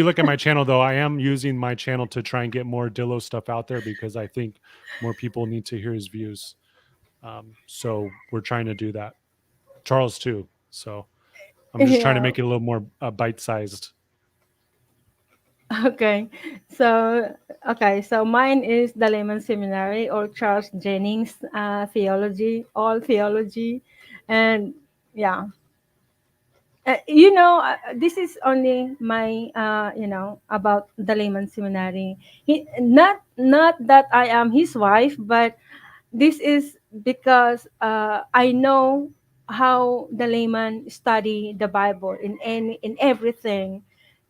you look at my channel, though, I am using my channel to try and get more Dillo stuff out there because I think more people need to hear his views. So we're trying to do that. Charles too. So I'm just trying to Yeah. make it a little more bite-sized. Okay. So so mine is the Layman Seminary or Charles Jennings theology, all theology, and yeah. This is only my about the Layman Seminary. Not that I am his wife, but this is because I know how the layman study the Bible in everything.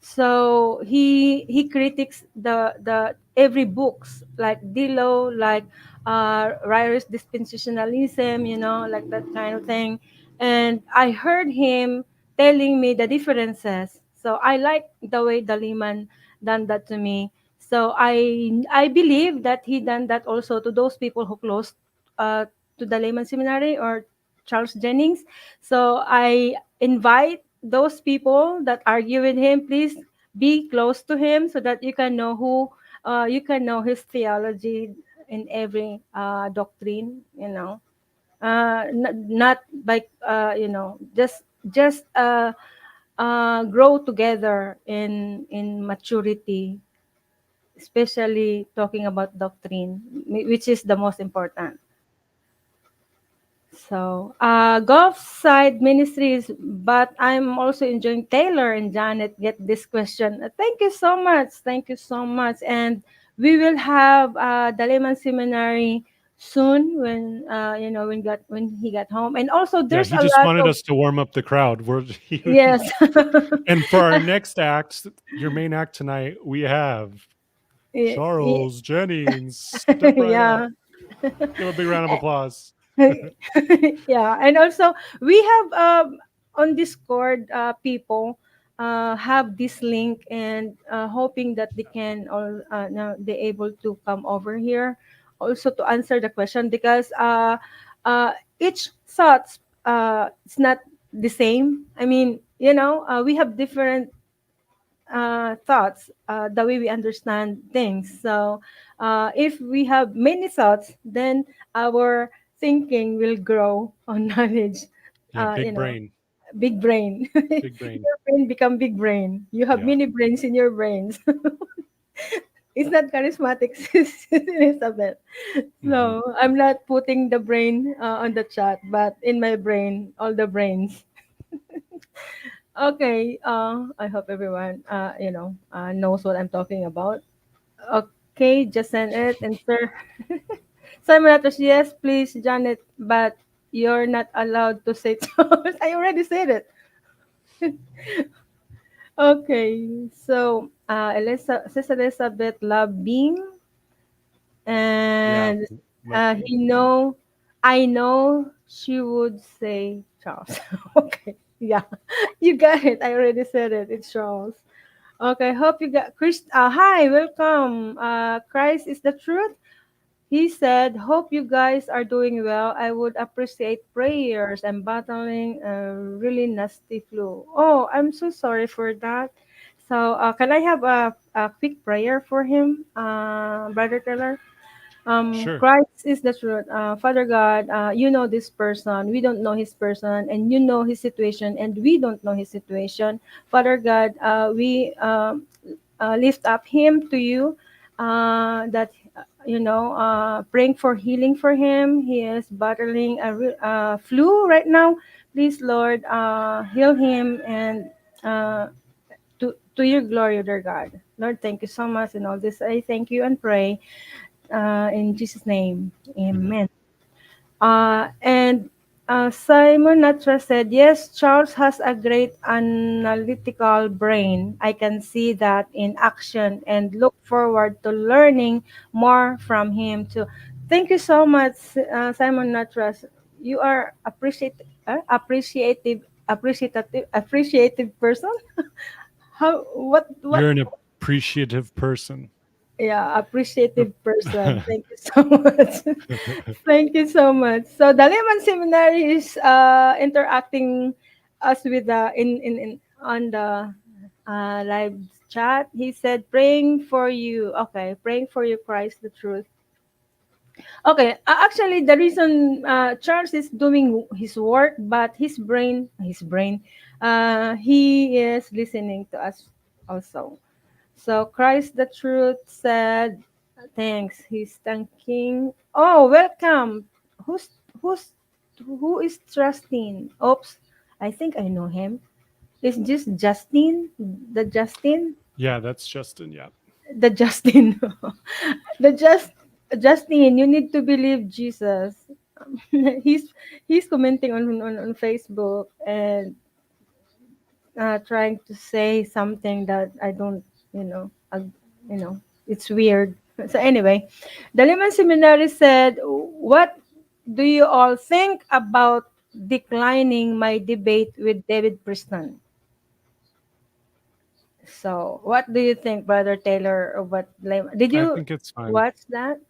So he critiques the every books like Dilo, like Ryer's dispensationalism, like that kind of thing. And I heard him telling me the differences. So I like the way the layman done that to me. So I believe that he done that also to those people who close uh, to the Layman Seminary or Charles Jennings. So I invite those people that argue with him, please be close to him so that you can know his theology in every doctrine. Not by just grow together in maturity, especially talking about doctrine, which is the most important. So, golf side ministries, but I'm also enjoying Taylor and Janet get this question. Thank you so much. Thank you so much. And we will have the Layman Seminary soon when he got home. And also Yeah, there's he a just lot wanted of us to warm up the crowd. yes. And for our next act, your main act tonight, we have Charles Jennings. Step right up. Yeah. Give a big round of applause. Yeah, and also we have on Discord people have this link and hoping that they can all now they able to come over here also to answer the question because each thoughts it's not the same. I mean, we have different thoughts, the way we understand things. So, if we have many thoughts, then our thinking will grow on knowledge. Yeah, You big know, brain. big brain. Big brain. Your brain become big brain. You have Yeah. many brains in your brains. It's not charismatic, Sis Elizabeth. Hmm. So I'm not putting the brain on the chat, but in my brain, all the brains. Okay, I hope everyone, knows what I'm talking about. Okay, just send it. And sir, Simon Atos, yes, please, Janet, but you're not allowed to say Thomas. I already said it. Okay, so Sister Elizabeth love being, Yeah. and My, he know, I know she would say Charles. Okay, yeah, you got it. I already said it. It's Charles. Okay, hope you got Chris. Hi, welcome. Christ is the truth. He said, "Hope you guys are doing well. I would appreciate prayers. I'm battling a really nasty flu. Oh, I'm so sorry for that. So, can I have a quick prayer for him, Brother Taylor? sure. Christ is the truth. Father God, you know this person. We don't know his person, and you know his situation, and we don't know his situation. Father God, we lift up him to you. That praying for healing for him. He is battling a flu right now. Please, Lord, heal him and. To your glory, dear God. Lord, thank you so much. And all this, I thank you and pray in Jesus' name, Mhm. amen. And Simon Natra said, yes, Charles has a great analytical brain. I can see that in action and look forward to learning more from him too. Thank you so much, Simon Natras. You are appreciative person. How what You're an appreciative person. Yeah, appreciative person. Thank you so much. Thank you so much. So the Layman Seminary is interacting us with the in on the live chat. He said, praying for you. Okay, praying for you, Christ, the truth. Okay, actually, the reason Charles is doing his work, but he is listening to us also. So Christ the truth said, thanks. He's thanking. Oh, welcome. Who's who is trusting? Oops, I think I know him. Is just Justin? The Justin? Yeah, that's Justin. Yeah. The Justin. the just Justin, you need to believe Jesus. he's he's commenting on Facebook and trying to say something that I don't, you know, you know, it's weird. So anyway, the Lehman Seminary said, "What do you all think about declining my debate with David Preston?" So, what do you think, Brother Taylor, or what Lehman? Did I you think it's fine. watch that?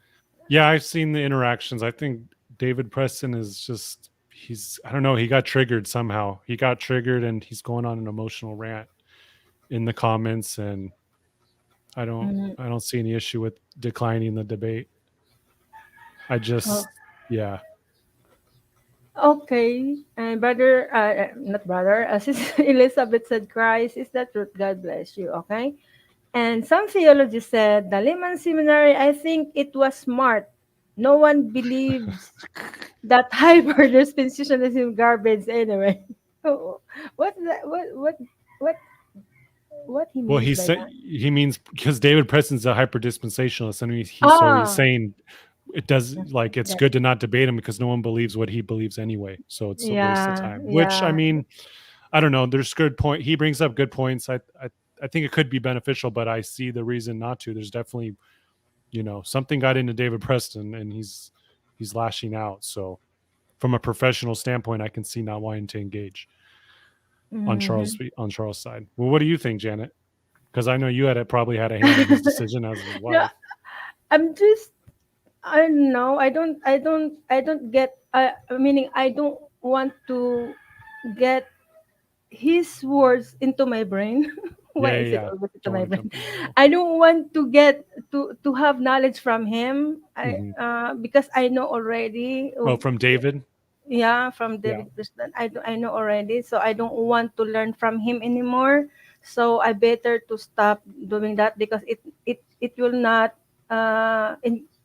Yeah, I've seen the interactions. I think David Preston is just I don't know, he got triggered somehow. He got triggered and he's going on an emotional rant in the comments, and I don't Mhm. I don't see any issue with declining the debate. I Oh, just yeah. okay. And brother, not brother, Sister Elizabeth said, Christ is the truth. God bless you. Okay. And some theologists said the Lehman Seminary, I think it was smart. No one believes that hyper-dispensationalism garbage anyway. What's that? What what he Well, means by that? he means because David Preston's a hyper dispensationalist, and he's Ah, saying it does, like, it's that, good to not debate him because no one believes what he believes anyway. So it's a waste of yeah, time. Which, I yeah. mean, I don't know. There's good point. He brings up good points. I think it could be beneficial, but I see the reason not to. There's definitely, something got into David Preston, and he's lashing out. So from a professional standpoint, I can see not wanting to engage Hmm. on Charles' side. Well, what do you think, Janet? Because I know you probably had a hand in his decision as his No, wife. I'm just I don't know. I don't get. Meaning, I don't want to get his words into my brain. Yeah, Why yeah, is it yeah. always into Don't my want to brain? jump in there. I don't want to get to have knowledge from him. Hmm. Because I know already. Oh, from David. Yeah, from Yeah. David Kristen. I know already, so I don't want to learn from him anymore. So I better to stop doing that because it will not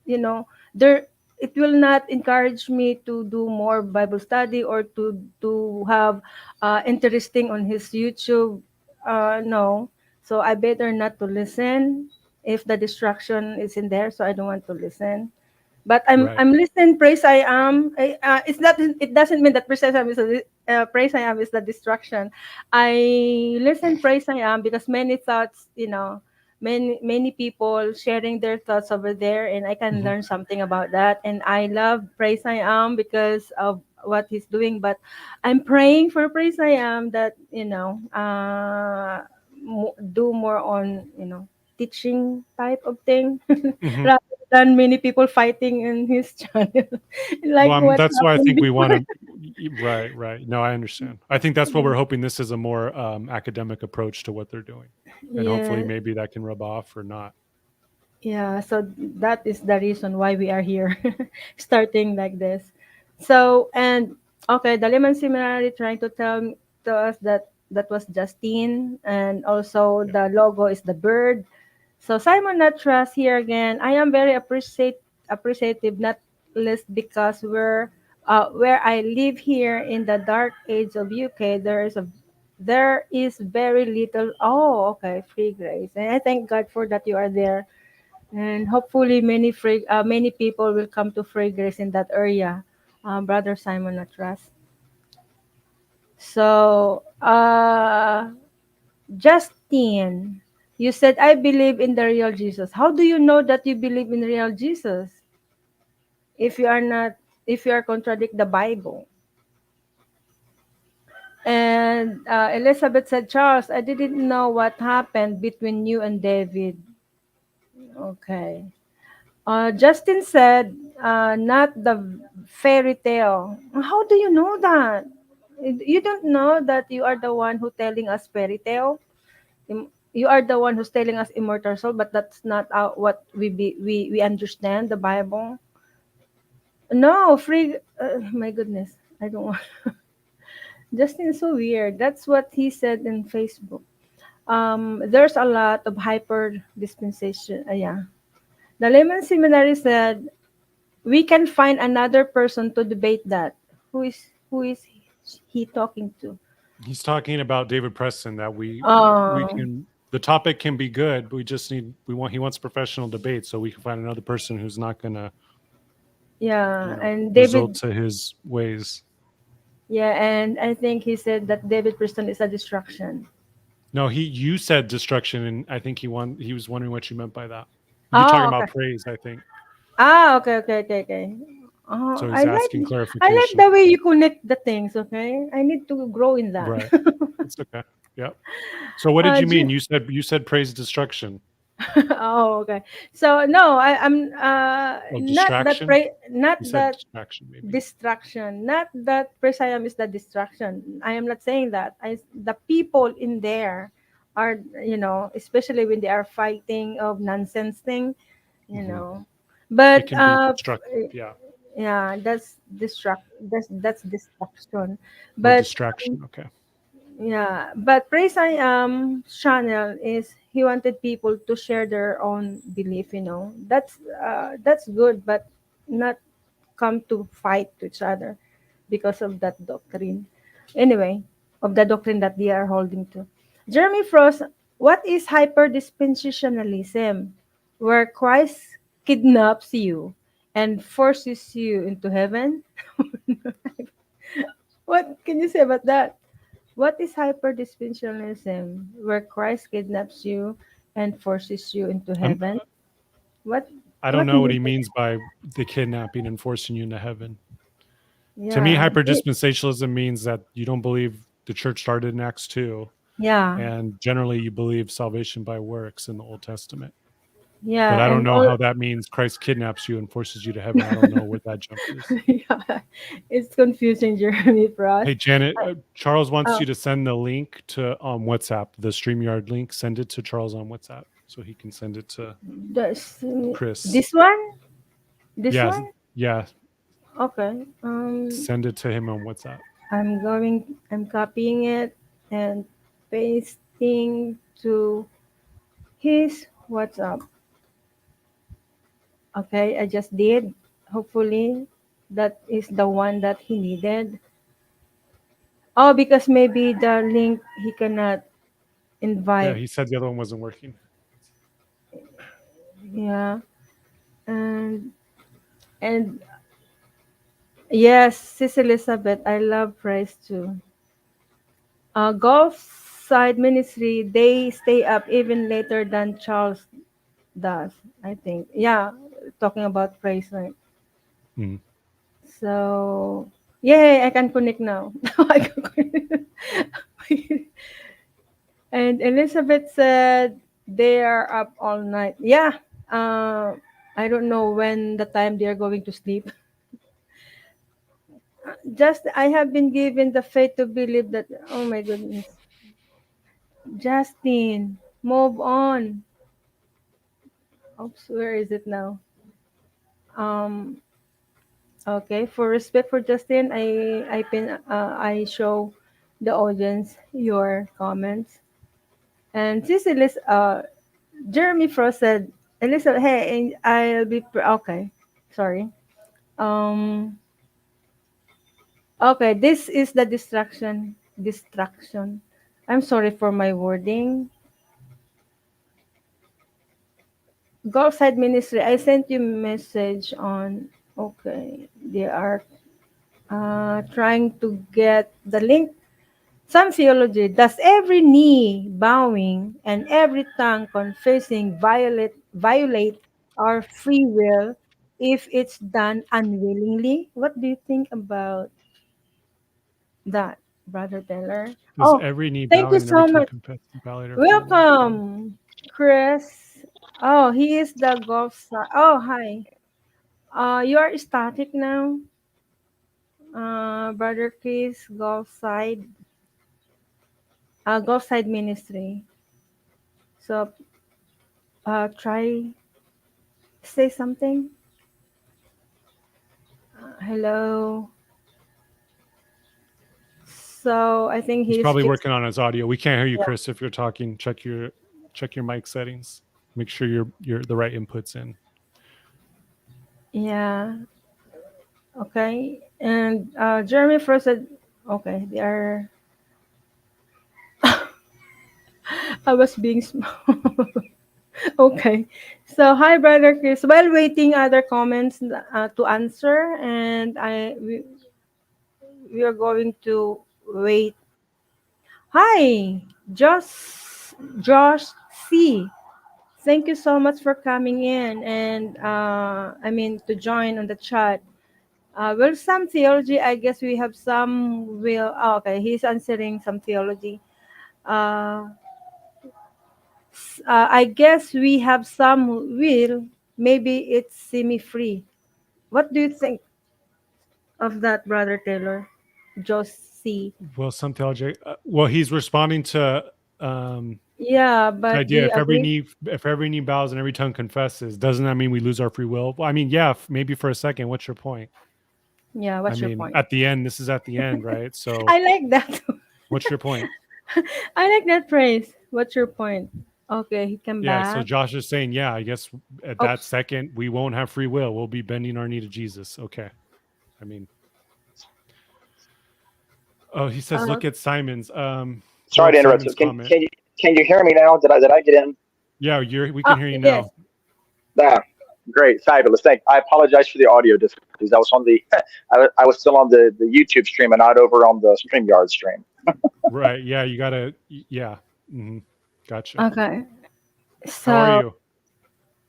you know there it will not encourage me to do more Bible study or to have interesting on his YouTube. No, so I better not to listen if the distraction is in there. So I don't want to listen. But Right. I'm listening. Praise I am. It's not. It doesn't mean that praise I am is praise I am is the distraction. I listen. Praise I am because many thoughts. Many people sharing their thoughts over there, and I can Hmm. learn something about that. And I love praise I am because of what he's doing. But I'm praying for praise I am that do more on teaching type of thing Hmm. rather than many people fighting in his channel like Well, what that's why I happened think we want before. to. Right, right. No, I understand. I think that's what we're hoping. This is a more academic approach to what they're doing, and hopefully, Yeah, maybe that can rub off or not. yeah, so that is the reason why we are here starting like this. So, and okay, the Lemon Seminary trying to tell to us that that was Justine, and also Yeah. the logo is the bird. So Simon Natras here again. I am very appreciative, not least because where I live here in the dark age of UK, there is very little. Oh, okay, free grace, and I thank God for that you are there, and hopefully many people will come to free grace in that area, Brother Simon Natras. So, Justine, you said, I believe in the real Jesus. How do you know that you believe in real Jesus if you are not, if you are contradict the Bible? And Elizabeth said, Charles, I didn't know what happened between you and David. Okay. Justin said, not the fairy tale. How do you know that? You don't know that you are the one who telling us fairy tale? you are the one who's telling us immortal soul, but that's not what we understand the Bible. No, free. My goodness, I don't want. Justin is so weird. That's what he said in Facebook. There's a lot of hyper dispensation. Yeah, the Layman Seminary said we can find another person to debate that. Who is he talking to? He's talking about David Preston that we Oh, can the topic can be good, but he wants professional debate so we can find another person who's not going to, yeah, and result David. to his ways. Yeah, and I think he said that David Preston is a distraction. No, you said destruction, and I think he was wondering what you meant by that. You were talking Oh, about okay. praise, I think. Okay, okay, okay, okay. Oh, So I he's like asking I like clarification. the way you connect the things. Okay, I need to grow in that. Right. It's okay. Yep. So what did you mean? Ju- You said praise destruction. oh, okay. So no, I'm Oh, distraction? not You said that distraction maybe. distraction, not that Presayam is the distraction. I am not saying that. The people in there are, especially when they are fighting of nonsense thing, you Hmm. know. It But can be destructive, yeah. yeah, that's distraction. Or But distraction, okay. yeah, but Praise I Am channel is he wanted people to share their own belief. That's good, but not come to fight to each other because of that doctrine. Anyway, of the doctrine that they are holding to. Jeremy Frost, what is hyper-dispensationalism? Where Christ kidnaps you and forces you into heaven? What can you say about that? What is hyper-dispensationalism? Where Christ kidnaps you and forces you into I'm, heaven? What I don't what know what he means it? means by the kidnapping and forcing you into heaven. To me, Yeah. hyper dispensationalism means that you don't believe the church started in Acts 2, Yeah. and generally you believe salvation by works in the Old Testament. Yeah, But I don't and know all how that means Christ kidnaps you and forces you to heaven. I don't know what that jump is. yeah, it's confusing, Jeremy, for us. Hey, Janet, Charles wants Uh, you to send the link to WhatsApp, the StreamYard link. Send it to Charles on WhatsApp so he can send it to this Chris. this one, this Yeah, one. yeah, Okay. send it to him on WhatsApp. I'm copying it and pasting to his WhatsApp. Okay, I just did. Hopefully, that is the one that he needed. Oh, because maybe the link he cannot Yeah, invite. he said the other one wasn't working. Yeah, and and yes, Sis Elizabeth, I love praise too. Golf side ministry, they stay up even later than Charles does. I think. Yeah, talking about praise, right? Hmm. So, yay, I can connect now. I can connect. And Elizabeth said they are up all night. Yeah. Uh, I don't know when the time they are going to sleep. Just I have been given the faith to believe that. Oh my goodness, Justin, move on. Oops, where is it now? Um. Okay. For respect for Justin, I show the audience your comments. And since Jeremy Frost said, Elisa, hey, okay. Sorry. Um. Okay, this is the distraction. Distraction. I'm sorry for my wording. Gulf Side Ministry. I sent you message on. Okay, they are trying to get the link. Some theology. Does every knee bowing and every tongue confessing violate our free will if it's done unwillingly? What do you think about that, Brother Taylor? Does Oh, every knee thank you bowing and every so tongue much. confess and validate our free will? Okay. Welcome, Chris. Oh, he is the golf star. Oh, hi. You are static now, Brother Chris, Golf Side Ministry. So try say something. Hello. So I think He's he's probably just working on his audio. We can't hear you, yeah. Chris. If you're talking, check your mic settings. Make sure you're the right inputs in. Yeah. Okay. And Jeremy first said, okay, they are. I was being small. Okay. So hi, brother Chris. While waiting other comments to answer, and we are going to wait. Hi, Josh C. Thank you so much for coming in and I mean to join on the chat. Well, some theology, I guess we have some will. Oh, okay, he's answering some theology. Uh, I guess we have some will. Maybe it's semi-free. What do you think of that, Brother Taylor? Just see. Well, some theology. Well, he's responding to um, Yeah, the but do idea you agree? if every knee bows and every tongue confesses, doesn't that mean we lose our free will? Well, I mean, yeah, maybe for a second. What's your point? Yeah, I what's your mean, point? at the end, this is at the end, right? So, I like that. what's your point? I like that phrase. What's your point? Okay, he came Yeah. So back. Josh is saying, yeah, I guess at that Oops. second we won't have free will. We'll be bending our knee to Jesus. Okay. I mean, oh, he says, Uh, look at Simon's. Pull Sorry up to interrupt. Simon's So comment. can you hear me now? Did I get in? Yeah, we can hear you yes. now. Ah, great, fabulous. Thank. I apologize for the audio difficulties. I was on the I was still on the YouTube stream and not over on the StreamYard stream. Right. Yeah, you gotta. Yeah. hmm Gotcha. Okay. How are So you?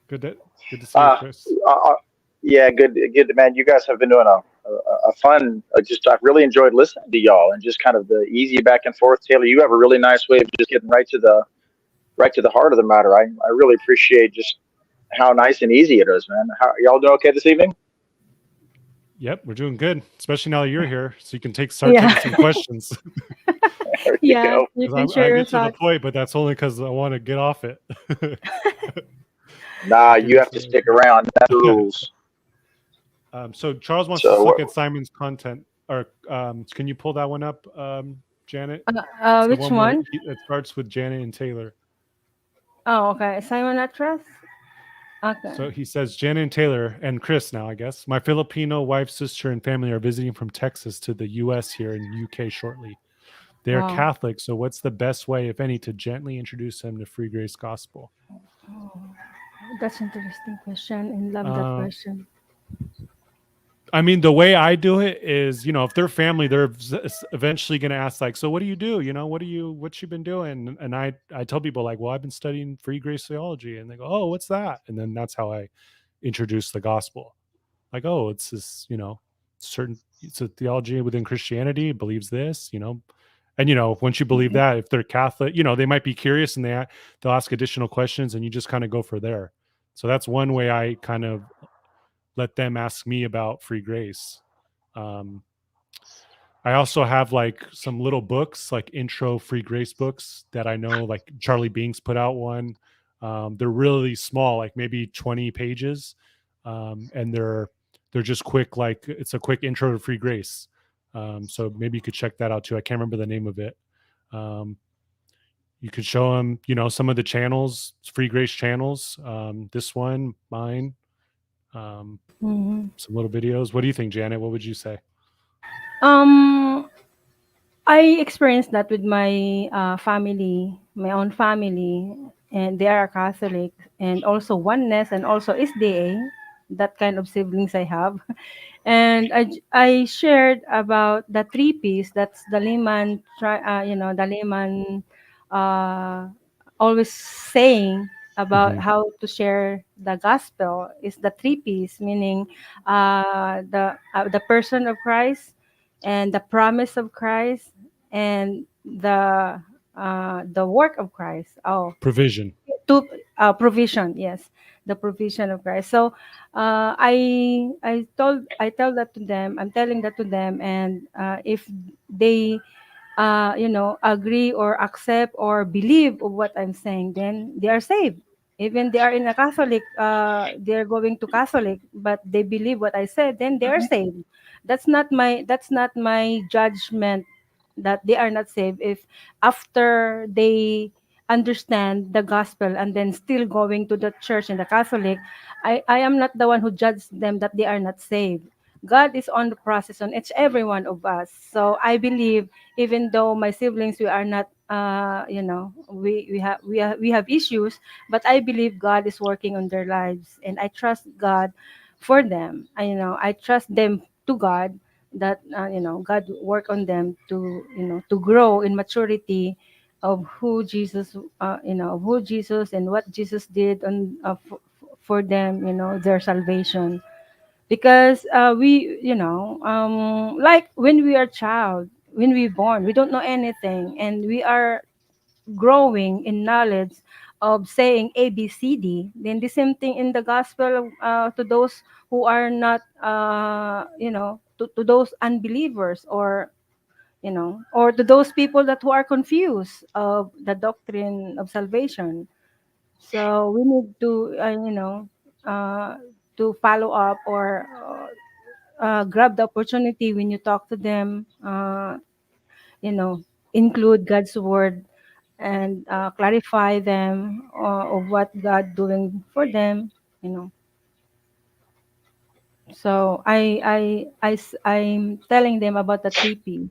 Good to good to see you, Uh, Chris. uh, uh, yeah, good man. You guys have been doing a fun. Just I've really enjoyed listening to y'all and just kind of the easy back and forth. Taylor, you have a really nice way of just getting right to the heart of the matter. I really appreciate just how nice and easy it is, man. How y'all doing? Okay this evening? Yep, we're doing good, especially now that you're here, so you can start yeah, taking some questions. There you yeah, go. you can Because share I your get to the thoughts. point, but that's only because I want to get off it. Nah, Just you getting have to stick around. That's the started. rules. So Charles wants us to So look at Simon's content, or can you pull that one up, Janet? It's the Which one where one? it starts with Janet and Taylor. Oh, okay. Simon Atras. Okay. So he says, Janet and Taylor and Chris now, I guess. My Filipino wife, sister, and family are visiting from Texas to the US here in UK shortly. They are Wow. Catholic, so what's the best way, if any, to gently introduce them to free grace gospel? Oh, that's interesting question and love that Uh, question. I mean, the way I do it is, if they're family, they're eventually going to ask, like, so what do you do? What you been doing? And I tell people, like, well, I've been studying free grace theology. And they go, oh, what's that? And then that's how I introduce the gospel. Like, oh, it's this, it's a theology within Christianity, it believes this, and once you believe Mhm. that, if they're Catholic, they might be curious and they'll ask additional questions, and you just kind of go for there. So that's one way I kind of let them ask me about free grace. um, I also have like some little books, like intro free grace books that I know, like Charlie Binks put out one. They're really small, like maybe 20 pages. And they're just quick, like it's a quick intro to free grace. So maybe you could check that out too. I can't remember the name of it. Um, you could show them, some of the channels, free grace channels. This one, mine, Mhm. some little videos. What do you think, Janet? What would you say? Um, I experienced that with my family, my own family, and they are Catholic, and also oneness, and also SDA. That kind of siblings I have, and I shared about the three P's. That's the layman, the layman, uh, always saying about Mm-hmm. how to share the gospel is the three P's, meaning the person of Christ and the promise of Christ and the work of Christ. Oh, Provision. to provision, yes, the provision of Christ. So I tell that to them. I'm telling that to them, and if they agree or accept or believe of what I'm saying, then they are saved. Even they are in a Catholic, they're going to Catholic, but they believe what I said, then they are saved. That's not my judgment that they are not saved if after they understand the gospel and then still going to the church and the Catholic. I am not the one who judges them that they are not saved. God is on the process on each every one of us. So I believe, even though my siblings, we are not, we have issues, but I believe God is working on their lives, and I trust God for them. I trust them to God, that God work on them to grow in maturity of who Jesus, of who Jesus and what Jesus did on, for them, their salvation. Because we like when we are child, when we born, we don't know anything, and we are growing in knowledge of saying ABCD. Then the same thing in the gospel, to those who are not, to those unbelievers, or to those people that who are confused of the doctrine of salvation. So we need to, to follow up, or grab the opportunity when you talk to them, you know, include God's word, and clarify them, of what God doing for them, you know. So I'm telling them about the 3P.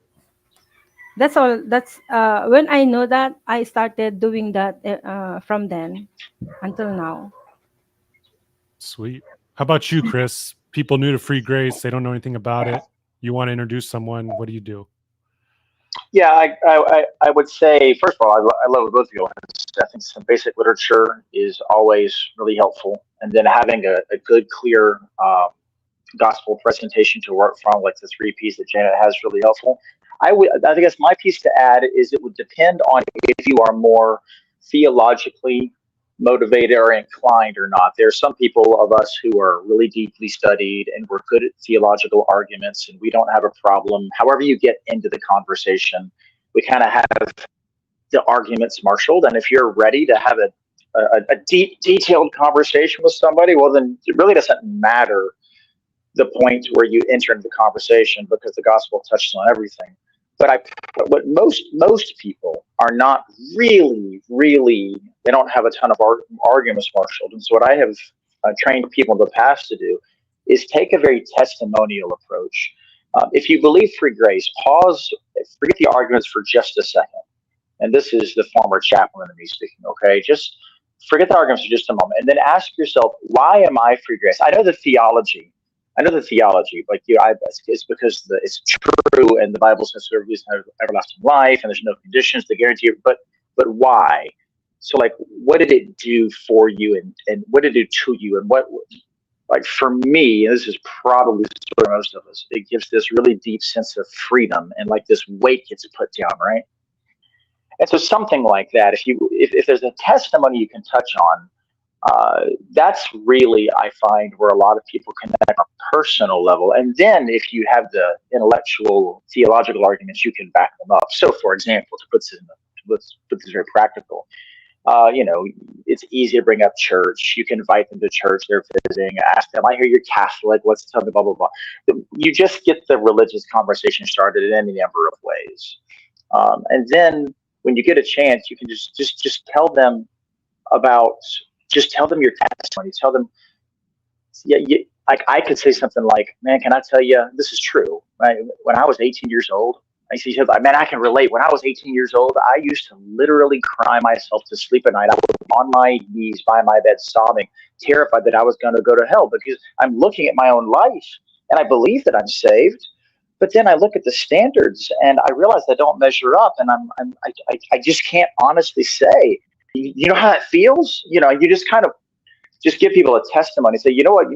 That's all. That's when I know that, I started doing that, from then until now. Sweet. How about you, Chris? People new to free grace, they don't know anything about it. You want to introduce someone, what do you do? Yeah, I would say, first of all, I love what both of you. I think some basic literature is always really helpful, and then having a good, clear gospel presentation to work from, like the 3Ps that Janet has, really helpful. I guess my piece to add is it would depend on if you are more theologically motivated or inclined or not. There are some people of us who are really deeply studied and we're good at theological arguments, and we don't have a problem. However, you get into the conversation, we kind of have the arguments marshaled. And if you're ready to have a deep, detailed conversation with somebody, well, then it really doesn't matter the point where you enter into the conversation, because the gospel touches on everything. But most people are not really, they don't have a ton of arguments marshaled. And so what I have trained people in the past to do is take a very testimonial approach. If you believe free grace, pause, forget the arguments for just a second. And this is the former chaplain in me speaking, okay? Just forget the arguments for just a moment, and then ask yourself, why am I free grace? I know the theology, like it's because it's true, and the Bible says there is everlasting life, and there's no conditions to guarantee it. But why? So, like, what did it do for you, and what did it do to you, and what, like, for me, and this is probably the story of most of us, it gives this really deep sense of freedom, and like this weight gets put down, right? And so something like that, if there's a testimony you can touch on, that's really, I find, where a lot of people connect on a personal level. And then if you have the intellectual, theological arguments, you can back them up. So, for example, to put this very practical, it's easy to bring up church. You can invite them to church. They're visiting. Ask them, I hear you're Catholic. Let's tell them blah, blah, blah. You just get the religious conversation started in any number of ways. And then when you get a chance, you can just tell them your testimony. Tell them, like, I could say something like, man, can I tell you, this is true. Right? When I was 18 years old, man, I can relate. When I was 18 years old, I used to literally cry myself to sleep at night. I was on my knees by my bed sobbing, terrified that I was going to go to hell, because I'm looking at my own life and I believe that I'm saved. But then I look at the standards and I realize they don't measure up, and I just can't honestly say. You know how it feels? You just kind of just give people a testimony. Say, you know what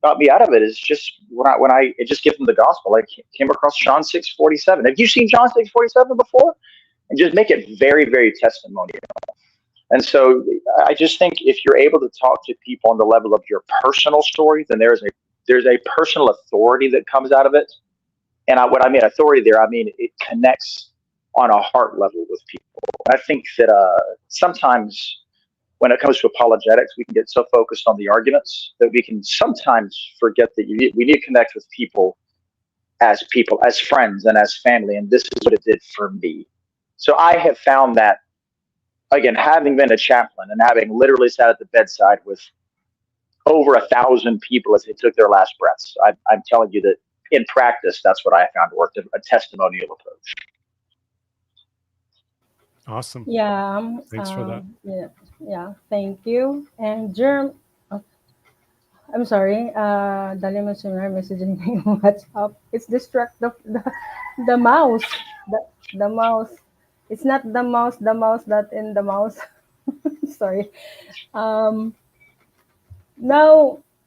got me out of it is just when I just give them the gospel. I came across John 6:47. Have you seen John 6:47 before? And just make it very, very testimonial. And so I just think if you're able to talk to people on the level of your personal story, then there's a personal authority that comes out of it. And what I mean authority there, I mean it connects on a heart level with people. I think that sometimes when it comes to apologetics, we can get so focused on the arguments that we can sometimes forget that we need to connect with people, as friends, and as family. And this is what it did for me. So I have found that, again, having been a chaplain and having literally sat at the bedside with over 1,000 people as they took their last breaths, I'm telling you that in practice, that's what I found worked, a testimonial approach. Awesome. Yeah. Thanks for that. Yeah. Thank you. And I'm sorry. The lemon seminar messaging me on WhatsApp. It's distract the mouse. The mouse. It's not the mouse. The mouse that in the mouse. Sorry. Now,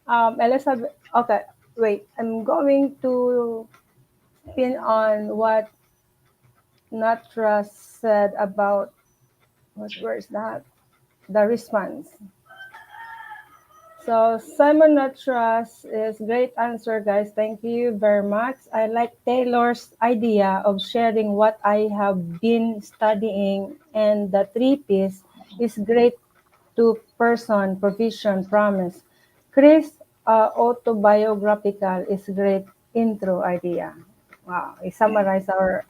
Elizabeth. Okay. Wait. I'm going to pin on what Natra said about where is that? The response. So Simon Natras is great answer, guys. Thank you very much. I like Taylor's idea of sharing what I have been studying, and the 3 P's is great to person, provision, promise. Chris, autobiographical is great intro idea. Wow, I summarize our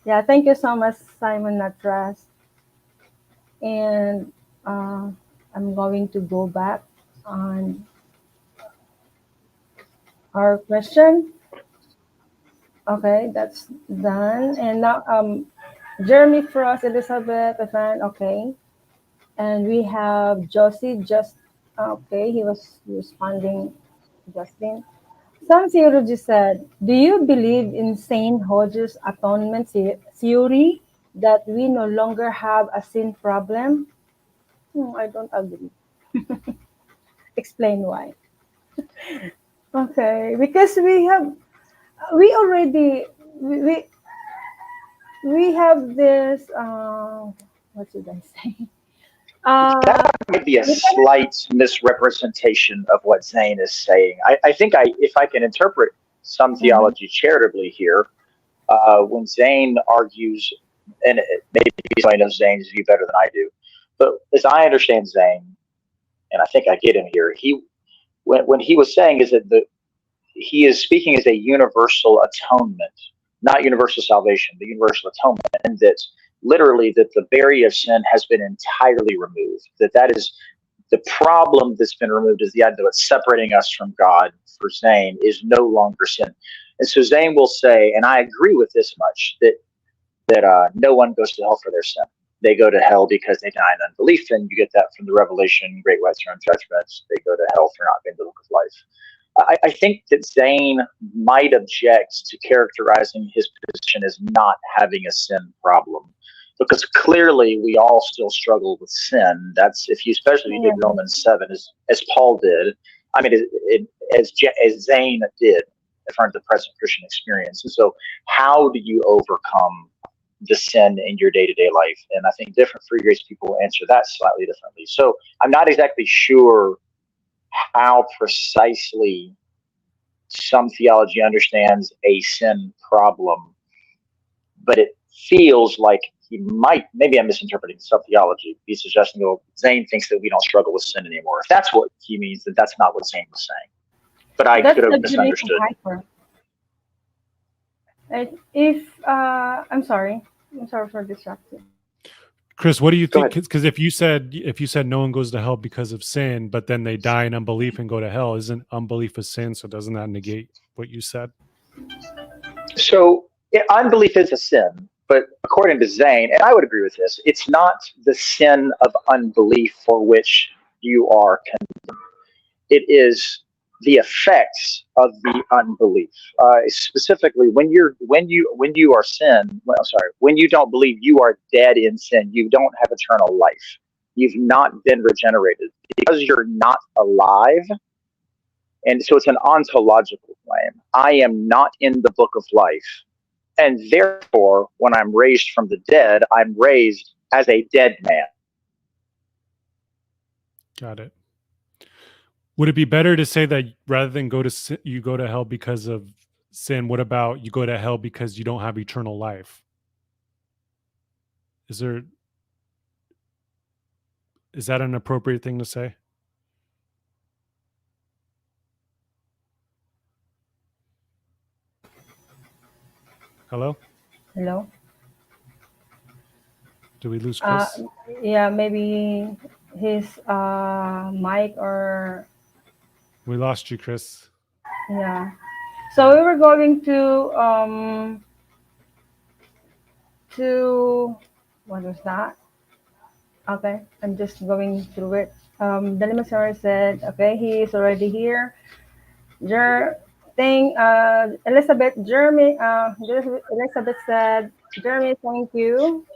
yeah. Thank you so much, Simon Natras. And I'm going to go back on our question. Okay, that's done. And now Jeremy Frost, Elizabeth, Evan, okay. And we have Josie, just okay, he was responding, Justin. Some theologians said, do you believe in Saint Hodge's atonement theory that we no longer have a sin problem? I don't agree. Explain why. Okay, because we already we we have this what should I say? That might be a slight misrepresentation of what Zane is saying. I think if I can interpret some theology charitably here, when Zane argues, and maybe somebody knows Zane's view better than I do, but as I understand Zane, and I think I get him here, when he was saying is that he is speaking as a universal atonement, not universal salvation, but universal atonement, and that literally that the barrier of sin has been entirely removed. That is the problem that's been removed, is the idea that what's separating us from God for Zane is no longer sin. And so Zane will say, and I agree with this much, that no one goes to hell for their sin. They go to hell because they die in unbelief, and you get that from the Revelation, Great White Throne Judgments. They go to hell for not being the book of life. I think that Zane might object to characterizing his position as not having a sin problem, because clearly we all still struggle with sin. That's especially if you did Romans 7 as Paul did. I mean, as Zane did in front of the present Christian experience. And so, how do you overcome the sin in your day-to-day life? And I think different free grace people answer that slightly differently. So I'm not exactly sure how precisely some theology understands a sin problem, but it feels like he might, maybe I'm misinterpreting some theology, be suggesting, well, Zane thinks that we don't struggle with sin anymore. If that's what he means, then that's not what Zane was saying. But I could have misunderstood. I'm sorry for distracting. Chris, what do you think? Because if you said no one goes to hell because of sin, but then they die in unbelief and go to hell, isn't unbelief a sin? So doesn't that negate what you said? So unbelief is a sin, but according to Zane, and I would agree with this, it's not the sin of unbelief for which you are condemned. It is the effects of the unbelief. Specifically, when you are sin, when you don't believe, you are dead in sin. You don't have eternal life. You've not been regenerated because you're not alive. And so it's an ontological claim. I am not in the book of life. And therefore, when I'm raised from the dead, I'm raised as a dead man. Got it. Would it be better to say that rather than you go to hell because of sin, what about you go to hell because you don't have eternal life? Is that an appropriate thing to say? Hello? Hello? Do we lose Chris? Yeah, maybe his mic or We lost you, Chris. yeah. So we were going to what was that? Okay, I'm just going through it. The Limasaur said, okay, he is already here. Elizabeth, Elizabeth said, Jeremy, thank you.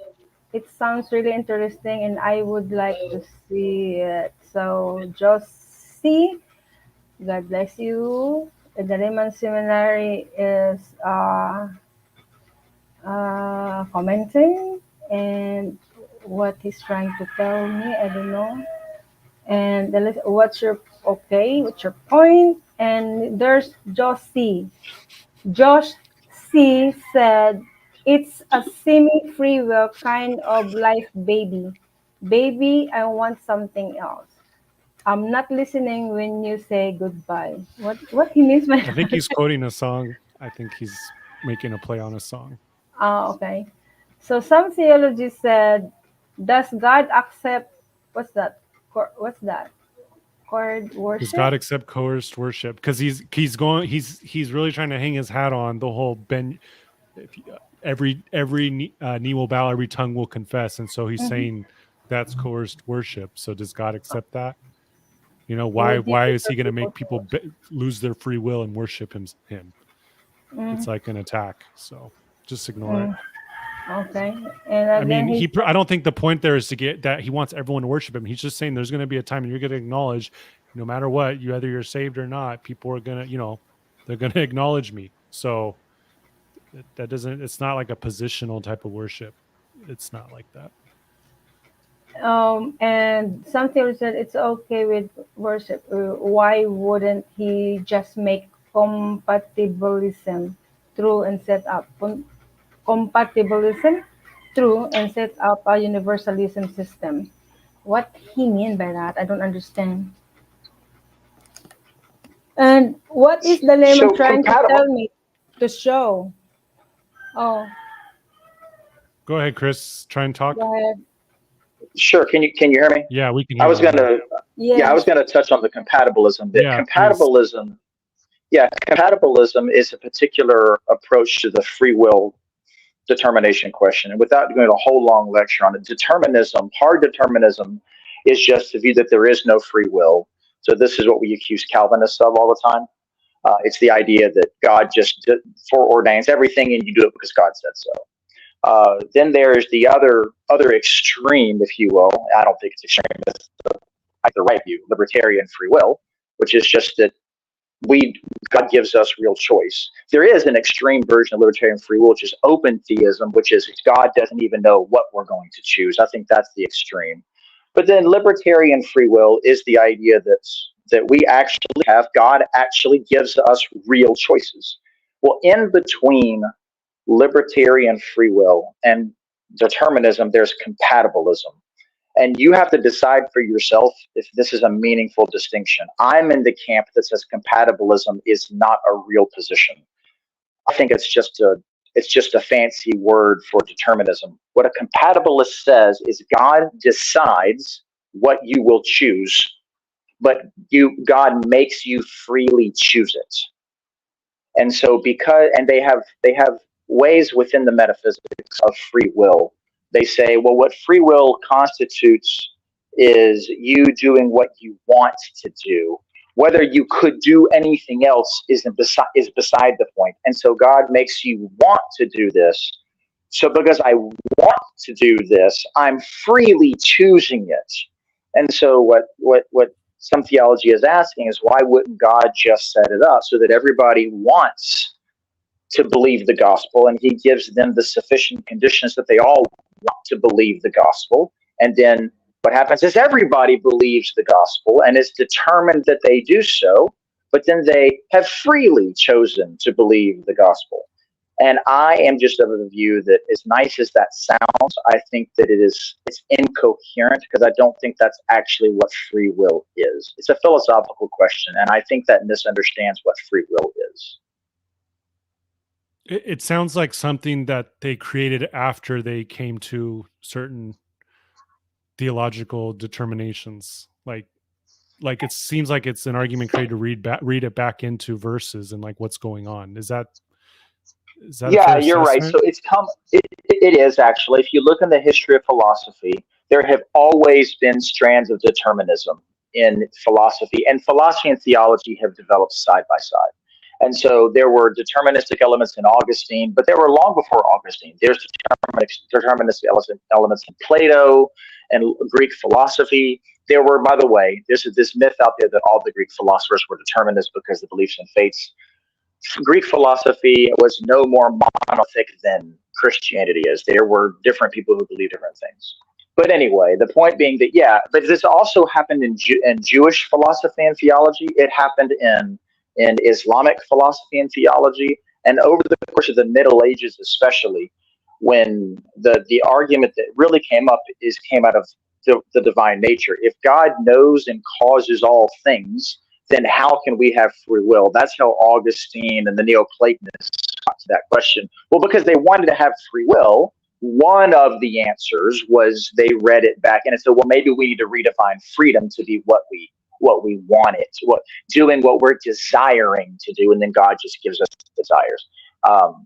It sounds really interesting and I would like to see it. So, Josie, God bless you. The Lehman Seminary is commenting and what he's trying to tell me, I don't know. And what's your point? And there's Josh C. Josh C said it's a semi free will kind of life, baby. Baby, I want something else. I'm not listening when you say goodbye. What he means by I think he's quoting a song. I think he's making a play on a song. Okay. So some theologists said, does God accept what's that? What's that? Chord worship? Does God accept coerced worship? Because he's really trying to hang his hat on the whole every knee will bow, every tongue will confess, and so he's saying that's coerced worship. So does God accept that? You know, why is he going to make people lose their free will and worship him? It's like an attack. So just ignore it. Okay. And I mean, I don't think the point there is to get that he wants everyone to worship him. He's just saying there's going to be a time and you're going to acknowledge, no matter what, whether you're saved or not, people are going to, they're going to acknowledge me. So it's not like a positional type of worship. It's not like that. And some theologians said it's okay with worship. Why wouldn't he just make compatibilism true and set up compatibilism true and set up a universalism system? What he mean by that? I don't understand. And what is the layman trying to tell me to show? Oh. Go ahead, Chris. Try and talk. Go ahead. Sure. Can you hear me? Yeah, we can hear I was gonna touch on the compatibilism. Compatibilism is a particular approach to the free will determination question. And without doing a whole long lecture on it, hard determinism is just the view that there is no free will. So this is what we accuse Calvinists of all the time. It's the idea that God just foreordains everything and you do it because God said so. Then there's the other extreme, if you will. I don't think it's extreme. It's the right view, libertarian free will, which is just that God gives us real choice. There is an extreme version of libertarian free will, which is open theism, which is God doesn't even know what we're going to choose. I think that's the extreme. But then libertarian free will is the idea that we actually have, God actually gives us real choices. Well, in between libertarian free will and determinism, there's compatibilism. And you have to decide for yourself if this is a meaningful distinction. I'm in the camp that says compatibilism is not a real position. I think it's just a fancy word for determinism. What a compatibilist says is God decides what you will choose, but God makes you freely choose it. And so they have ways within the metaphysics of free will. They say, well, what free will constitutes is you doing what you want to do. Whether you could do anything else is beside the point. And so God makes you want to do this. So because I want to do this, I'm freely choosing it. And so what some theology is asking is, why wouldn't God just set it up so that everybody wants to believe the gospel, and he gives them the sufficient conditions that they all want to believe the gospel. And then what happens is everybody believes the gospel and is determined that they do so, but then they have freely chosen to believe the gospel. And I am just of the view that, as nice as that sounds, I think that it's incoherent, because I don't think that's actually what free will is. It's a philosophical question, and I think that misunderstands what free will is. It sounds like something that they created after they came to certain theological determinations. Like it seems like it's an argument created to read it back into verses and like what's going on. Is that Yeah, you're right. So it is actually. If you look in the history of philosophy, there have always been strands of determinism in philosophy, and philosophy and theology have developed side by side. And so there were deterministic elements in Augustine, but there were long before Augustine. There's deterministic elements in Plato and Greek philosophy. There were, by the way, there's this myth out there that all the Greek philosophers were determinists because of the beliefs in fates. Greek philosophy was no more monolithic than Christianity is. There were different people who believed different things. But anyway, the point being that, yeah, but this also happened in Jewish philosophy and theology. It happened in Islamic philosophy and theology. And over the course of the Middle Ages, especially, when the argument that really came out of the divine nature. If God knows and causes all things, then how can we have free will? That's how Augustine and the Neoplatonists got to that question. Well, because they wanted to have free will, one of the answers was they read it back and it said, well, maybe we need to redefine freedom to be what we want it, doing what we're desiring to do, and then God just gives us desires.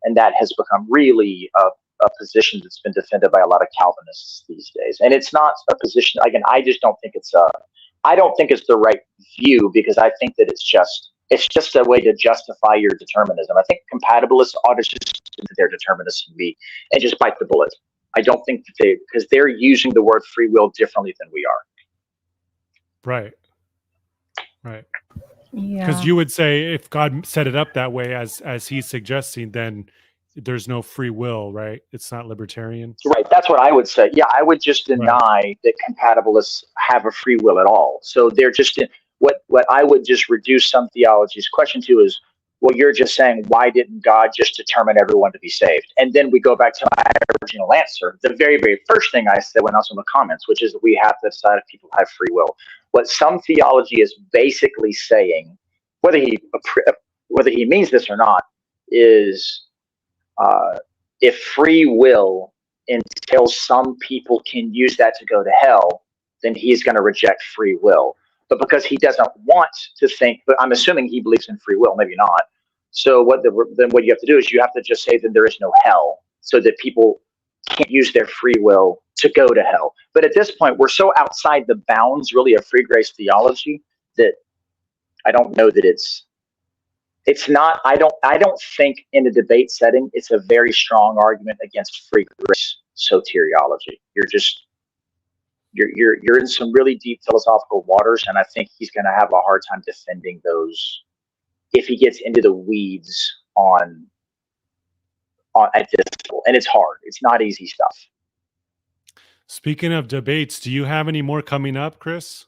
And that has become really a position that's been defended by a lot of Calvinists these days. And it's not a position, again, I don't think it's the right view, because I think that it's just a way to justify your determinism. I think compatibilists ought to just into their determinism and just bite the bullet. I don't think that because they're using the word free will differently than we are. Right. Yeah. Because you would say if God set it up that way as he's suggesting, then there's no free will, right? It's not libertarian. Right. That's what I would say. Yeah, I would just deny that compatibilists have a free will at all. So they're just what I would just reduce some theology's question to is, well, you're just saying, why didn't God just determine everyone to be saved? And then we go back to my original answer. The very, very first thing I said when I was in the comments, which is that we have to decide if people have free will. What some theology is basically saying, whether he means this or not, is if free will entails some people can use that to go to hell, then he's going to reject free will. But because he doesn't want to think, but I'm assuming he believes in free will, maybe not. So then what you have to do is you have to just say that there is no hell, so that people can't use their free will to go to hell. But at this point, we're so outside the bounds, really, of free grace theology that I don't know that it's not. I don't think in a debate setting it's a very strong argument against free grace soteriology. You're in some really deep philosophical waters, and I think he's going to have a hard time defending those if he gets into the weeds on at this level. And it's hard. It's not easy stuff. Speaking of debates, do you have any more coming up, Chris?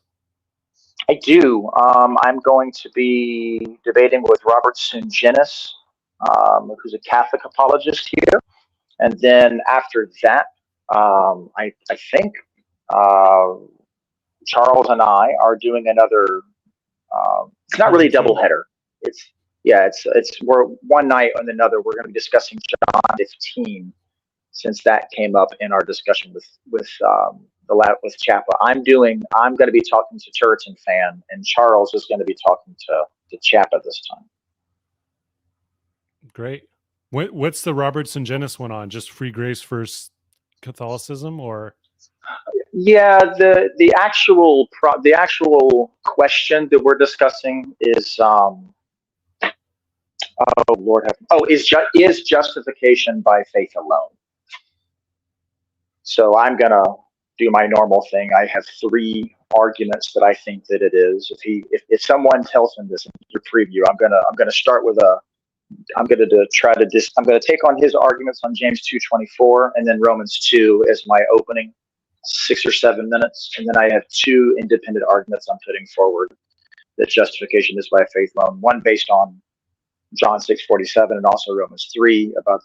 I do. I'm going to be debating with Robert Sungenis, who's a Catholic apologist here. And then after that, I think Charles and I are doing another. It's not really a doubleheader. We're one night and another. We're going to be discussing John 15, since that came up in our discussion with Chapa. I'm going to be talking to Turret and Fan, and Charles is going to be talking to Chapa this time. Great. What's the Robert Sungenis one on? Just free grace versus Catholicism, or? Yeah, the actual question that we're discussing is is justification by faith alone. So I'm gonna do my normal thing. I have 3 arguments that I think that it is. If someone tells him this in your preview, I'm gonna start with I'm going to take on his arguments on James 2:24 and then Romans 2 as my opening 6 or 7 minutes, and then I have 2 independent arguments I'm putting forward that justification is by faith alone. One based on John 6:47, and also Romans 3 about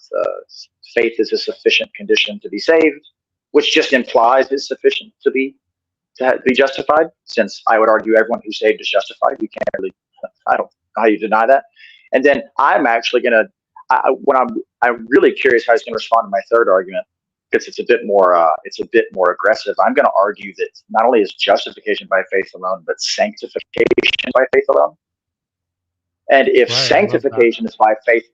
faith is a sufficient condition to be saved, which just implies it's sufficient to be justified. Since I would argue everyone who's saved is justified, you can't really. I don't know how you deny that. And then I'm actually gonna. I'm really curious how he's going to respond to my third argument, because it's a bit more aggressive. I'm going to argue that not only is justification by faith alone, but sanctification by faith alone. And if sanctification is by faith,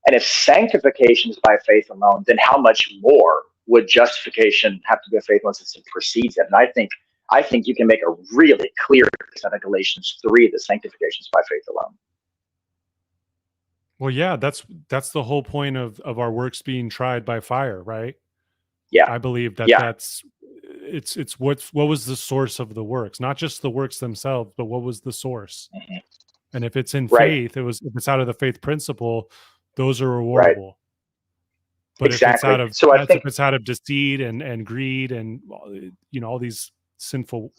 and if sanctification is by faith alone, then how much more would justification have to be faith alone since it precedes it? And I think you can make a really clear case out of Galatians 3 that sanctification is by faith alone. Well, yeah, that's the whole point of our works being tried by fire, right? Yeah, I believe that it's what was the source of the works, not just the works themselves, but what was the source. Mm-hmm. And if it's in faith, if it's out of the faith principle, those are rewardable. Right. But exactly. if it's out of deceit and greed and all these sinful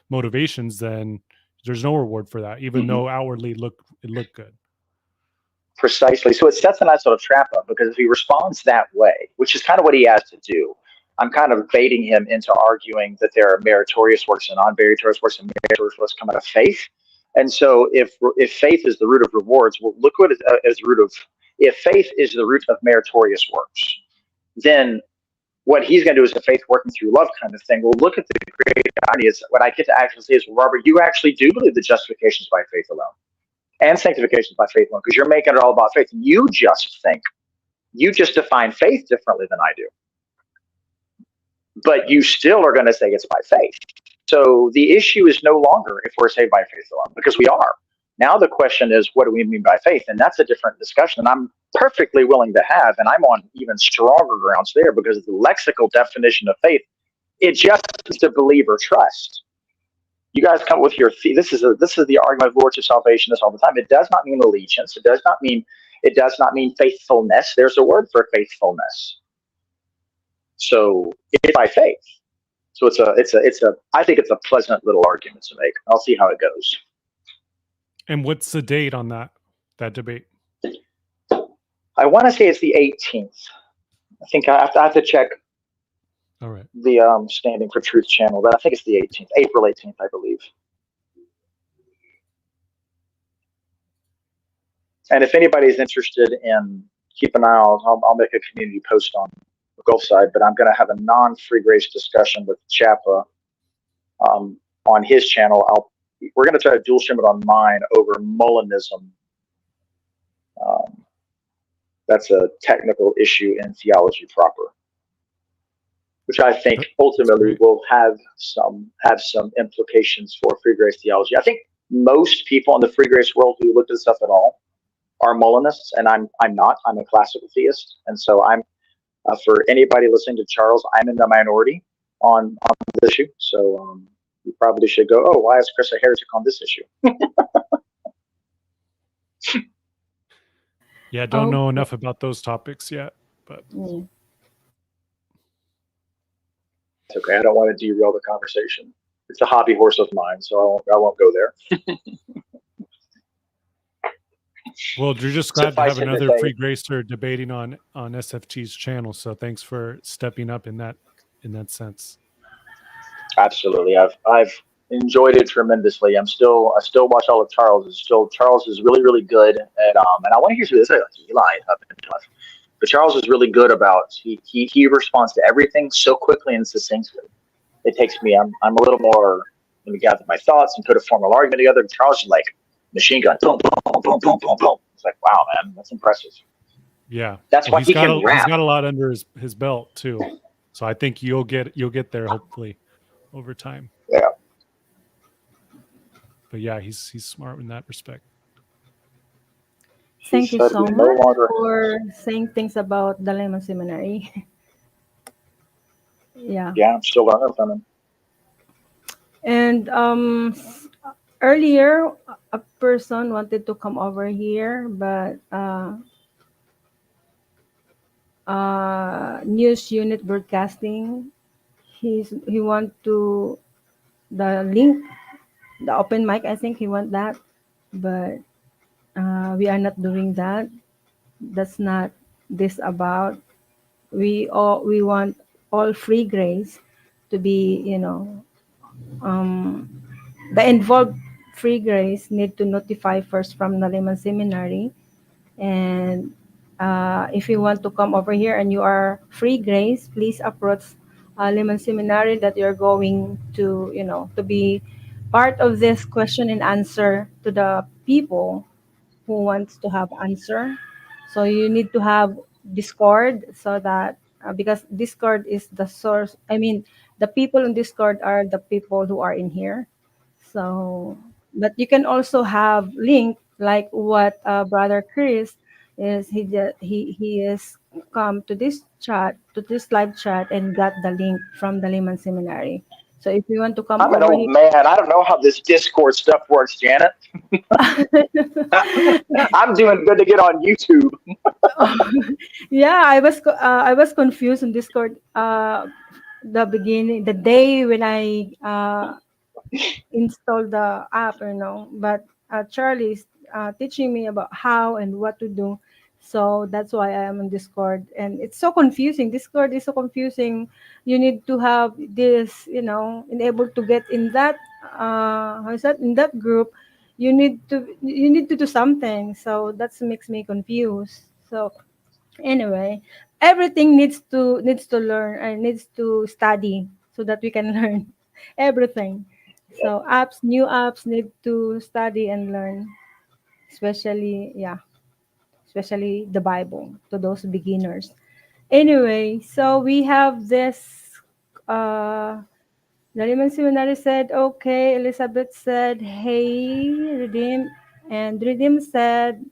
motivations, then there's no reward for that, even though outwardly it looked good. Precisely. So it sets a nice little trap up, because if he responds that way, which is kind of what he has to do, I'm kind of baiting him into arguing that there are meritorious works and non-meritorious works, and meritorious works come out of faith. And so if faith is the root of rewards, well, look what is the root of, if faith is the root of meritorious works, then what he's going to do is a faith working through love kind of thing. Well, look at the great irony is what I get to actually say is, well, Robert, you actually do believe that justification is by faith alone and sanctification is by faith alone, because you're making it all about faith. You just define faith differently than I do. But you still are going to say it's by faith. So the issue is no longer if we're saved by faith alone, because we are. Now the question is, what do we mean by faith? And that's a different discussion, and I'm perfectly willing to have, and I'm on even stronger grounds there, because the lexical definition of faith, it just is to believe or trust. You guys come with your this is the argument of lordship salvation all the time. It does not mean allegiance. It does not mean faithfulness. There's a word for faithfulness. So it's by faith. So I think it's a pleasant little argument to make. I'll see how it goes. And what's the date on that debate? I want to say it's the 18th. I think I have to check. All right. The Standing for Truth channel, but I think it's the 18th, April 18th, I believe. And if anybody's interested in, keep an eye out. I'll make a community post on the Gulf side, but I'm going to have a non-free grace discussion with Chapa on his channel. We're going to try to dual stream it on mine over Molinism. That's a technical issue in theology proper, which I think ultimately will have some implications for free grace theology. I think most people in the free grace world who look at this stuff at all are Molinists, and I'm not. I'm a classical theist, and so I'm for anybody listening to Charles, I'm in the minority on this issue. So you probably should go, oh, why is Chris a heretic on this issue? Yeah, I don't know enough about those topics yet, but. It's okay. I don't want to derail the conversation. It's a hobby horse of mine, so I won't go there. Well, you're just glad to have another free gracer debating on SFT's channel. So thanks for stepping up in that sense. Absolutely, I've enjoyed it tremendously. I still watch all of Charles. Charles is really, really good at and I want to hear this. He lied up and tough. But Charles is really good about he responds to everything so quickly and succinctly. It takes me. I'm a little more. Let me gather my thoughts and put a formal argument together. And Charles is like machine gun. Boom, boom, boom, boom, boom, boom. It's like, wow, man, that's impressive. Yeah, that's why he can rap. He's got a lot under his belt too. So I think you'll get there hopefully over time. Yeah. But yeah, he's smart in that respect. Thank you so much for saying things about the Layman Seminary. Yeah. Yeah, I'm still learning from him. And earlier, a person wanted to come over here, but news unit broadcasting, he want to the link, the open mic. I think he want that, but We are not doing that. That's not this about. We want all free grace to be, um, the involved free grace need to notify first from the Layman Seminary. And if you want to come over here and you are free grace, please approach Layman Seminary that you're going to, to be part of this question and answer to the people who wants to have answer. So you need to have Discord so that because Discord is the source. I mean, the people in Discord are the people who are in here. So, but you can also have link like what Brother Chris is. He is come to this chat to this live chat and got the link from the Lehman Seminary. So if you want to come I'm an over old here, man. I don't know how this Discord stuff works, Janet. I'm doing good to get on YouTube. yeah, I was confused on Discord. The beginning, the day when I install the app, but Charlie's teaching me about how and what to do. So that's why I am on Discord. And it's so confusing. Discord is so confusing. You need to have this, and able to get in that, how is that, in that group, you need to do something. So that makes me confused. So anyway, everything needs to learn and needs to study so that we can learn everything. So new apps need to study and learn, especially, yeah, especially the Bible to those beginners. Anyway, so we have this. Nariman Seminary said, okay. Elizabeth said, hey, Redeem. And Redeem said,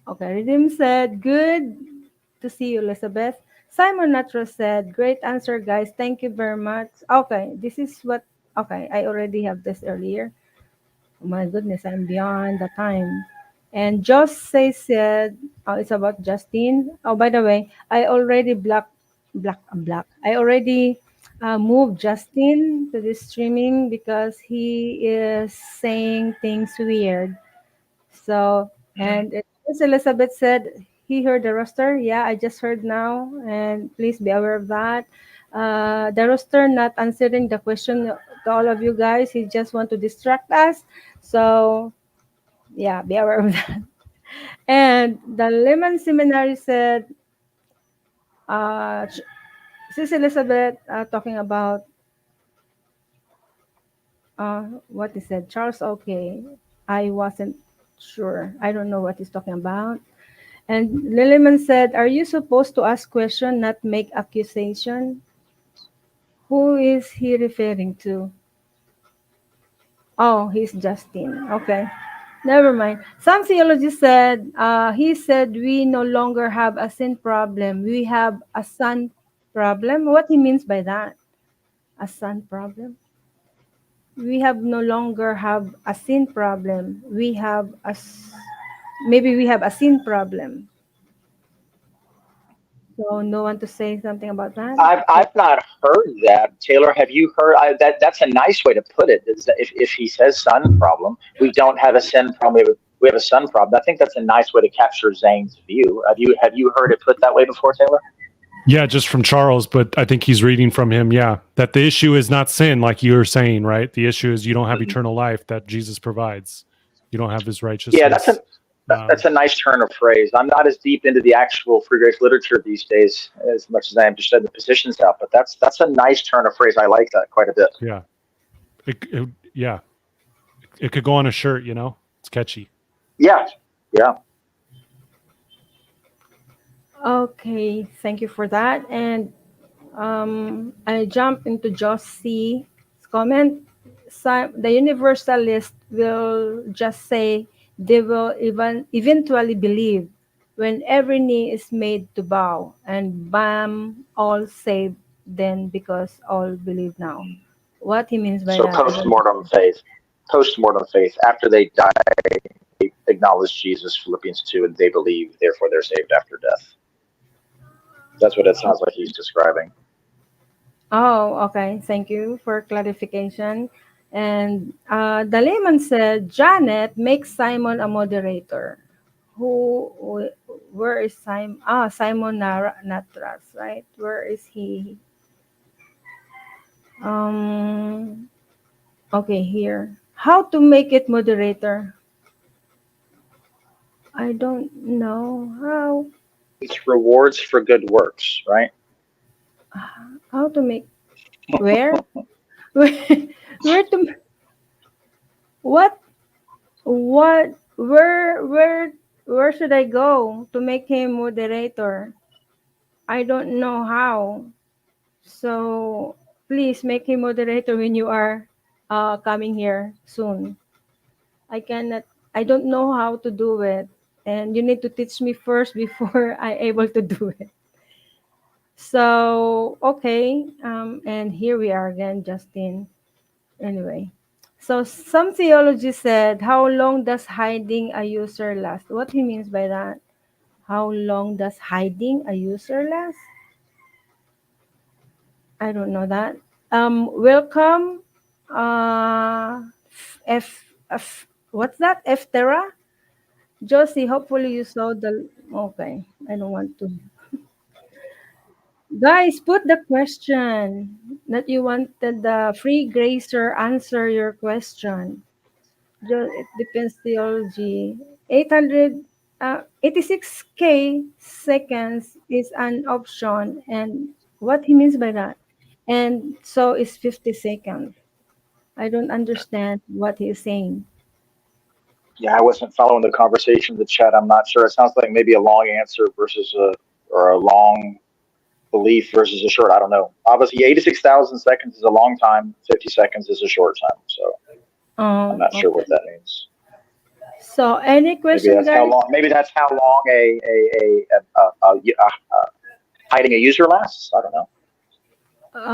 okay, Redeem said, good to see you, Elizabeth. Simon Natro said, great answer, guys. Thank you very much. Okay, this is what, okay, I already have this earlier. Oh my goodness, I'm beyond the time. And said, oh, it's about Justine. Oh, by the way, I already black. I already moved Justin to this streaming because he is saying things weird. So, and as Elizabeth said, he heard the roster. Yeah, I just heard now, and please be aware of that. The roster not answering the question to all of you guys. He just want to distract us. So, yeah, be aware of that. And the Lemon Seminary said, Sis Elizabeth talking about what he said. Charles, okay. I wasn't sure. I don't know what he's talking about. And Liliman said, are you supposed to ask question, not make accusation? Who is he referring to? Oh, he's Justin. Okay. Never mind. Some theologians said, he said, we no longer have a sin problem. We have a son problem. What he means by that? A son problem? We have no longer have a sin problem. We have maybe we have a sin problem. So no one to say something about that? I've not heard that. Taylor, have you heard that's a nice way to put it. Is that if he says sun problem, we don't have a sin problem. We have a sun problem. I think that's a nice way to capture Zane's view. Have you heard it put that way before, Taylor? Yeah, just from Charles, but I think he's reading from him. Yeah, that the issue is not sin, like you were saying, right? The issue is you don't have eternal life that Jesus provides. You don't have his righteousness. Yeah, that's a nice turn of phrase. I'm not as deep into the actual free grace literature these days as much as I am to study the positions out, but that's a nice turn of phrase. I like that quite a bit. Yeah, it could go on a shirt. It's catchy. Yeah. Okay, thank you for that. And I jump into Josh C's comment. The Universalist will just say they will eventually believe when every knee is made to bow, and bam, all saved then because all believe now. What he means by So that? post-mortem faith. After they die, they acknowledge Jesus, Philippians 2, and they believe, therefore they're saved after death. That's what it sounds like he's describing. Oh, okay. Thank you for clarification. And the layman said, Janet, make Simon a moderator. Where is Simon? Simon Natras, right? Where is he? Um, okay, here. How to make it moderator? I don't know how. It's rewards for good works, right? How to make where? Where to what where should I go to make him moderator? I don't know how. So please make him moderator when you are coming here soon. I cannot. I don't know how to do it, and you need to teach me first before I able to do it. So okay, and here we are again, Justin. Anyway, so some theology said, how long does hiding a user last? What he means by that? How long does hiding a user last? I don't know that. Welcome, what's that? Eftera? Josie, hopefully you saw the, okay, I don't want to. Guys, put the question that you wanted the free gracer answer your question. It depends theology. 800, 86K seconds is an option. And what he means by that? And so is 50 seconds. I don't understand what he's saying. Yeah, I wasn't following the conversation in the chat. I'm not sure. It sounds like maybe a long answer versus a long belief versus a short. I don't know. Obviously, 86,000 seconds is a long time. 50 seconds is a short time. So I'm not sure what Okay. that means. So any Maybe question, that's how guys? long. Maybe that's how long hiding a user lasts. I don't know.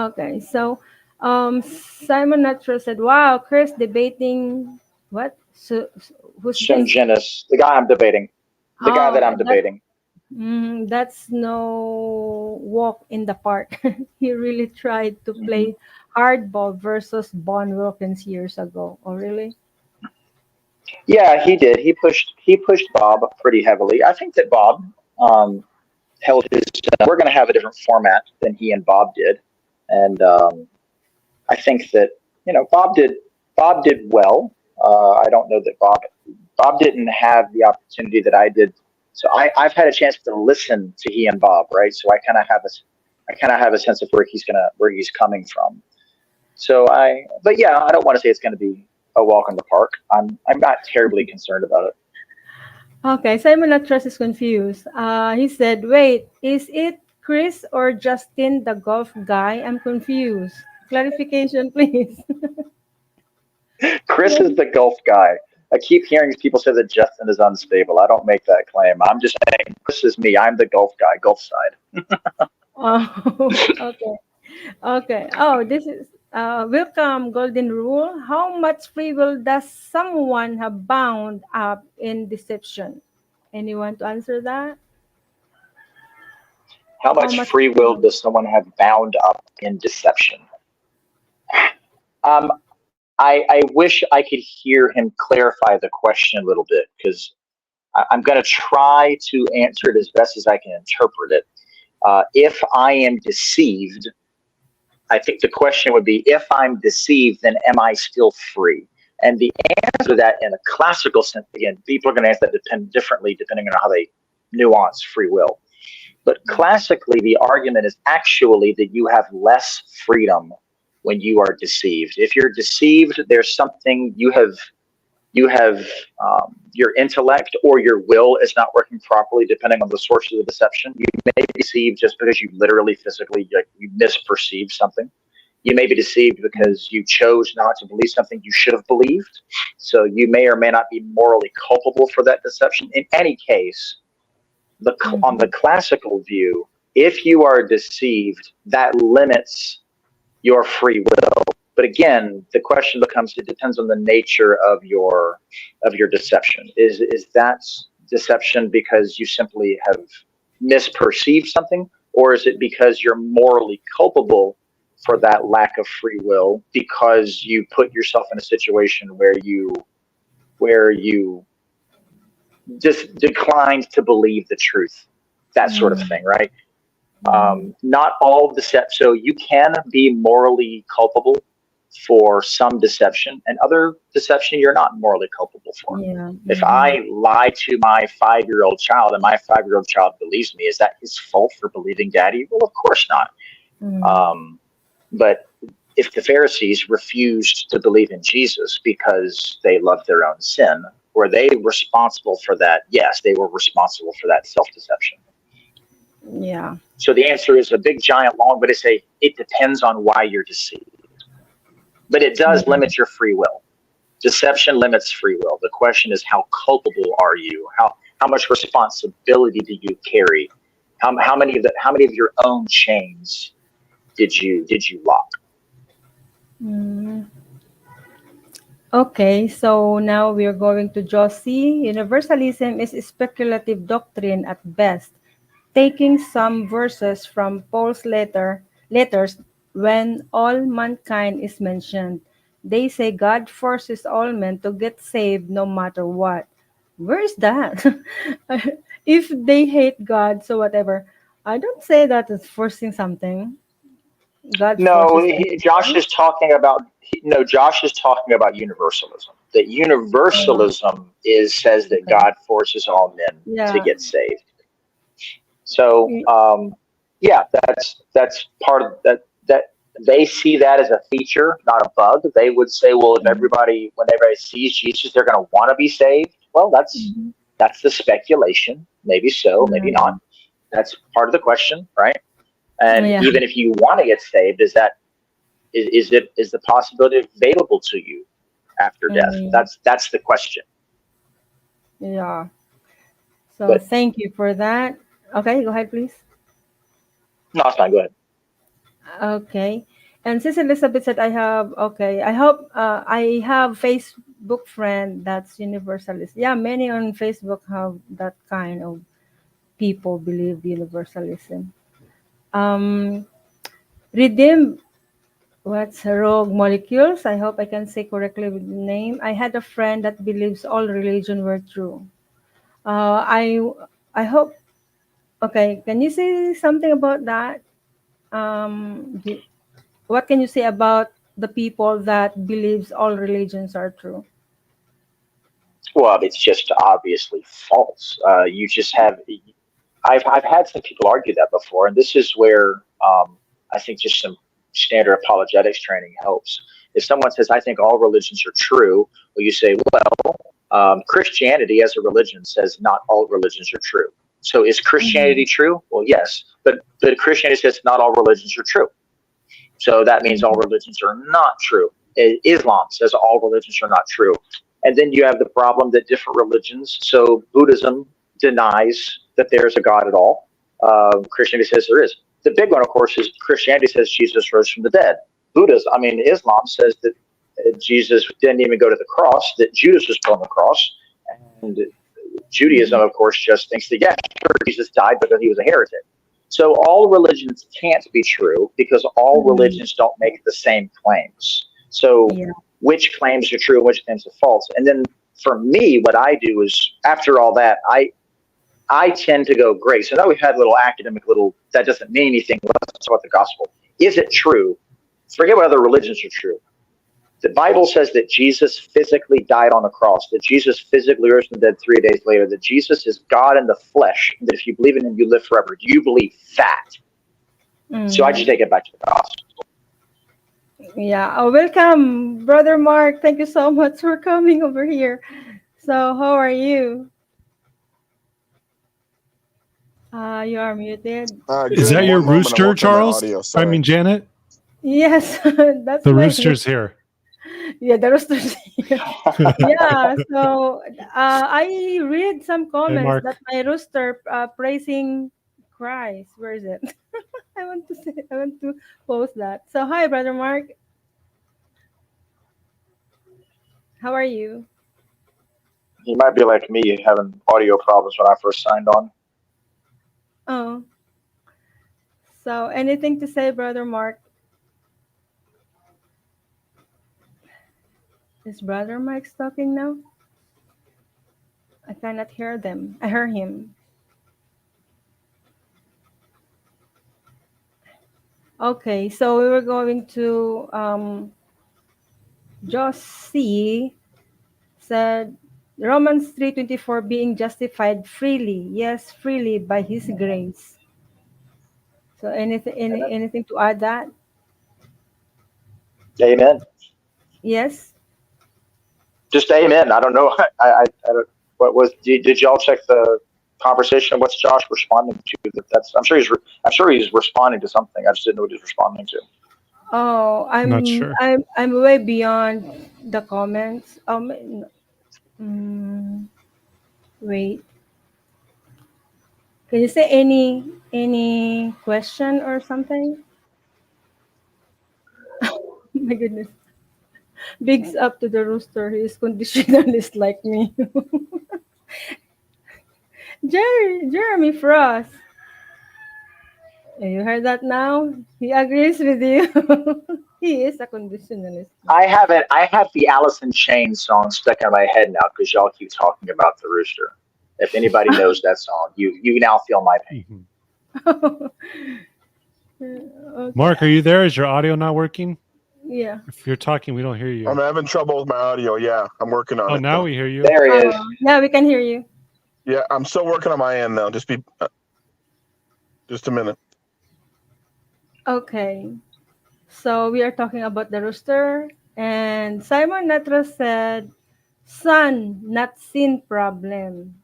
Okay. So Simon Natro said, wow, Chris debating what? Who's Shin this? Genis, the guy I'm debating, the guy Oh, that okay. I'm debating. That's no walk in the park. He really tried to Hmm. play hardball versus Bon Wilkins years ago. Oh, really? Yeah, he did. He pushed Bob pretty heavily. I think that Bob um, held his. We're going to have a different format than he and Bob did, and I think that Bob did well. I don't know that Bob didn't have the opportunity that I did. So I've had a chance to listen to he and Bob, right? So I kind of have a sense of where he's coming from. But yeah, I don't want to say it's going to be a walk in the park. I'm not terribly concerned about it. Okay, Simon Natras is confused. He said, wait, is it Chris or Justin, the golf guy? I'm confused. Clarification, please. Chris is the golf guy. I keep hearing people say that Justin is unstable. I don't make that claim. I'm just saying Chris is me. I'm the golf guy, golf side. Oh, okay. Okay. Oh, this is welcome, Golden Rule. How much free will does someone have bound up in deception? Anyone to answer that? How How much much free free will will? does someone have bound up in deception? Um, I wish I could hear him clarify the question a little bit because I'm going to try to answer it as best as I can interpret it. If I am deceived, I think the question would be, if I'm deceived, then am I still free? And the answer to that in a classical sense, again, people are going to answer that differently depending on how they nuance free will. But classically, the argument is actually that you have less freedom when you are deceived. If you're deceived, there's something you have your intellect or your will is not working properly depending on the source of the deception. You may be deceived just because you literally physically you misperceived something. You may be deceived because you chose not to believe something you should have believed. So you may or may not be morally culpable for that deception. In any case, on the Mhm. classical view, if you are deceived, that limits your free will. But again, the question becomes: it depends on the nature of your deception. Is that deception because you simply have misperceived something, or is it because you're morally culpable? And you have to for that lack of free will because you put yourself in a situation where you just declined to believe the truth, that sort of thing, right? Not all deception. So you can be morally culpable for some deception, and other deception you're not morally culpable for. Yeah. If I lie to my 5-year-old child and my 5-year-old child believes me, is that his fault for believing daddy? Well, of course not. But if the Pharisees refused to believe in Jesus because they loved their own sin, were they responsible for that? Yes, they were responsible for that self-deception. Yeah. So the answer is a big, giant, long, but it depends on why you're deceived. But it does limit your free will. Deception limits free will. The question is, how culpable are you? How much responsibility do you carry? How many of your own chains did you lock? Okay, so now we're going to Josie. Universalism is a speculative doctrine at best, taking some verses from Paul's letters when all mankind is mentioned. They say God forces all men to get saved no matter what. Where is that? If they hate God, so whatever. I don't say that it's forcing something. God No, forces Josh everyone. is talking about Josh is talking about universalism. That Oh, universalism says that okay. God forces all men to Yeah. get saved. So yeah, that's part of that they see that as a feature, not a bug. They would say, well, when everybody sees Jesus, they're going to want to be saved. Well, Mhm. that's the speculation. Maybe so, maybe not. Yeah. That's part of the question, right? And Yeah. even if you want to get saved, is the possibility available to you after death? Mm, That's the question. yeah. So But thank you for that. Okay, go ahead, please. no, it's fine. Go ahead. Okay. And Sis Elizabeth said, I have, okay, I hope I have Facebook friend that's universalist. Yeah, many on Facebook have that kind of people believe universalism. Um, Redeem, what's rogue molecules? I hope I can say correctly with the name. I had a friend that believes all religion were true. Uh, I I hope. Okay, can you say something about that? Do, what can you say about the people that believes all religions are true? Well, it's just obviously false. You just have. I've had some people argue that before, and this is where I think just some standard apologetics training helps. If someone says, "I think all religions are true," well, you say, "Well, Christianity as a religion says not all religions are true. So is Christianity Mhm. true? Well, yes, but Christianity says not all religions are true. So that means all Mhm. religions are not true. Islam says all religions are not true. And then you have the problem that different religions, so Buddhism denies that there's a God at all. Christianity says there is. The big one, of course, is Christianity says Jesus rose from the dead. Islam says that Jesus didn't even go to the cross, that Judas was put on the cross. And Judaism, Mhm. of course, just thinks that, yeah, sure, Jesus died because he was a heretic. So all religions can't be true because all Mhm. religions don't make the same claims. So Yeah. which claims are true and which claims are false? And then for me, what I do is after all that, I tend to go, great. So now we've had a little academic that doesn't mean anything. Let's talk about the gospel. Is it true? Forget what other religions are true. The Bible says that Jesus physically died on the cross, that Jesus physically rose from the dead 3 days later, that Jesus is God in the flesh, that if you believe in him, you live forever. Do you believe that? So I just Mhm. take it back to the gospel. Yeah. Oh, welcome, brother Mark. Thank you so much for coming over here. So, how are you? You are muted. Is Good. that your One moment. I'm rooster, working on my Charles? audio. I Sorry. mean, Janet? Yes, that's The my rooster's here. yeah, the roosters here. Yeah, so I read some Hey, comments that Mark. my rooster praising Christ. Where is it? I want to post that. So hi, brother Mark. How are you? He might be like me, having audio problems when I first signed on. Oh, so anything to say, brother Mark? Is Brother Mike's talking now? I cannot hear them. I hear him. Okay, so we were going to Josie said Romans 3:24 being justified freely. Yes, freely by his grace. So anything to add that? Amen. Yes. Just amen. I don't know. I don't, what was, did y'all check the conversation? What's Josh responding to? That's, I'm sure he's responding to something. I just didn't know what he's responding to. Oh, Not sure. I'm way beyond the comments. Wait. Can you say any question or something? My goodness. Bigs up to the rooster. He is conditionalist like me. Jeremy Frost. You heard that now? He agrees with you. He is a conditionalist. I have the Alice in Chains song stuck in my head now because y'all keep talking about the rooster. If anybody knows that song, you now feel my pain. Mhm. Okay. Mark, are you there? Is your audio not working? Yeah. If you're talking, we don't hear you. I'm having trouble with my audio. Yeah, I'm working on it. Oh, now we hear you. There he is. Yeah, we can hear you. Yeah, I'm still working on my end now. Just a minute. Okay. So we are talking about the rooster, and Simon Netro said, "Sun, not sin problem."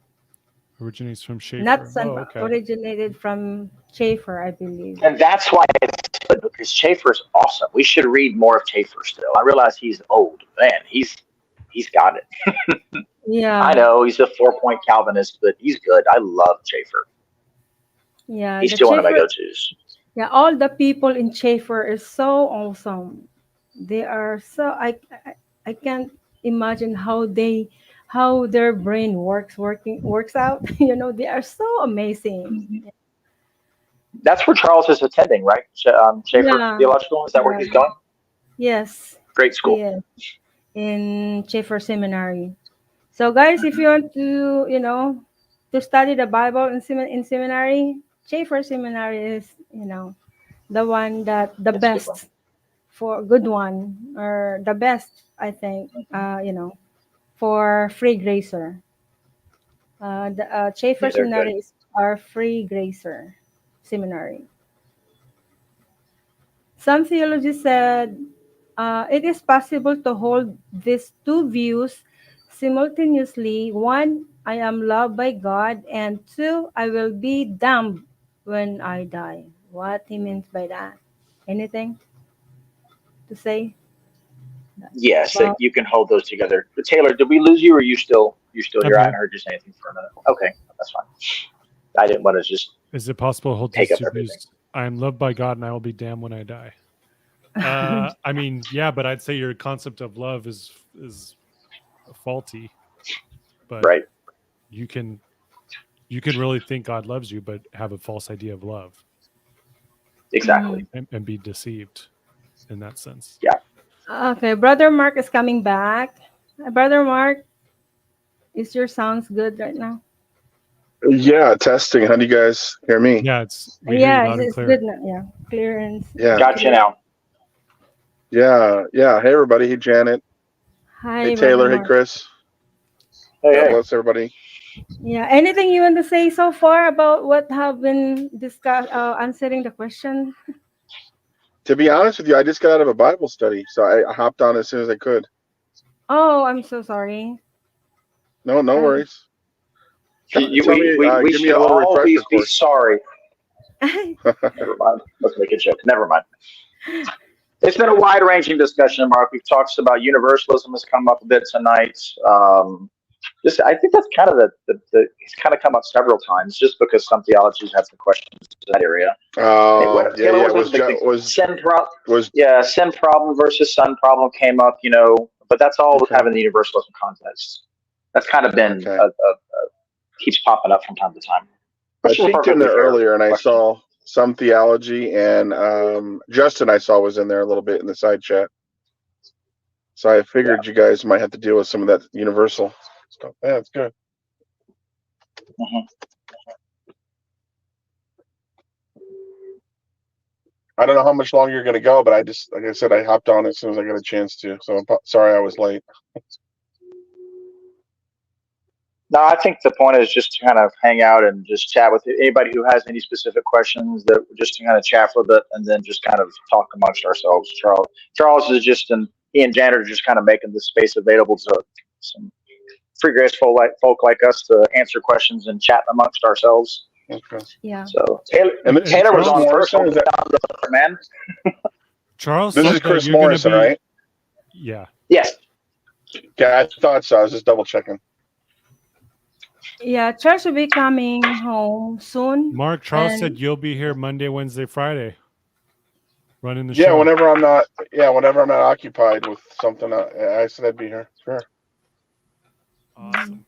Originates from Schaefer. Not sun, Oh, okay. originated from Schaefer, I believe. And that's why it's good, because Schaefer's awesome. We should read more of Schaefer still. I realize he's old. Man, he's got it. Yeah. I know he's a 4-point Calvinist, but he's good. I love Schaefer. Yeah. He's the still one of my Schaefer- go-tos. Yeah, all the people in Schaefer is so awesome. They are so I can't imagine how their brain works out. They are so amazing. Mhm. That's where Charles is attending, right? Schaefer Yeah. Theological. Is that where Yeah. he's going? Yes. Great school. Yes. In Schaefer Seminary. So guys, if you want to study the Bible in seminary, Schaefer Seminary is, the one that the That's a good one. best for good one, or the best, I think, for free gracer. The Schaefer Yeah, they're Seminary good. is our free gracer seminary. Some theologians said it is possible to hold these two views simultaneously. One, I am loved by God, and two, I will be damned when I die. What he means by that? Anything to say? Yes, Well, you can hold those together. But Taylor, did we lose you, or you still I'm here? I here. haven't heard you say anything for a minute. Okay, that's fine. I didn't want to just Is it possible to hold take these up two views? everything. I am loved by God and I will be damned when I die. I mean, yeah, but I'd say your concept of love is faulty. But Right. you can really think God loves you, but have a false idea of love Exactly. and be deceived in that sense. Yeah. okay, Brother Mark is coming back. Brother Mark, is your sounds good right now? Yeah, testing. How do you guys hear me? Yeah, we hear you Yeah, loud and it's clear. good now. Yeah, clearance. Yeah. Gotcha now. Yeah. Hey, everybody. Hey, Janet. Hi, Hey, Brother Taylor. Hey, Mark. Chris. Hey, God hey. bless everybody. Yeah, anything you want to say so far about what have been discussed, answering the question? To be honest with you, I just got out of a Bible study, so I hopped on as soon as I could. Oh, I'm so sorry. No worries. Tell We me, give me should a little always refresher be course. sorry. Never mind. Let's make a joke. Never mind. It's been a wide-ranging discussion, Mark. We've talked about universalism has come up a bit tonight. I think that's kind of it's kind of come up several times, just because some theologies have some questions in that area. Oh, Taylor, yeah. what was the big thing? Sin problem versus son problem came up, but that's all Okay. kind of in the universalism context. That's kind of been keeps popping up from time to time. I Which is a peeked in perfectly there fair earlier and I question. saw some theology, and Justin I saw was in there a little bit in the side chat. So I figured you guys might have to deal with some of that universal stuff. Yeah, it's good. Mhm. I don't know how much longer you're going to go, but I just, like I said, I hopped on as soon as I got a chance to. So I'm sorry I was late. No, I think the point is just to kind of hang out and just chat with anybody who has any specific questions, that just to kind of chat for a bit and then just kind of talk amongst ourselves. Charles is just, and he and Janet are just kind of making this space available to some free grace folk like us to answer questions and chat amongst ourselves. Okay. Yeah. So And Taylor was on first, Morrison, is that, man. Charles this said is that Chris you're going to Morrison, be. right? Yeah. Yes. Yeah, I thought so. I was just double checking. Yeah, church will be coming home soon. Mark, Charles And said you'll be here Monday, Wednesday, Friday, running the Yeah, show. whenever I'm not occupied with something, I said I'd be here. Sure. Awesome.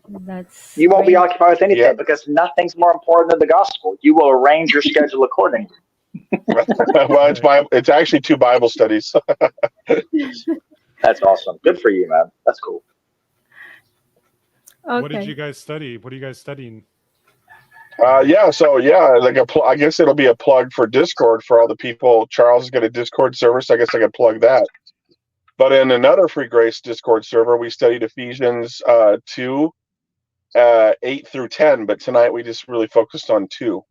that's You won't be great. occupied with anything Yeah. because nothing's more important than the gospel. You will arrange your schedule accordingly. Well, it's actually 2 Bible studies. That's awesome. Good for you, man. That's cool. What did Okay. you guys study? What are you guys studying? Like I guess it'll be a plug for Discord for all the people. Charles has got a Discord server, so I guess I could plug that. But in another Free Grace Discord server, we studied Ephesians 2, 8 through 10. But tonight we just really focused on 2.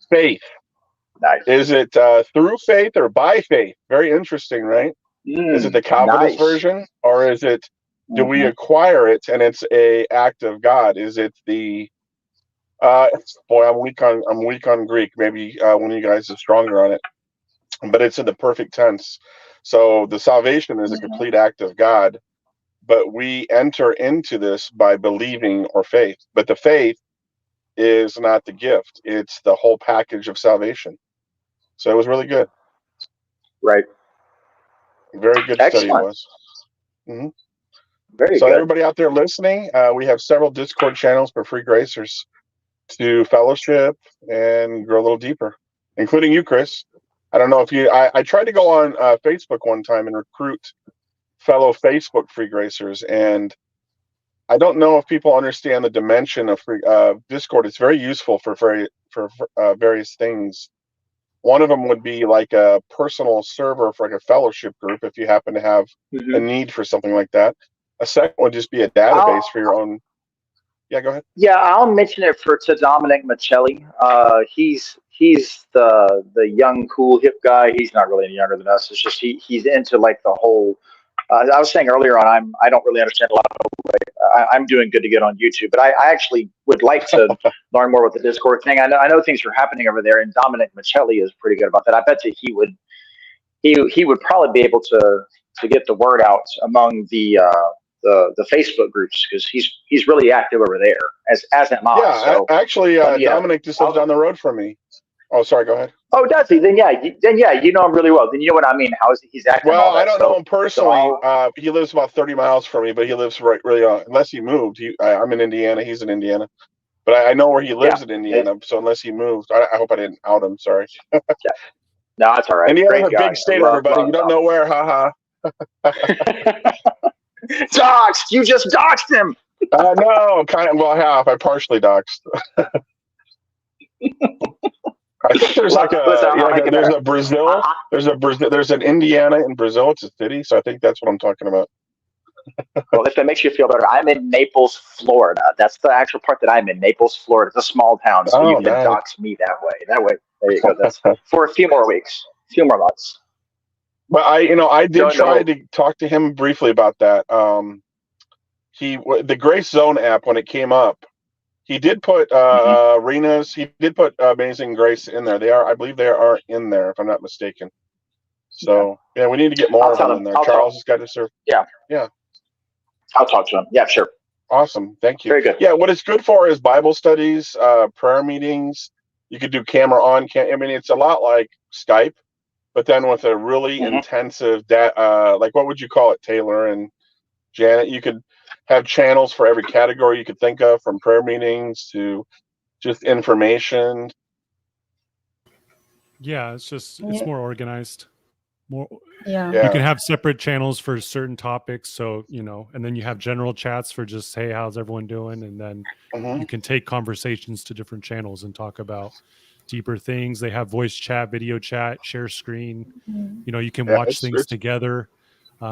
Faith. Nice. Is it through faith or by faith? Very interesting, right? Is it the Calvinist version, or is it? Do we acquire it and it's a act of God? Is it the? Boy, I'm weak on Greek. Maybe one of you guys is stronger on it, but it's in the perfect tense. So the salvation is a complete act of God, but we enter into this by believing or faith. But the faith is not the gift; it's the whole package of salvation. So it was really good. Right. Very good study it was. Mm-hmm. Very So good. everybody out there listening, we have several Discord channels for free gracers to fellowship and grow a little deeper, including you, Chris. I don't know if you. I tried to go on Facebook one time and recruit fellow Facebook free gracers, and I don't know if people understand the dimension of Discord. It's very useful for various things. One of them would be like a personal server for like a fellowship group if you happen to have a need for something like that. A second would just be a database for your own. Yeah, go ahead. Yeah, I'll mention it to Dominic Michelli. He's the young, cool, hip guy. He's not really any younger than us. It's just he's into like the whole. I was saying earlier on, I don't really understand a lot of. I'm doing good to get on YouTube, but I actually would like to learn more with the Discord thing. I know things are happening over there, and Dominic Michelli is pretty good about that. I bet that he would probably be able to get the word out among the Facebook groups, because he's really active over there, as am I. Yeah, so, actually, Dominic just lives down the road from me. Oh, sorry, go ahead. Oh, does he? Then you know him really well. Then you know what I mean. How is he's acting? Well, I don't know him personally. He lives about 30 miles from me, but he lives really unless he moved. I'm in Indiana. He's in Indiana, but I know where he lives in Indiana. So unless he moved, I hope I didn't out him. Sorry. Yeah. No, that's all right. Indiana's a big state, everybody. You don't know where, haha. Doxed! You just doxed him. No, kind of. Well, half. I partially doxed. I think there's there's a Brazil. There's an Indiana in Brazil. It's a city, so I think that's what I'm talking about. Well, if that makes you feel better, I'm in Naples, Florida. That's the actual part that I'm in. Naples, Florida. It's a small town, so you can dox me that way. There you go. That's for a few more weeks, a few more months. But I did try to talk to him briefly about that. The Grace Zone app, when it came up, he did put arenas. He did put Amazing Grace in there. I believe they are in there, if I'm not mistaken. So yeah, we need to get more of them in there. Charles has got to serve. Yeah. I'll talk to him. Yeah, sure. Awesome, thank you. Very good. Yeah, what it's good for is Bible studies, prayer meetings. You could do camera on. I mean, it's a lot like Skype, but then with a really intensive like what would you call it, Taylor and Janet? You could have channels for every category you could think of, from prayer meetings to just information. Yeah, it's more organized. more. Yeah. You can have separate channels for certain topics. So, and then you have general chats for just, hey, how's everyone doing? And then you can take conversations to different channels and talk about deeper things. They have voice chat, video chat, share screen. You can watch things together.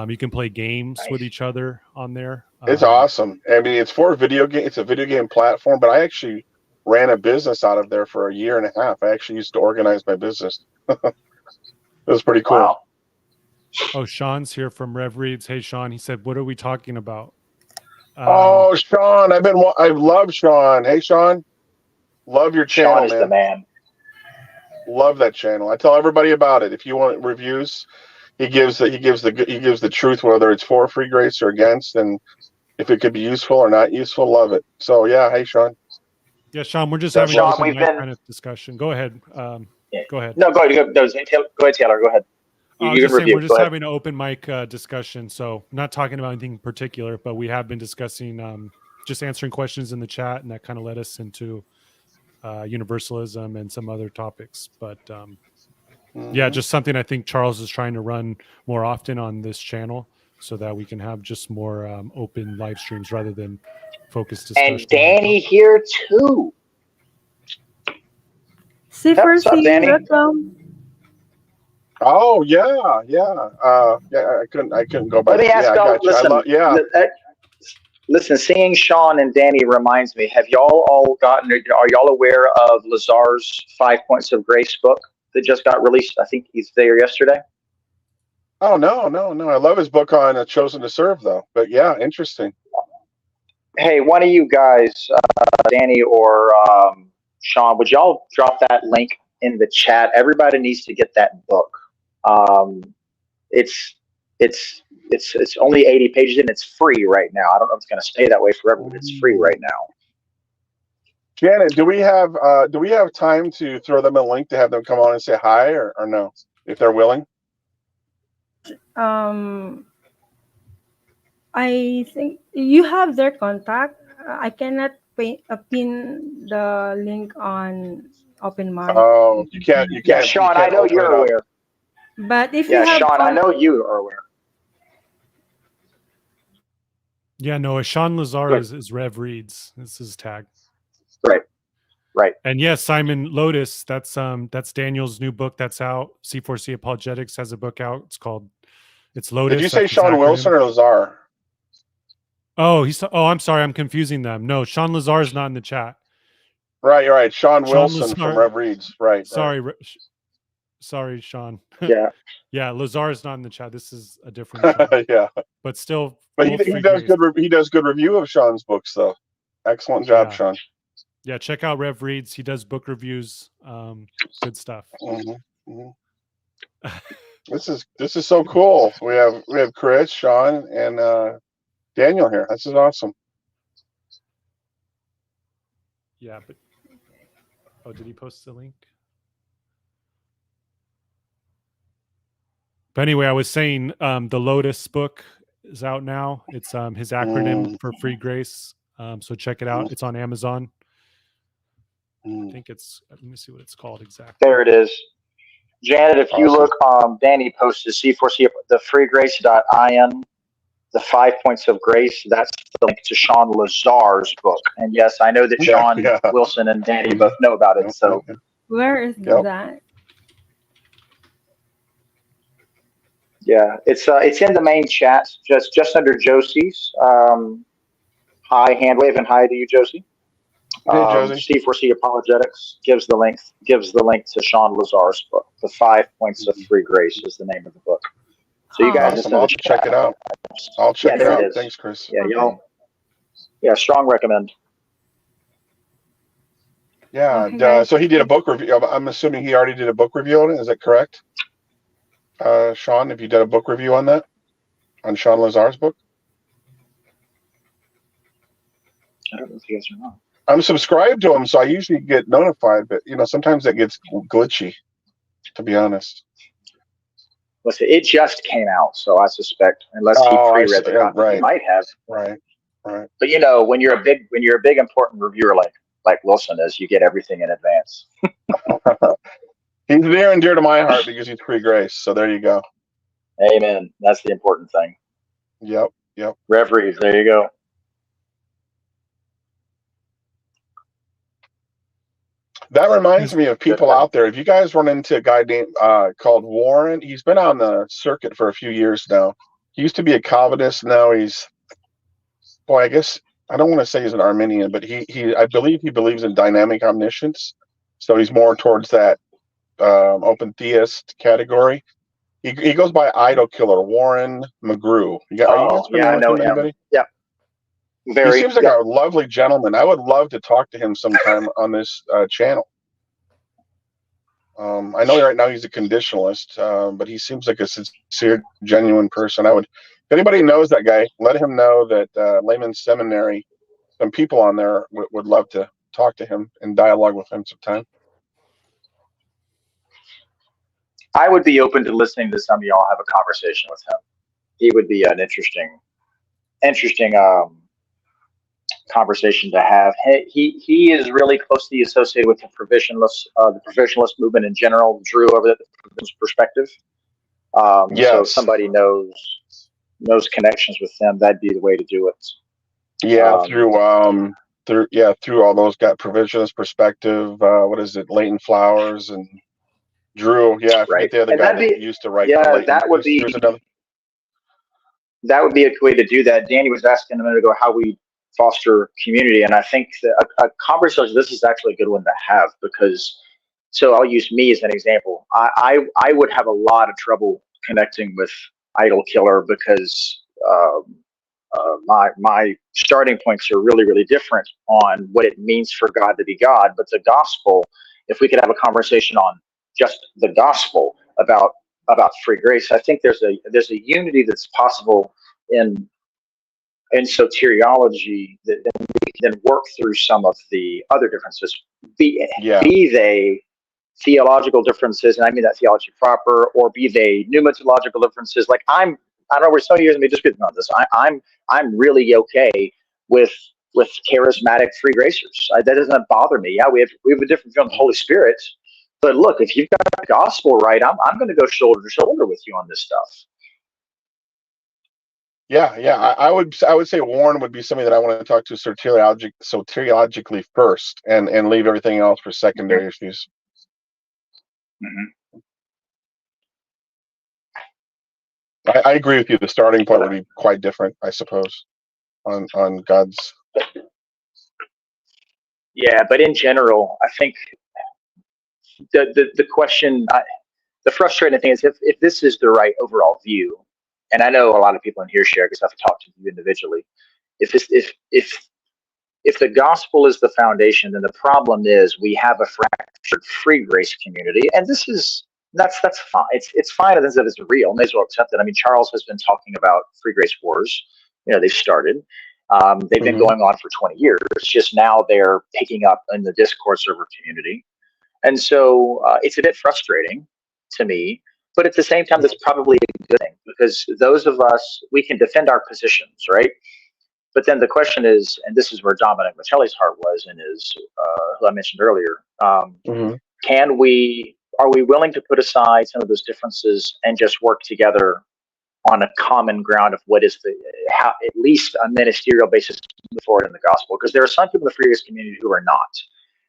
You can play games with each other on there. It's awesome. I mean, it's for video game. It's a video game platform, but I actually ran a business out of there for a year and a half. I actually used to organize my business. It was pretty cool. Wow. Oh, Sean's here from Rev Reads. Hey, Sean. He said, "What are we talking about?" Oh, Sean, I love Sean. Hey, Sean, love your channel, Sean is the man. Love that channel. I tell everybody about it. If you want reviews, he gives the truth, whether it's for free grace or against, and if it could be useful or not useful. Love it. So yeah, hey, Sean. Yeah, Sean, we're just having Sean, an kind of discussion. Go ahead. Go ahead. No, go ahead. Go ahead, Taylor. Go ahead. We're just having an open mic discussion. So not talking about anything in particular, but we have been discussing just answering questions in the chat, and that kind of led us into Universalism and some other topics. But yeah, just something I think Charles is trying to run more often on this channel so that we can have just more open live streams rather than focused discussion. And Danny here too. C4C.com. Oh yeah. I couldn't go back. Let me ask y'all. Listen, seeing Sean and Danny reminds me. Have y'all all gotten? Are y'all aware of Lazar's 5 Points of Grace book that just got released? I think he's there yesterday. Oh no! I love his book on Chosen to Serve, though. But yeah, interesting. Hey, one of you guys, Danny or Sean, would y'all drop that link in the chat? Everybody needs to get that book. It's only 80 pages and it's free right now. I don't know if it's going to stay that way forever, but it's free right now. Janet, do we have time to throw them a link to have them come on and say hi or no, if they're willing? I think you have their contact. I cannot pin the link on Open Mic. Oh, you can't. Yeah, Sean, I know you're aware. But if you have Sean, I know you are aware. Yeah, no, Sean Lazar is Rev Reads. This is his tag. Right. And yes, Simon Lotus, that's Daniel's new book that's out. C4C Apologetics has a book out. It's Lotus. Did you say Sean Wilson or Lazar? Oh, I'm sorry, I'm confusing them. No, Sean Lazar is not in the chat. Right. Sean Wilson from Rev Reads. Right. Sorry, Sean. Yeah. Yeah, Lazar is not in the chat. This is a different Sean. Yeah. But still. But he does good review of Sean's books, though. Excellent job, Sean. Yeah, check out Rev Reads. He does book reviews. Good stuff. This is so cool. We have Chris, Sean, and Daniel here. This is awesome. Yeah, but did he post the link? But anyway, I was saying the Lotus book is out now. It's his acronym for free grace. So check it out. It's on Amazon. I think let me see what it's called exactly. There it is. Janet, if you look, Danny posted C4C, the freegrace.in, the 5 Points of Grace. That's the link to Sean Lazar's book. And yes, I know that Sean Wilson and Danny both know about it. So where is that? Yeah, it's in the main chat, just under Josie's. Hi, hand wave, and hi to you, Josie. C4C Apologetics gives the link to Sean Lazar's book. The 5 Points of Free Grace is the name of the book. So you guys, I'll check it out. I'll check it out. Thanks, Chris. Yeah, y'all. Yeah, strong recommend. Yeah. So he did a book review. I'm assuming he already did a book review on it. Is that correct? Sean, if you did a book review on that, on Sean Lazar's book? I don't know if you guys are not. I'm subscribed to him, so I usually get notified, but sometimes it gets glitchy, to be honest. Listen, it just came out, so I suspect, unless he pre-read the copy, he might have. Right. But when you're a big important reviewer like Wilson is, you get everything in advance. He's near and dear to my heart because he's free grace. So there you go. Amen. That's the important thing. Yep. Reveries. There you go. That reminds me of people out there. If you guys run into a guy named called Warren, he's been on the circuit for a few years now. He used to be a Calvinist. Now he's, I guess I don't want to say he's an Arminian, but I believe he believes in dynamic omniscience. So he's more towards that open theist category. He goes by Idol Killer, Warren McGrew. Are you guys familiar with him, anybody? Yeah. He seems like a lovely gentleman. I would love to talk to him sometime on this channel. I know right now he's a conditionalist, but he seems like a sincere, genuine person. If anybody knows that guy, let him know that Layman's Seminary, some people on there would love to talk to him and dialogue with him sometime. I would be open to listening to some of y'all have a conversation with him. He would be an interesting conversation to have. He is really closely associated with the provisionalist movement in general. Drew over the perspective. Yes. So if somebody knows connections with them, that'd be the way to do it. Yeah, through all those got provisionalist perspective. What is it? Leighton Flowers and Drew. Yeah, I forget the other guy that used to write. Yeah, that would be a way to do that. Danny was asking a minute ago how we foster community, and I think that a conversation. This is actually a good one to have because. So I'll use me as an example. I would have a lot of trouble connecting with Idol Killer because my starting points are really, really different on what it means for God to be God. But the gospel, if we could have a conversation on just the gospel about free grace, I think there's a unity that's possible in soteriology that then we can then work through some of the other differences, be they theological differences, and I mean that theology proper, or be they pneumatological differences. Like I don't know, we're so years of me disagreeing on this. I'm really okay with charismatic free gracers. That doesn't bother me. Yeah, we have a different view on the Holy Spirit, but look, if you've got the gospel right, I'm going to go shoulder to shoulder with you on this stuff. Yeah. I would say Warren would be somebody that I want to talk to soteriologically first, and leave everything else for secondary issues. Mm-hmm. I agree with you. The starting point would be quite different, I suppose, on God's. Yeah, but in general, I think the question, the frustrating thing is if this is the right overall view, and I know a lot of people in here share because I've talked to you individually. If the gospel is the foundation, then the problem is we have a fractured free grace community, and that's fine. It's fine as if it's real. May as well accept it. I mean, Charles has been talking about free grace wars. They started. They've been going on for 20 years. Just now they're picking up in the Discord server community, and so it's a bit frustrating to me. But at the same time, that's probably a good thing because those of us, we can defend our positions, right? But then the question is, and this is where Dominic Michelli's heart was, and is who I mentioned earlier. Are we willing to put aside some of those differences and just work together on a common ground of what is at least a ministerial basis to move forward in the gospel? Because there are some people in the free grace community who are not.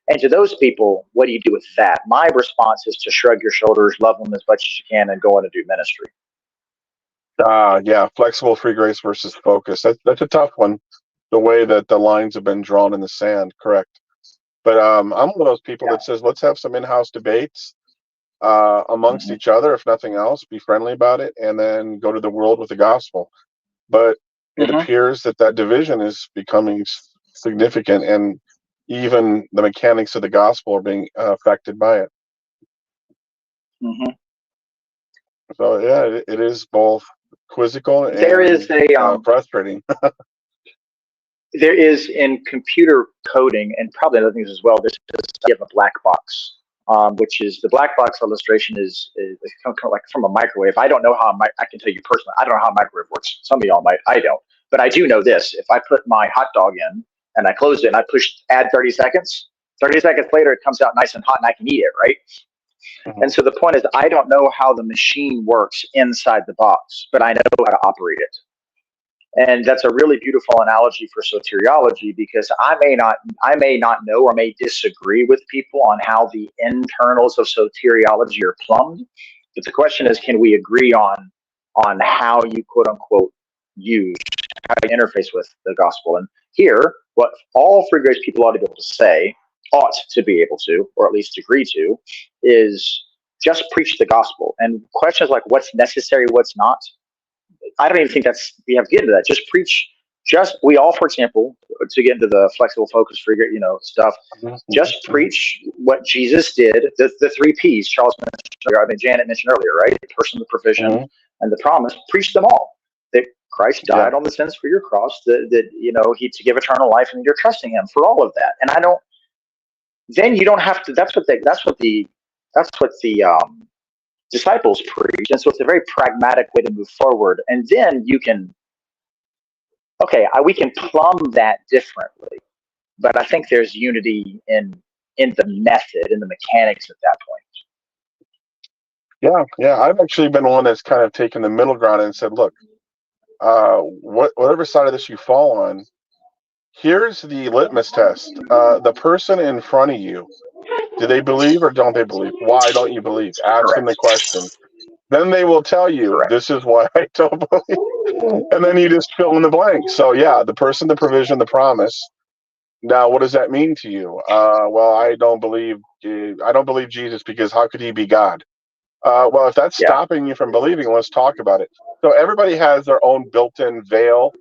And to those people, what do you do with that? My response is to shrug your shoulders, love them as much as you can, and go on and do ministry. Yeah, flexible free grace versus focus. That's a tough one. The way that the lines have been drawn in the sand, correct? But I'm one of those people that says let's have some in-house debates amongst each other, if nothing else. Be friendly about it, and then go to the world with the gospel. But it appears that division is becoming significant, and even the mechanics of the gospel are being affected by it. So yeah, it is both quizzical and frustrating. There is in computer coding, and probably other things as well, there's a black box, which is the black box illustration is kind of like from a microwave. I don't know how I can tell you personally, I don't know how a microwave works. Some of y'all might, I don't. But I do know this. If I put my hot dog in and I close it and I push add 30 seconds, 30 seconds later it comes out nice and hot and I can eat it, right? And so the point is, I don't know how the machine works inside the box, but I know how to operate it. And that's a really beautiful analogy for soteriology, because I may not know or may disagree with people on how the internals of soteriology are plumbed. But the question is, can we agree on how you quote unquote use, how you interface with the gospel? And here, what all free grace people ought to be able to say, ought to be able to, or at least agree to, is just preach the gospel. And questions like what's necessary, what's not, I don't even think we have to get into that. Just preach. We all, for example, to get into the flexible focus for stuff, just preach what Jesus did. The three P's Charles mentioned, Janet mentioned earlier, right? The person, the provision, and the promise. Preach them all. That Christ died on the sins for your cross. That He to give eternal life, and you're trusting Him for all of that. And I don't. Then you don't have to. That's what the disciples preach, and so it's a very pragmatic way to move forward. And then you can, we can plumb that differently, but I think there's unity in the method, in the mechanics at that point. Yeah. I've actually been one that's kind of taken the middle ground and said, look, whatever side of this you fall on, here's the litmus test. The person in front of you, do they believe or don't they believe? Why don't you believe? Ask them the question. Then they will tell you, this is why I don't believe. And then you just fill in the blank. So yeah, the person, the provision, the promise. Now, what does that mean to you? Well, I don't believe Jesus, because how could He be God? Well, if that's stopping you from believing, let's talk about it. So everybody has their own built-in veil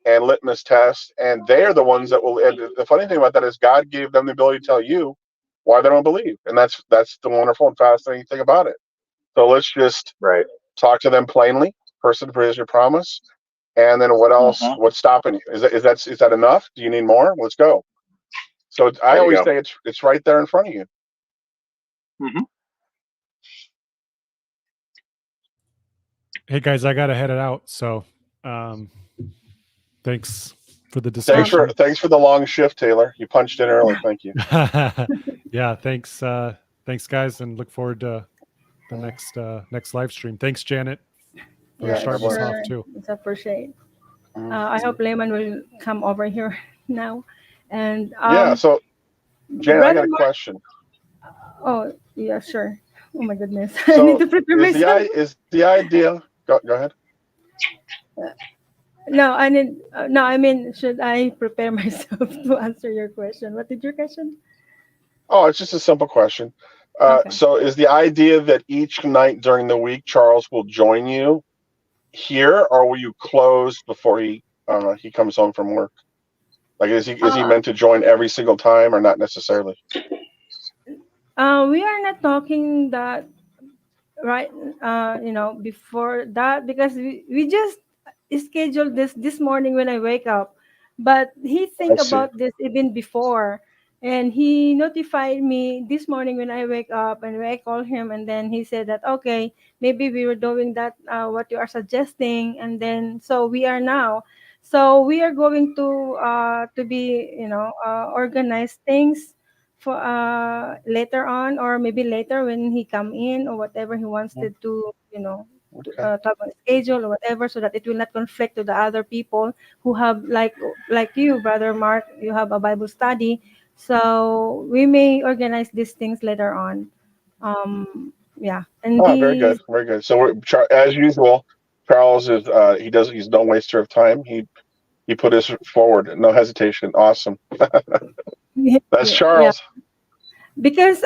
and litmus test, and they are the ones that will. And the funny thing about that is God gave them the ability to tell you why they don't believe, and that's the wonderful and fascinating thing about it. So let's just talk to them plainly. Person, provision, promise, and then what else? What's stopping you? Is that enough? Do you need more? Let's go. So I always say it's right there in front of you. Hey guys, I gotta head it out. So thanks for the discussion. Thanks for the long shift, Taylor. You punched in early. Thank you. Yeah, thanks guys, and look forward to the next live stream. Thanks, Janet, for starting us off too. It's appreciate. I hope Layman will come over here now. And so Janet, I got a question. Oh yeah, sure. Oh my goodness. So I need to prepare myself. Is the idea go ahead. I mean, should I prepare myself to answer your question? What did your question? Oh, it's just a simple question. So is the idea that each night during the week Charles will join you here, or will you close before he comes home from work? Like, is he meant to join every single time, or not necessarily? We are not talking that before that, because we just scheduled this morning when I wake up, but he think about this even before, and he notified me this morning when I wake up, and I called him, and then he said that maybe we were doing that what you are suggesting, and then so we are going to be organize things for later on, or maybe later when he come in, or whatever he wants to do, talk on schedule or whatever, so that it will not conflict to the other people who have like you, Brother Mark, you have a Bible study. So we may organize these things later on. And very good, very good. So as usual, Charles is he's no waster of time. He put his forward, no hesitation. Awesome. That's Charles. Yeah. Because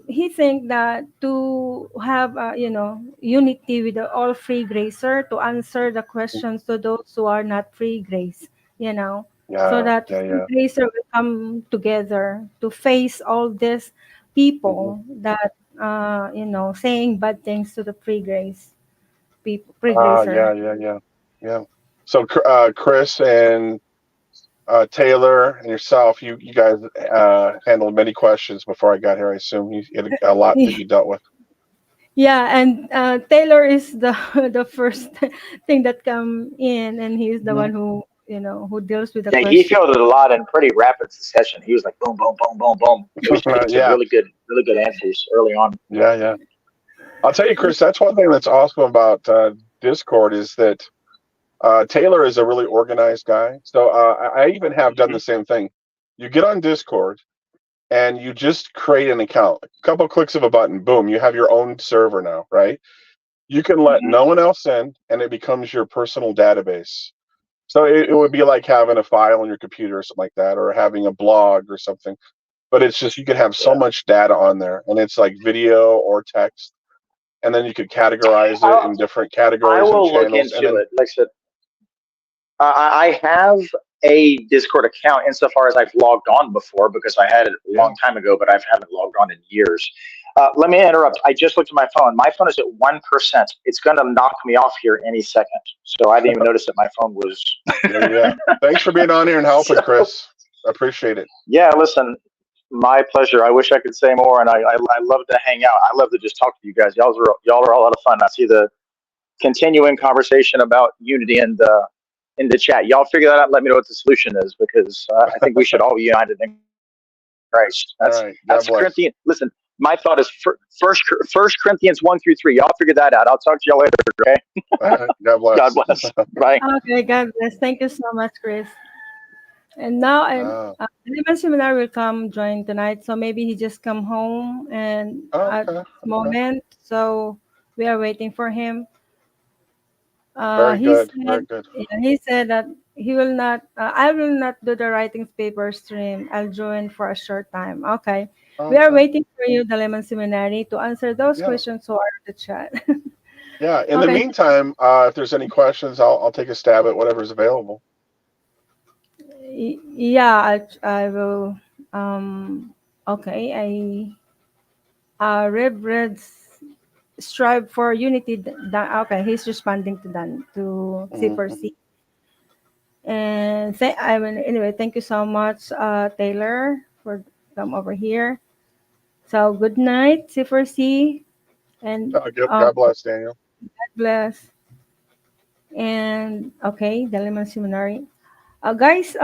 he think that to have unity with the all free gracer, to answer the questions to those who are not free grace, so that free gracer will come together to face all these people that saying bad things to the free grace people, free gracer. Yeah. So Chris and Taylor and yourself, you guys handled many questions before I got here. I assume you had a lot that you dealt with. Yeah, and Taylor is the first thing that come in, and he's the one who who deals with the Yeah, he question. fielded a lot in pretty rapid succession. He was like boom, boom, boom, boom, boom. He was picking some Yeah. really good answers early on. Yeah. I'll tell you, Chris, that's one thing that's awesome about Discord is that Taylor is a really organized guy. So I even have done the same thing. You get on Discord and you just create an account. A couple clicks of a button, boom, you have your own server now, right? You can let no one else in, and it becomes your personal database. So it would be like having a file on your computer or something like that, or having a blog or something. But it's just you could have so much data on there, and it's like video or text, and then you could categorize it in different I categories and will look channels. And into then, it. Like I said, I have a Discord account insofar as I've logged on before because I had it a long time ago, but I haven't logged on in years. Let me interrupt. I just looked at my phone. My phone is at 1%. It's going to knock me off here any second. So I didn't even notice that my phone was. yeah. Thanks for being on here and helping, Chris. I appreciate it. Yeah, listen, my pleasure. I wish I could say more, and I love to hang out. I love to just talk to you guys. Y'all are all a lot of fun. I see the continuing conversation about unity in the chat. Y'all figure that out and let me know what the solution is, because I think we should all be united in Christ. That's All right. that's Corinthians. Listen, my thought is First Corinthians 1-3. Y'all figure that out. I'll talk to y'all later. Okay. All right. God bless. God bless. Bye. Okay, God bless. Thank you so much, Chris. And now Atonement Seminary will come join tonight. So maybe he just come home and at the moment. So we are waiting for him. Very good. Very good. He said that he will not. I will not do the writing paper stream. I'll join for a short time. Okay. We are waiting for you, the Lemon Seminary, to answer those questions who are in the chat. Yeah. In the meantime, if there's any questions, I'll take a stab at whatever's available. Yeah, I will. Okay. Rev strive for unity. Okay, he's responding to Dan to C4C. And anyway, thank you so much, Taylor, for come over here. So good night, C4C, and God bless, Daniel. God bless. And okay, the Lemon Seminary. Guys,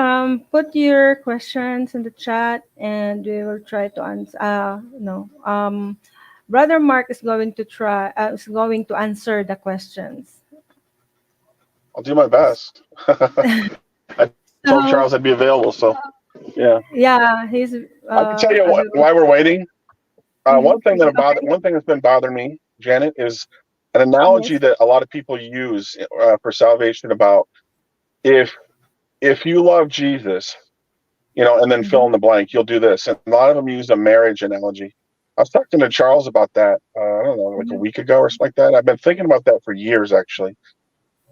put your questions in the chat, and we will try to answer. Brother Mark is going to answer the questions. I'll do my best. I told Charles I'd be available, so yeah. Yeah, he's. I can tell you why we're waiting. One thing that's been bothering me, Janet, is an analogy that a lot of people use for salvation about if you love Jesus, and then fill in the blank, you'll do this. And a lot of them use a marriage analogy. I was talking to Charles about that, I don't know, like a week ago or something like that. I've been thinking about that for years, actually.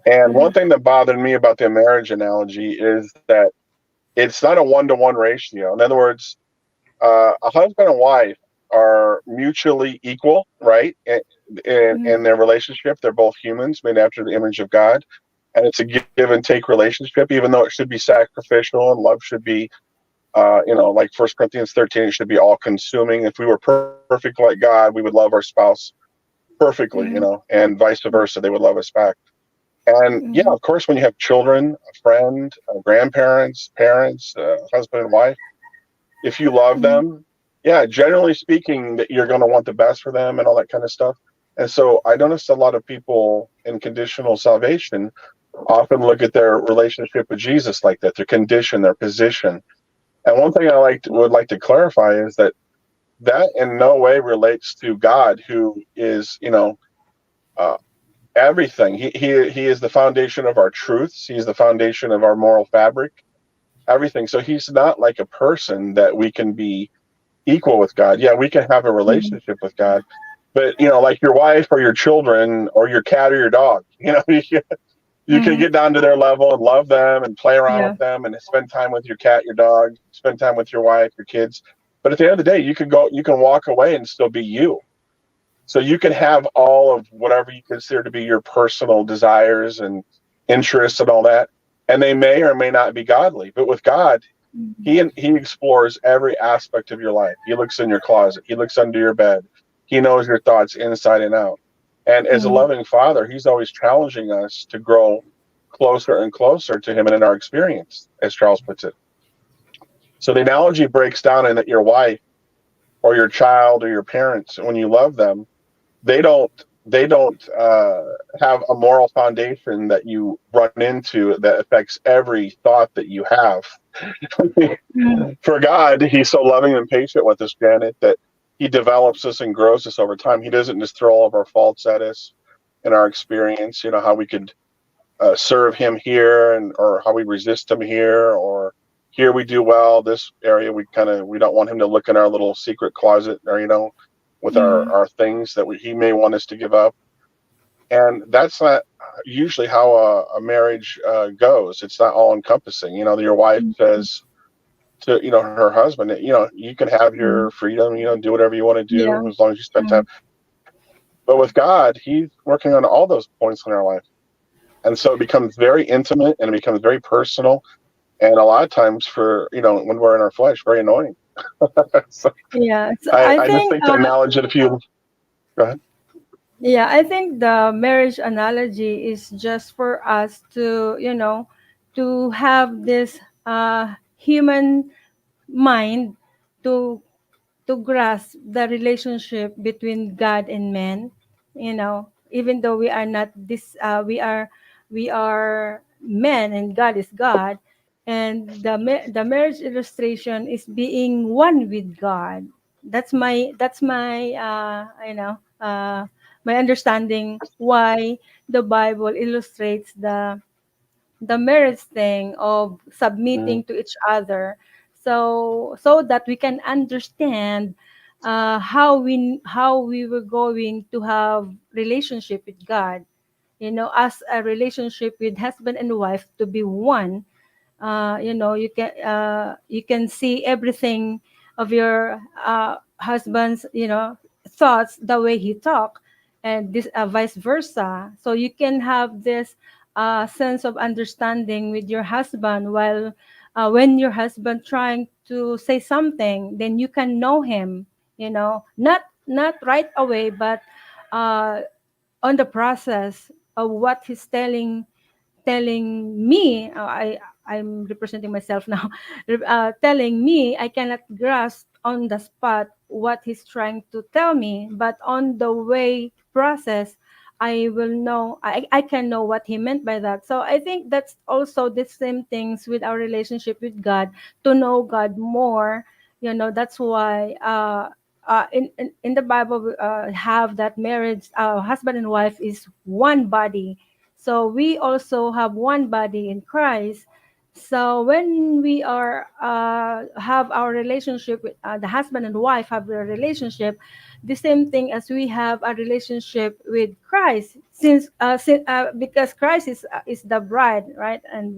And one thing that bothered me about the marriage analogy is that it's not a 1-to-1 ratio. In other words, a husband and wife are mutually equal, right? In their relationship, they're both humans made after the image of God. And it's a give and take relationship, even though it should be sacrificial and love should be, like 1 Corinthians 13, it should be all consuming. If we were perfect like God, we would love our spouse perfectly, and vice versa. They would love us back. And yeah, of course, when you have children, a friend, grandparents, parents, husband and wife, if you love them, yeah, generally speaking, that you're going to want the best for them and all that kind of stuff. And so I noticed a lot of people in conditional salvation often look at their relationship with Jesus like that, their condition, their position. And one thing I would like to clarify is that in no way relates to God, who is, everything. He is the foundation of our truths. He's the foundation of our moral fabric, everything. So he's not like a person that we can be equal with God. Yeah, we can have a relationship with God, but like your wife or your children or your cat or your dog, you can get down to their level and love them and play around with them and spend time with your cat, your dog, spend time with your wife, your kids. But at the end of the day, you can walk away and still be you. So you can have all of whatever you consider to be your personal desires and interests and all that, and they may or may not be godly. But with God, he explores every aspect of your life. He looks in your closet. He looks under your bed. He knows your thoughts inside and out. And as a loving father, he's always challenging us to grow closer and closer to him and in our experience, as Charles puts it. So the analogy breaks down in that your wife or your child or your parents, when you love them, they don't have a moral foundation that you run into that affects every thought that you have. For God, he's so loving and patient with us, Janet, that he develops us and grows us over time. He doesn't just throw all of our faults at us in our experience, how we could serve him here, or how we resist him here, or here we do well, this area we don't want him to look in our little secret closet, or with our things that he may want us to give up. And that's not usually how a marriage goes. It's not all encompassing. Your wife says to her husband, you can have your freedom, do whatever you want to do as long as you spend time. But with God, he's working on all those points in our life. And so it becomes very intimate and it becomes very personal. And a lot of times when we're in our flesh, very annoying. So I just think the analogy that if you go ahead. Yeah, I think the marriage analogy is just for us to, to have this human mind to grasp the relationship between God and man. Even though we are not this, we are men and God is God, and the marriage illustration is being one with God. That's my my understanding why the Bible illustrates the marriage thing of submitting to each other, so that we can understand how we were going to have relationship with God, as a relationship with husband and wife to be one. You can see everything of your husband's thoughts, the way he talk, and this vice versa, so you can have this sense of understanding with your husband, while when your husband trying to say something, then you can know him, not right away, but uh, on the process of what he's telling me. I'm representing myself now. Telling me, I cannot grasp on the spot what he's trying to tell me, but on the way process, I will know. I can know what he meant by that. So I think that's also the same things with our relationship with God. To know God more, that's why in the Bible have that marriage, husband and wife is one body. So we also have one body in Christ. So when we are have our relationship with the husband and wife have a relationship, the same thing as we have a relationship with Christ, because Christ is the bride, right? And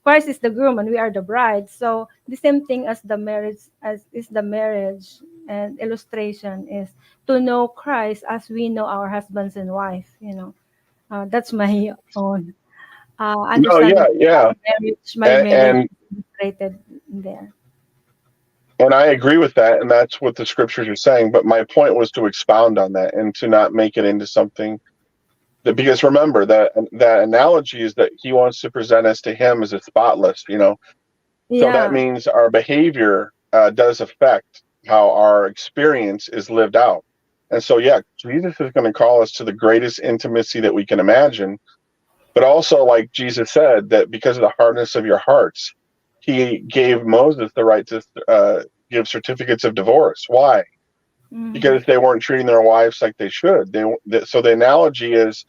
Christ is the groom and we are the bride. So the same thing as the marriage, as is the marriage, and illustration is to know Christ as we know our husbands and wife. That's my own No, understanding yeah. of marriage And illustrated there. And I agree with that, and that's what the scriptures are saying. But my point was to expound on that and to not make it into something that, because remember that analogy is that he wants to present us to him as a spotless, So that means our behavior does affect how our experience is lived out. And so, Jesus is going to call us to the greatest intimacy that we can imagine. But also, like Jesus said, that because of the hardness of your hearts, he gave Moses the right to give certificates of divorce. Why? Because they weren't treating their wives like they should. So the analogy is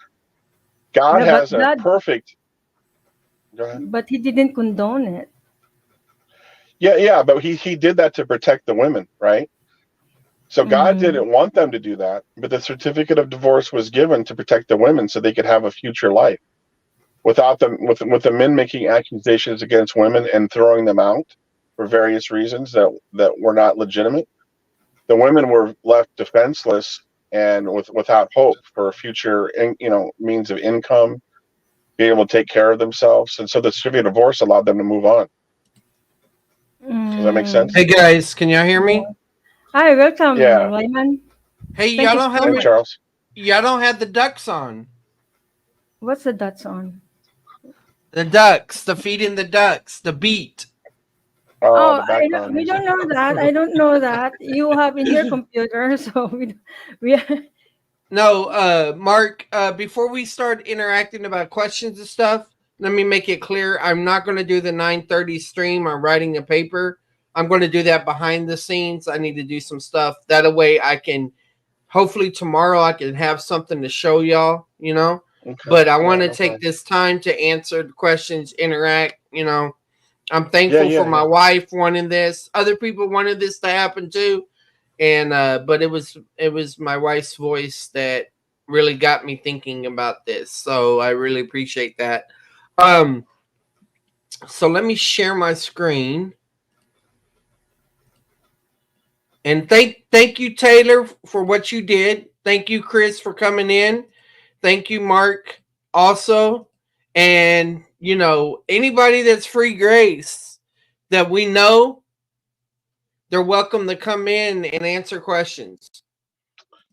God has a perfect. Go ahead. But he didn't condone it. Yeah, but he did that to protect the women, right? So God didn't want them to do that, but the certificate of divorce was given to protect the women so they could have a future life. Without them, with the men making accusations against women and throwing them out for various reasons that were not legitimate, the women were left defenseless and without hope for a future, means of income, being able to take care of themselves. And so the certificate of divorce allowed them to move on. Does that make sense? Hey guys, can y'all hear me? Hi, welcome, Yeah. Lyman. Hey, Thank y'all you don't so have Charles. y'all don't have the ducks on. What's the dots on? The ducks, the feeding the ducks, the beat. Oh, The background we music. don't know that. I don't know that. You have in your computer, so we No, Mark, before we start interacting about questions and stuff, let me make it clear. I'm not going to do the 9:30 stream on writing a paper. I'm going to do that behind the scenes. I need to do some stuff. That way I can, hopefully tomorrow I can have something to show y'all, you know. Okay. But I want to take this time to answer the questions, interact, you know. I'm thankful for my wife wanting this. Other people wanted this to happen too. And but it was my wife's voice that really got me thinking about this. So I really appreciate that. So let me share my screen. And thank you, Taylor, for what you did. Thank you, Chris, for coming in. Thank you, Mark, also. And, you know, anybody that's free grace that we know, they're welcome to come in and answer questions.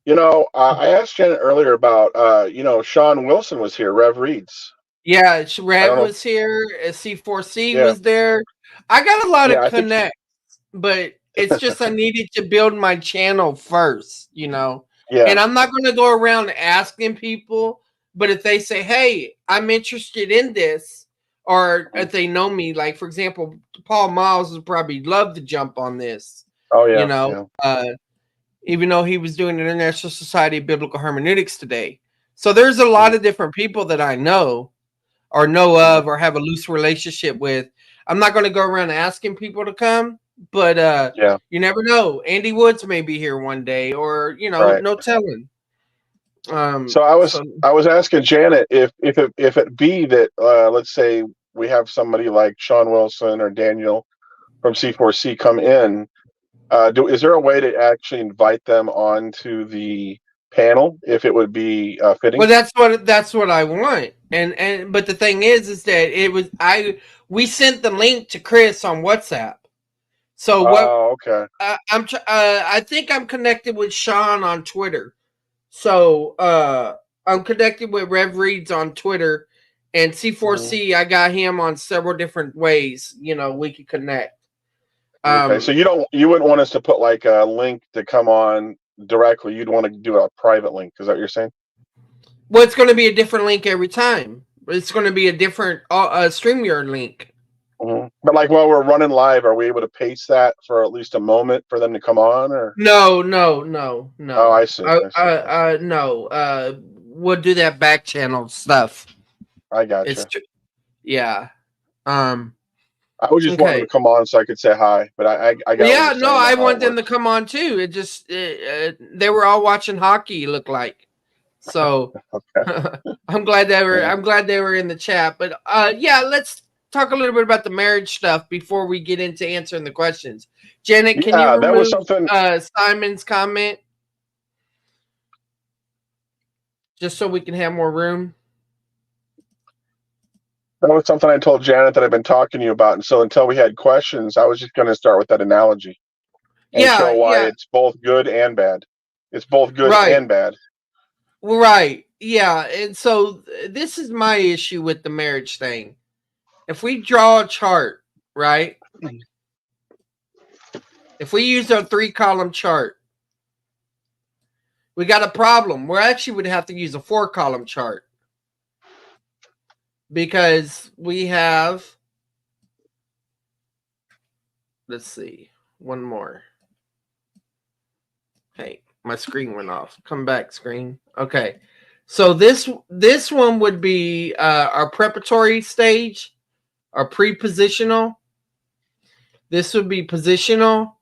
You know, I asked Janet earlier about, you know, Sean Wilson was here, Rev Reeds. Yeah, Rev was here. C4C was there. I got a lot of connects, but it's just I needed to build my channel first, you know. Yeah. And I'm not going to go around asking people, but if they say, hey, I'm interested in this, or if they know me, like, for example, Paul Miles would probably love to jump on this. Oh, yeah. You know, even though he was doing International Society of Biblical Hermeneutics today. So there's a lot of different people that I know or know of or have a loose relationship with. I'm not going to go around asking people to come, but you never know. Andy Woods may be here one day, or, you know, no telling. So I was asking Janet if it be that let's say we have somebody like Sean Wilson or Daniel from C4C come in, is there a way to actually invite them onto the panel if it would be fitting? Well, that's what I want. And but the thing is that we sent the link to Chris on WhatsApp. So what? Oh, okay. I think I'm connected with Sean on Twitter. So I'm connected with Rev Reeds on Twitter, and C4C. I got him on several different ways. You know, we could connect. Okay, so you wouldn't want us to put like a link to come on directly. You'd want to do a private link. Is that what you're saying? Well, it's going to be a different link every time. It's going to be a different StreamYard link. Mm-hmm. But like while we're running live, are we able to paste that for at least a moment for them to come on? Or no. Oh, I see. No. We'll do that back channel stuff. I got you. Yeah. I was just wanting to come on so I could say hi, but I got. Yeah, no, I want them to come on too. It just they were all watching hockey. Look like, so I'm glad they were. I'm glad they were in the chat. But yeah, let's talk a little bit about the marriage stuff before we get into answering the questions. Janet, can you remove Simon's comment just so we can have more room? That was something I told Janet that I've been talking to you about, and so until we had questions, I was just going to start with that analogy and show why it's both good and bad. It's both good and bad. Right. Yeah. And so this is my issue with the marriage thing. If we draw a chart, right? If we use our 3-column chart, we got a problem. We actually would have to use a 4-column chart. Because we have, let's see, one more. Hey, my screen went off. Come back, screen. Okay. So this one would be our preparatory stage, our prepositional. This would be positional,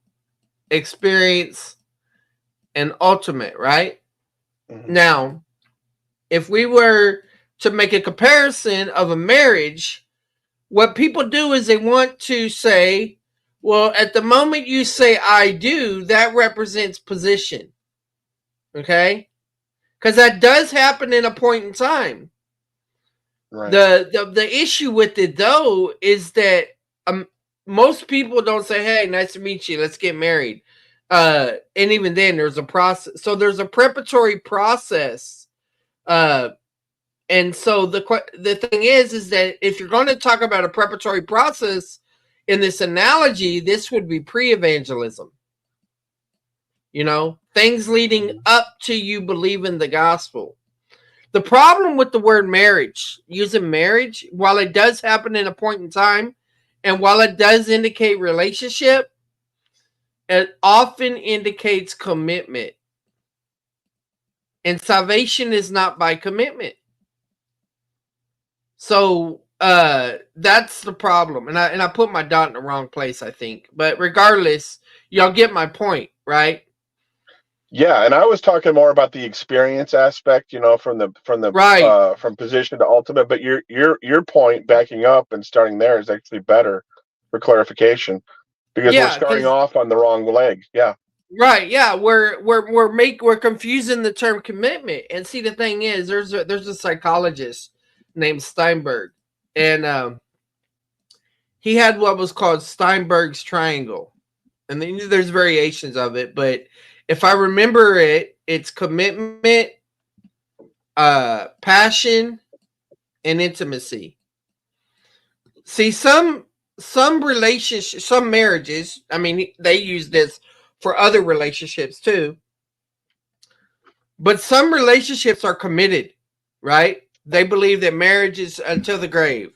experience, and ultimate, right? Mm-hmm. Now, if we were to make a comparison of a marriage, what people do is they want to say, well, at the moment you say I do, that represents position. Okay? Because that does happen in a point in time. Right. The issue with it, though, is that most people don't say, hey, nice to meet you, let's get married. And even then, there's a process. So there's a preparatory process And so the thing is that if you're going to talk about a preparatory process in this analogy, this would be pre-evangelism. You know, things leading up to you believing the gospel. The problem with the word marriage, using marriage, while it does happen in a point in time, and while it does indicate relationship, it often indicates commitment. And salvation is not by commitment. So that's the problem. And I put my dot in the wrong place, I think. But regardless, y'all get my point, right? Yeah, and I was talking more about the experience aspect, you know, from Right. From position to ultimate. But your point, backing up and starting there, is actually better for clarification, because we're starting off on the wrong leg. Yeah. Right. Yeah. We're confusing the term commitment. And see, the thing is, there's a psychologist named Steinberg, and he had what was called Steinberg's triangle, and then there's variations of it, but if I remember it, it's commitment, passion, and intimacy. See, some relationships, some marriages, I mean, they use this for other relationships too, but some relationships are committed, right? They believe that marriage is until the grave,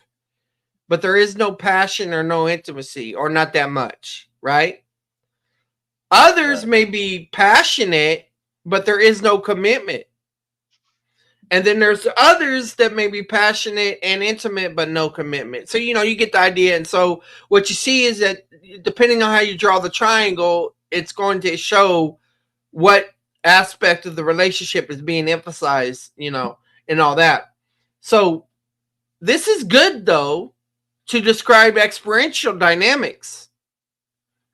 but there is no passion or no intimacy, or not that much, right? Others may be passionate, but there is no commitment. And then there's others that may be passionate and intimate, but no commitment. So, you know, you get the idea. And so what you see is that depending on how you draw the triangle, it's going to show what aspect of the relationship is being emphasized, you know, and all that. So this is good, though, to describe experiential dynamics.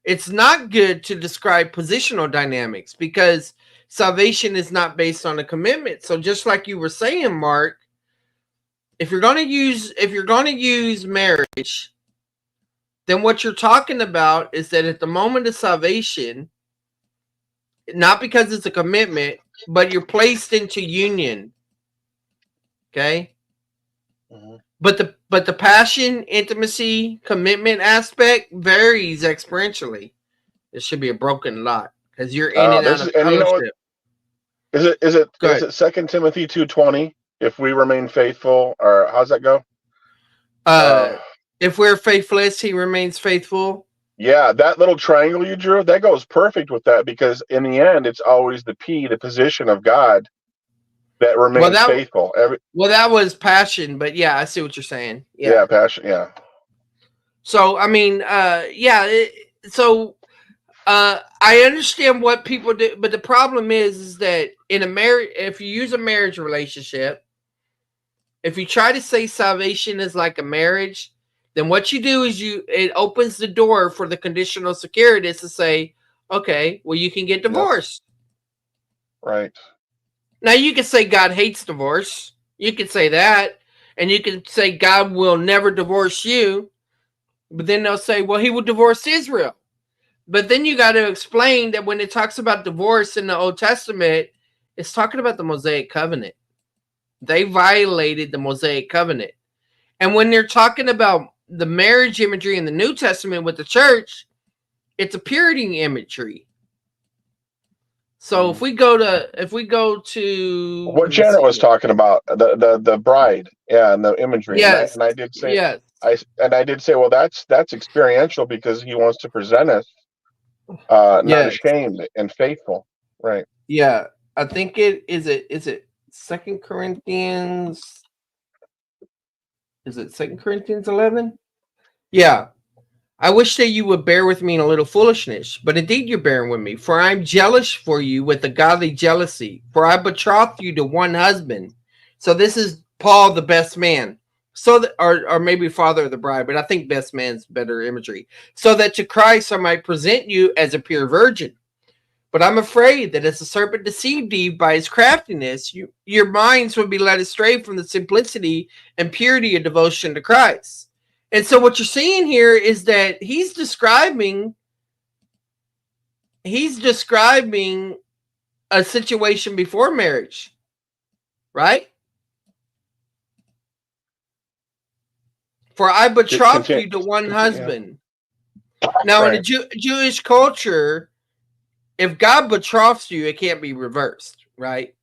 It's not good to describe positional dynamics, because salvation is not based on a commitment. So just like you were saying, Mark, if you're going to use marriage, then what you're talking about is that at the moment of salvation, not because it's a commitment, but you're placed into union. Okay? Mm-hmm. But the passion, intimacy, commitment aspect varies experientially. It should be a broken lot, because you're in and out of fellowship. You know what, is it 2 Timothy 2:20? If we remain faithful, or how's that go? If we're faithless, he remains faithful. Yeah, that little triangle you drew, that goes perfect with that, because in the end, it's always the position of God, that remains faithful. That was passion, but yeah, I see what you're saying. Yeah, passion. Yeah. So I mean, I understand what people do, but the problem is that in a marriage, if you use a marriage relationship, if you try to say salvation is like a marriage, then what you do is it opens the door for the conditional securities to say, okay, well, you can get divorced. Yep. Right. Now, you can say God hates divorce. You can say that. And you can say God will never divorce you. But then they'll say, well, he will divorce Israel. But then you got to explain that when it talks about divorce in the Old Testament, it's talking about the Mosaic covenant. They violated the Mosaic covenant. And when they're talking about the marriage imagery in the New Testament with the church, it's a purity imagery. So if we go to what Janet was talking about, the bride, yeah, and the imagery, yes, and I did say, yes, I did say, well, that's experiential, because he wants to present us not ashamed and faithful, right? Yeah, I think it is. Is it 2 Corinthians? Is it 2 Corinthians 11? Yeah. I wish that you would bear with me in a little foolishness, but indeed you're bearing with me. For I'm jealous for you with a godly jealousy, for I betrothed you to one husband. So this is Paul, the best man. So that, or maybe father of the bride, but I think best man's better imagery. So that to Christ I might present you as a pure virgin. But I'm afraid that as the serpent deceived Eve by his craftiness, your minds would be led astray from the simplicity and purity of devotion to Christ. And so what you're seeing here is that he's describing a situation before marriage, right? For I betroth Continue. you to one Yeah. husband. Now, in Right. the Jewish culture, if God betroths you, it can't be reversed, right?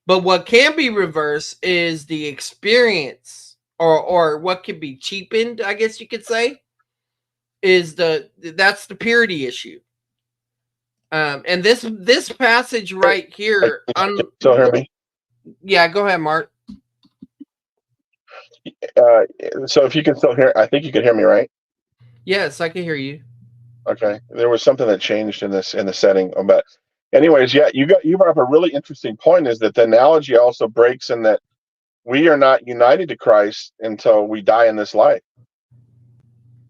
But what can be reversed is the experience, or what can be cheapened, I guess you could say, is that's the purity issue. And this passage right here, Still hear me? yeah, go ahead, Mark. So if you can still hear, I think you can hear me, right? Yes, I can hear you. Okay. There was something that changed in the setting, but anyways, yeah, you brought up a really interesting point. Is that the analogy also breaks in that we are not united to Christ until we die in this life.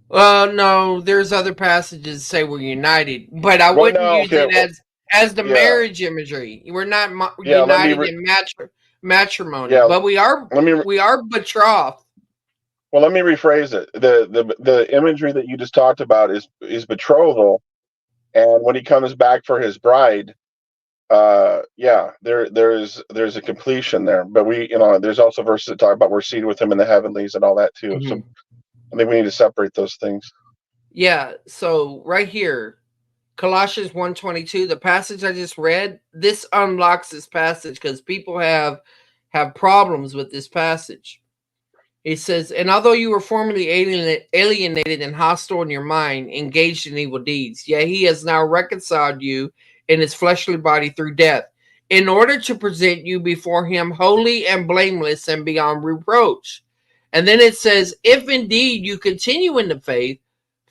Well, no, there's other passages that say we're united, but I wouldn't use it as the marriage imagery. We're not united in matrimony, but we are betrothed. Well, let me rephrase it. The imagery that you just talked about is betrothal, and when he comes back for his bride, there's a completion there. But there's also verses that talk about we're seated with him in the heavenlies and all that too. Mm-hmm. So I think we need to separate those things. Yeah. So right here, Colossians 1:22, the passage I just read, this unlocks this passage because people have problems with this passage. It says, and although you were formerly alienated and hostile in your mind, engaged in evil deeds, yet he has now reconciled you in his fleshly body through death, in order to present you before him holy and blameless and beyond reproach. And then it says, if indeed you continue in the faith,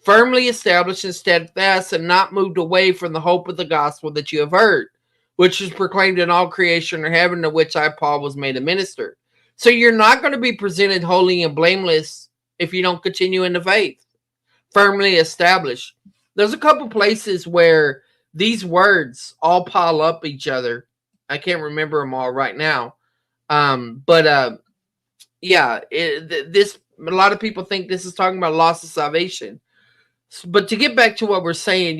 firmly established and steadfast, and not moved away from the hope of the gospel that you have heard, which is proclaimed in all creation in heaven, to which I, Paul, was made a minister. So you're not going to be presented holy and blameless if you don't continue in the faith. Firmly established. There's a couple places where these words all pile up each other. I can't remember them all right now. A lot of people think this is talking about loss of salvation. But to get back to what we're saying,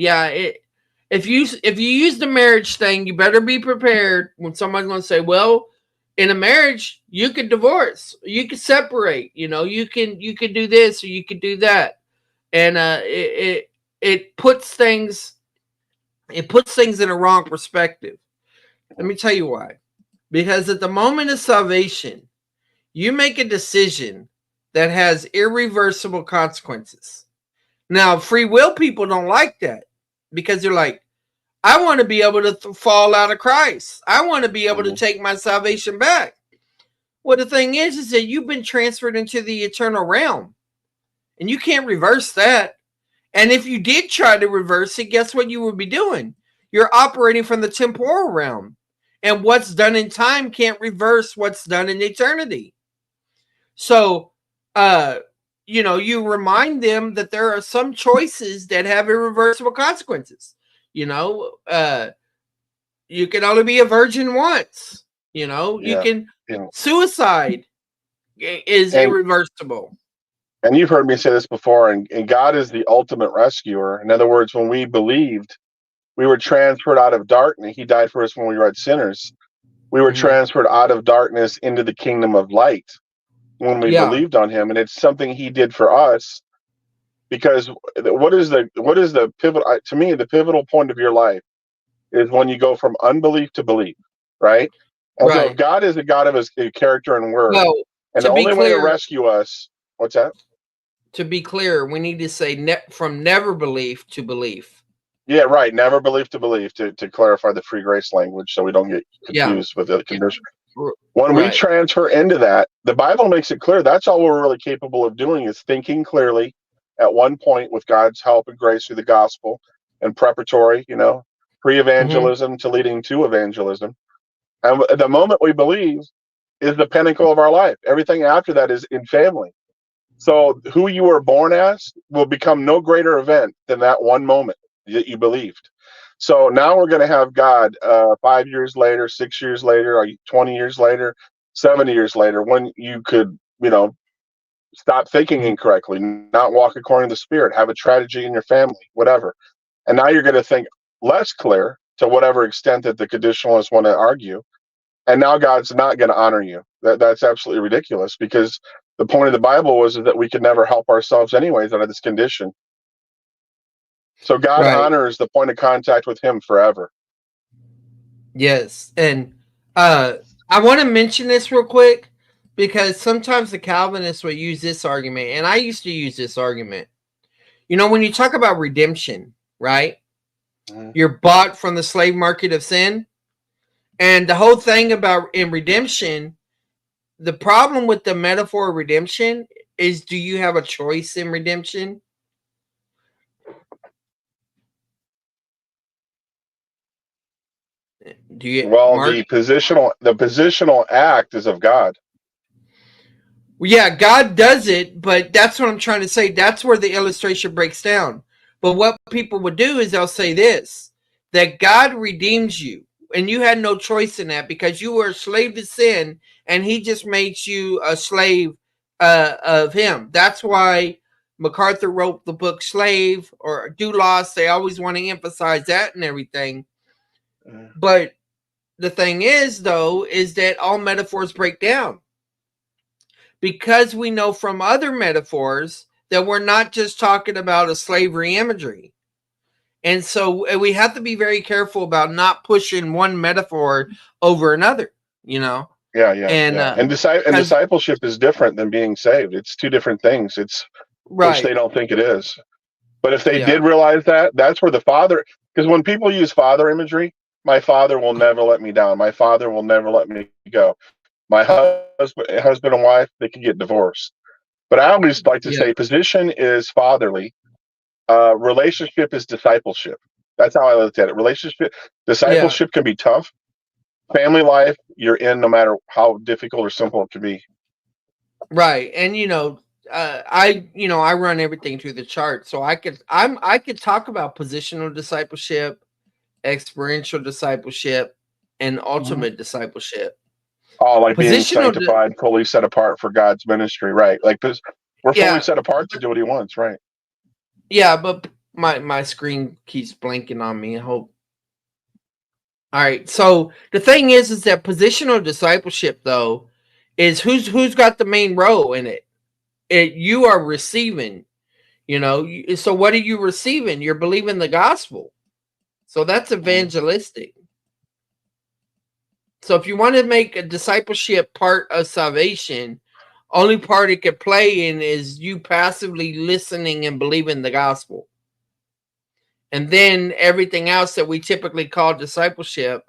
if you use the marriage thing, you better be prepared when somebody's going to say, well, in a marriage, you could divorce, you could separate, you could do this or you could do that. And it puts things in a wrong perspective. Let me tell you why. Because at the moment of salvation, you make a decision that has irreversible consequences. Now, free will people don't like that because they're like, I want to be able to fall out of Christ. I want to be able to take my salvation back. Well, the thing is that you've been transferred into the eternal realm, and you can't reverse that. And if you did try to reverse it, guess what you would be doing? You're operating from the temporal realm, and what's done in time can't reverse what's done in eternity. So, you remind them that there are some choices that have irreversible consequences. You can only be a virgin once. Suicide is irreversible. And you've heard me say this before, and God is the ultimate rescuer. In other words, when we believed, we were transferred out of darkness. He died for us when we were sinners. We were transferred out of darkness into the kingdom of light when we believed on him. And it's something he did for us. Because what is the pivotal? To me, the pivotal point of your life is when you go from unbelief to belief, right? And so if God is a God of his character and word, and the only way to rescue us, what's that? To be clear, we need to say from never belief to belief. Yeah, right. Never belief to belief, to clarify the free grace language so we don't get confused with the conversion. When we transfer into that, the Bible makes it clear that's all we're really capable of doing is thinking clearly at one point with God's help and grace through the gospel and preparatory, pre-evangelism to leading to evangelism. And the moment we believe is the pinnacle of our life. Everything after that is in family. So who you were born as will become no greater event than that one moment that you believed. So now we're going to have God 5 years later, 6 years later, or 20 years later, 70 years later, when you could, stop thinking incorrectly, not walk according to the Spirit, have a tragedy in your family, whatever. And now you're going to think less clear to whatever extent that the conditionalists want to argue. And now God's not going to honor you. That's absolutely ridiculous because the point of the Bible was that we could never help ourselves anyways out of this condition. So God Right. honors the point of contact with him forever. Yes. And I want to mention this real quick because sometimes the Calvinists will use this argument, and I used to use this argument. You know, when you talk about redemption, right? You're bought from the slave market of sin. And the whole thing about in redemption, the problem with the metaphor of redemption is, do you have a choice in redemption? Do you? Well, Mark? the positional act is of God. Well, yeah, God does it, but that's what I'm trying to say. That's where the illustration breaks down. But what people would do is they'll say this, that God redeems you, and you had no choice in that because you were a slave to sin, and he just made you a slave of him. That's why MacArthur wrote the book Slave or Doulos. They always want to emphasize that and everything. But the thing is, though, is that all metaphors break down. Because we know from other metaphors that we're not just talking about a slavery imagery. And so we have to be very careful about not pushing one metaphor over another, you know? Yeah. And discipleship is different than being saved. It's two different things. It's right. Which they don't think it is. But if they did realize that, that's where the Father, because when people use father imagery, my father will never let me down. My father will never let me go. My husband and wife, they could get divorced. But I always like to say position is fatherly. Relationship is discipleship. That's how I looked at it. Discipleship can be tough. Family life, you're in no matter how difficult or simple it can be. Right. And, I run everything through the chart. So I could talk about positional discipleship, experiential discipleship, and ultimate discipleship. Oh, like being sanctified, fully set apart for God's ministry, right? Like we're fully set apart to do what he wants, right? Yeah, but my screen keeps blinking on me. I hope. All right. So the thing is that positional discipleship, though, is who's got the main role in it. You are receiving, So what are you receiving? You're believing the gospel. So that's evangelistic. So if you want to make a discipleship part of salvation, only part it could play in is you passively listening and believing the gospel. And then everything else that we typically call discipleship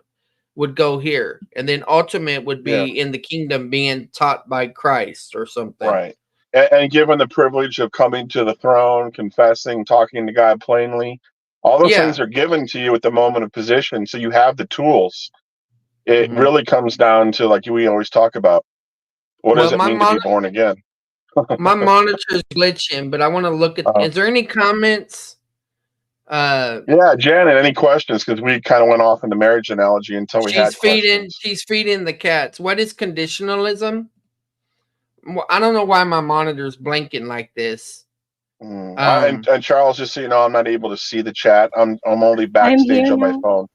would go here. And then ultimate would be in the kingdom being taught by Christ or something. Right. And given the privilege of coming to the throne, confessing, talking to God plainly, all those things are given to you at the moment of position. So you have the tools. It really comes down to, like we always talk about, what does it mean to be born again? My monitor is glitching, but I want to look at. Is there any comments? Yeah, Janet, any questions? Because we kind of went off in the marriage analogy until we had questions. She's feeding the cats. What is conditionalism? I don't know why my monitor is blinking like this. And Charles, just so you know, I'm not able to see the chat. I'm only backstage on my phone.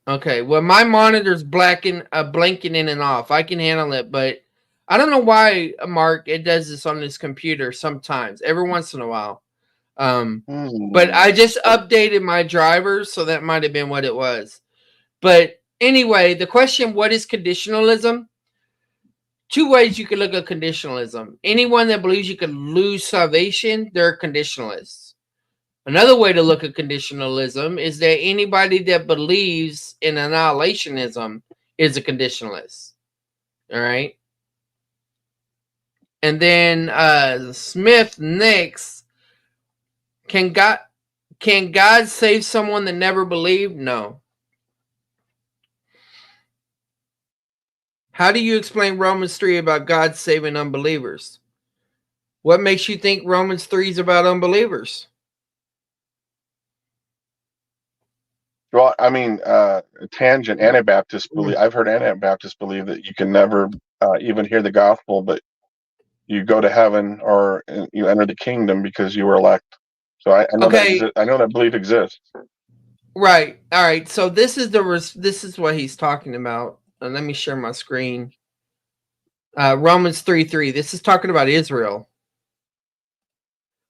Okay, well, my monitor's blinking in and off. I can handle it, but I don't know why, Mark, it does this on this computer sometimes, every once in a while. But I just updated my drivers, so that might have been what it was. But anyway, the question, what is conditionalism? Two ways you can look at conditionalism. Anyone that believes you can lose salvation, they're conditionalists. Another way to look at conditionalism is that anybody that believes in annihilationism is a conditionalist. All right. And then Smith next. Can God save someone that never believed? No. How do you explain Romans 3 about God saving unbelievers? What makes you think Romans 3 is about unbelievers? Well, I mean, tangent, Anabaptists believe, I've heard Anabaptists believe that you can never even hear the gospel, but you go to heaven or you enter the kingdom because you were elect. So I know that belief exists. Right. All right. So this is what he's talking about. Let me share my screen. Romans 3:3. This is talking about Israel.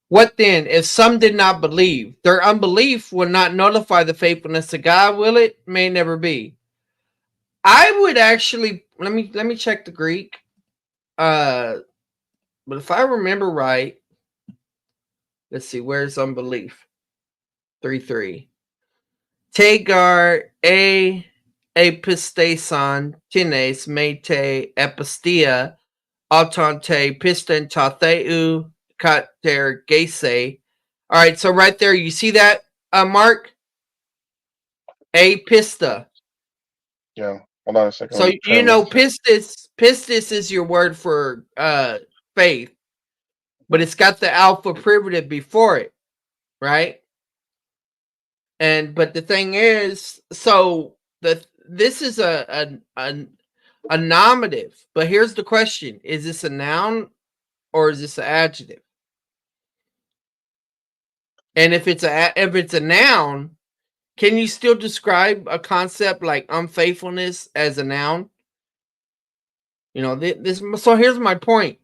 What then, if some did not believe? Their unbelief will not nullify the faithfulness of God, will it? May never be. I would actually let me check the Greek. But if I remember right, let's see, where's unbelief? 3:3. Tegar epistason tines mete epistia autante piston tatheu kater gese. All right, so right there, you see that, Mark? Apista. Yeah. Hold on a second. So you know, pistis is your word for faith, but it's got the alpha privative before it, right? But the thing is, so this is a nominative, but here's the question: is this a noun or is this an adjective? And if it's a noun, can you still describe a concept like unfaithfulness as a noun? You know, this. So here's my point: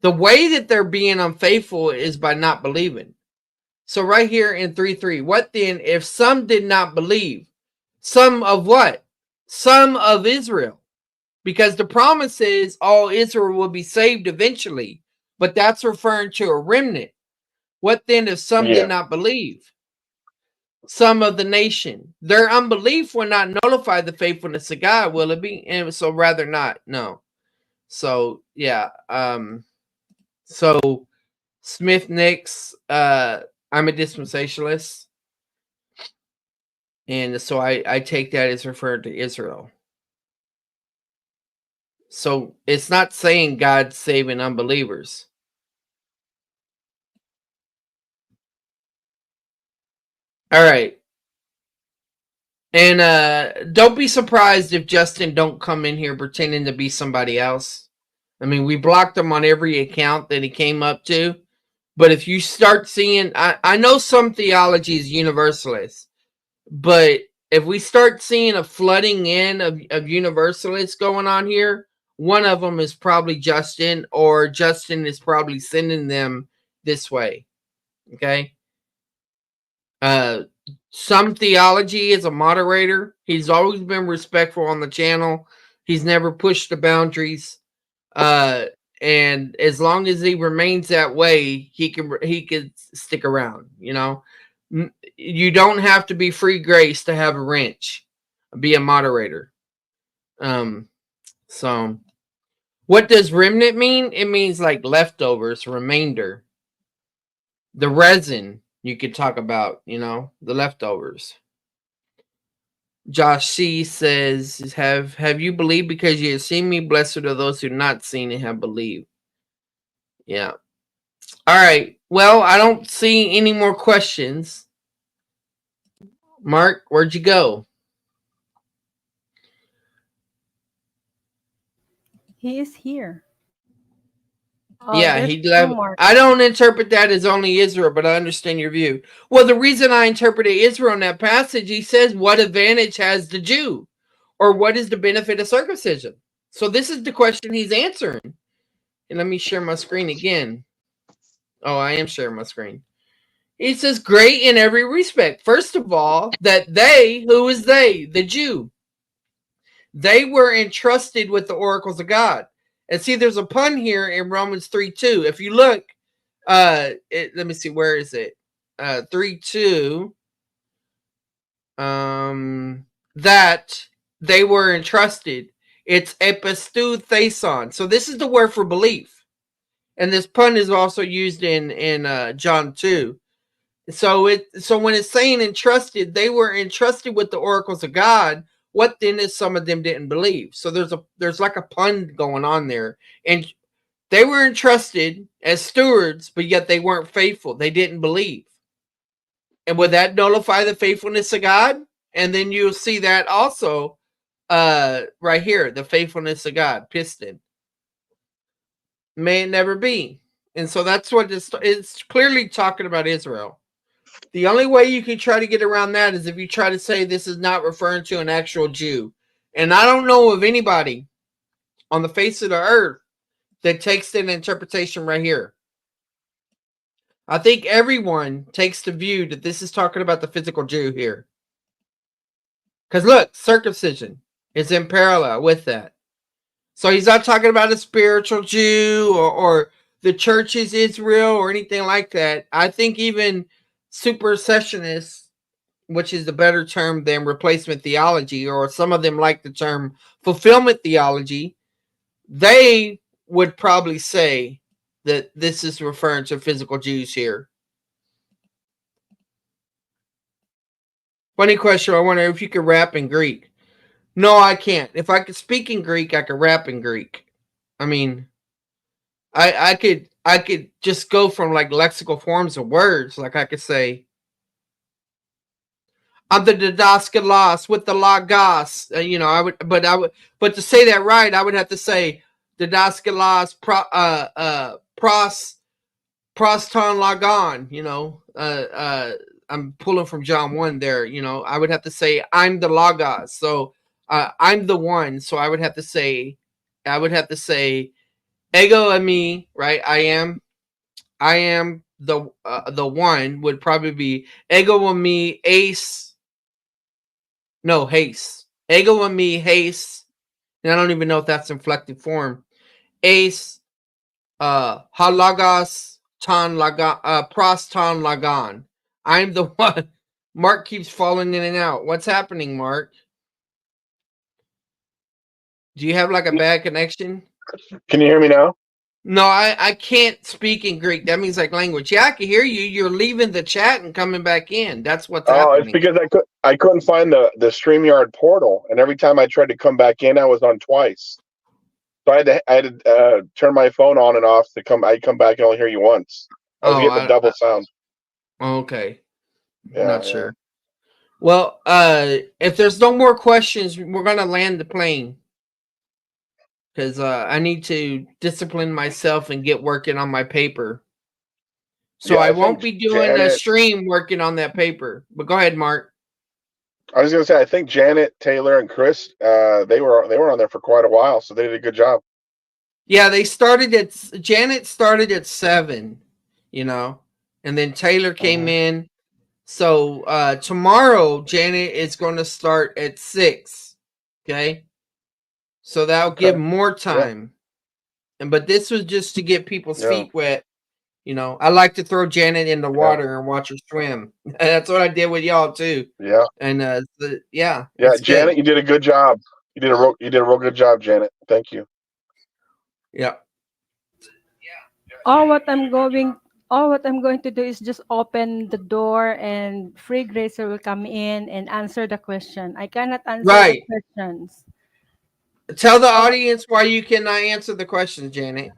the way that they're being unfaithful is by not believing. So right here in 3:3, what then if some did not believe? Some of what? Some of Israel. Because the promise is all Israel will be saved eventually, but that's referring to a remnant. What then if some did not believe? Some of the nation. Their unbelief will not nullify the faithfulness of God, will it be? And so rather not, no. So yeah. So Smith Nicks, I'm a dispensationalist. And so I take that as referred to Israel. So it's not saying God's saving unbelievers. All right. And don't be surprised if Justin don't come in here pretending to be somebody else. I mean, we blocked him on every account that he came up to. But if you start seeing, I know some theology is universalist, but if we start seeing a flooding in of universalists going on here, one of them is probably Justin, or Justin is probably sending them this way. Okay. Some theology is a moderator. He's always been respectful on the channel. He's never pushed the boundaries. And as long as he remains that way, he can stick around. You know, you don't have to be free grace to have a wrench. Be a moderator. So what does remnant mean? It means like leftovers, remainder. The resin you could talk about, you know, the leftovers. Josh C says, have you believed because you have seen me? Blessed are those who have not seen and have believed. Yeah. All right. Well, I don't see any more questions. Mark, where'd you go? He is here. Yeah, There's he two left. more. I don't interpret that as only Israel, but I understand your view. Well, the reason I interpreted Israel in that passage, he says, what advantage has the Jew? Or what is the benefit of circumcision? So this is the question he's answering. And let me share my screen again. Oh, I am sharing my screen. He says, great in every respect. First of all, that they, who is they? The Jew. They were entrusted with the oracles of God. And see, there's a pun here in Romans 3:2. If you look, let me see, where is it? 3:2. That they were entrusted. It's epistu theson. So this is the word for belief. And this pun is also used in John 2. So when it's saying entrusted, they were entrusted with the oracles of God. What then is some of them didn't believe? So there's like a pun going on there. And they were entrusted as stewards, but yet they weren't faithful. They didn't believe. And would that nullify the faithfulness of God? And then you'll see that also right here, the faithfulness of God, piston. May it never be. And so that's what it's clearly talking about Israel. The only way you can try to get around that is if you try to say this is not referring to an actual Jew. And I don't know of anybody on the face of the earth that takes an interpretation right here. I think everyone takes the view that this is talking about the physical Jew here. Because look, circumcision is in parallel with that. So he's not talking about a spiritual Jew or the church is Israel or anything like that. I think even supersessionists, which is the better term than replacement theology, or some of them like the term fulfillment theology, they would probably say that this is referring to physical Jews here. Funny question. I wonder if you could rap in Greek. No, I can't. If I could speak in Greek, I could rap in Greek. I mean, I could just go from like lexical forms of words. Like I could say, I'm the didaskalos with the logos. But to say that right, I would have to say didaskalos proston logon. I'm pulling from John 1 there. I would have to say I'm the logos. So I'm the one. So I would have to say ego and me, right? I am the one would probably be ego and me ace. No, haste. Ego and me haste. And I don't even know if that's inflected form. Ace halagos ton lagon pros ton lagon. I'm the one. Mark keeps falling in and out. What's happening, Mark? Do you have like a bad connection? Can you hear me now? No, I can't speak in Greek. That means like language. Yeah, I can hear you. You're leaving the chat and coming back in. That's what's happening. It's because I couldn't find the StreamYard portal, and every time I tried to come back in, I was on twice. So I had to turn my phone on and off to come. I come back and only hear you once. I was getting the double sound. Okay. Yeah, Not sure. Well, if there's no more questions, we're gonna land the plane. Because I need to discipline myself and get working on my paper. So I won't be doing a stream working on that paper. But go ahead, Mark. I was going to say, I think Janet, Taylor, and Chris, they were on there for quite a while, so they did a good job. Yeah, Janet started at 7, and then Taylor came in. So tomorrow, Janet is going to start at 6. Okay. So that'll give more time. But this was just to get people's feet wet. I like to throw Janet in the water and watch her swim. That's what I did with y'all too. Yeah. And Janet, good. You did a good job. You did a real good job, Janet. Thank you. Yeah. All what I'm going to do is just open the door and Free Gracer will come in and answer the question. I cannot answer the questions. Tell the audience why you cannot answer the questions, Janet.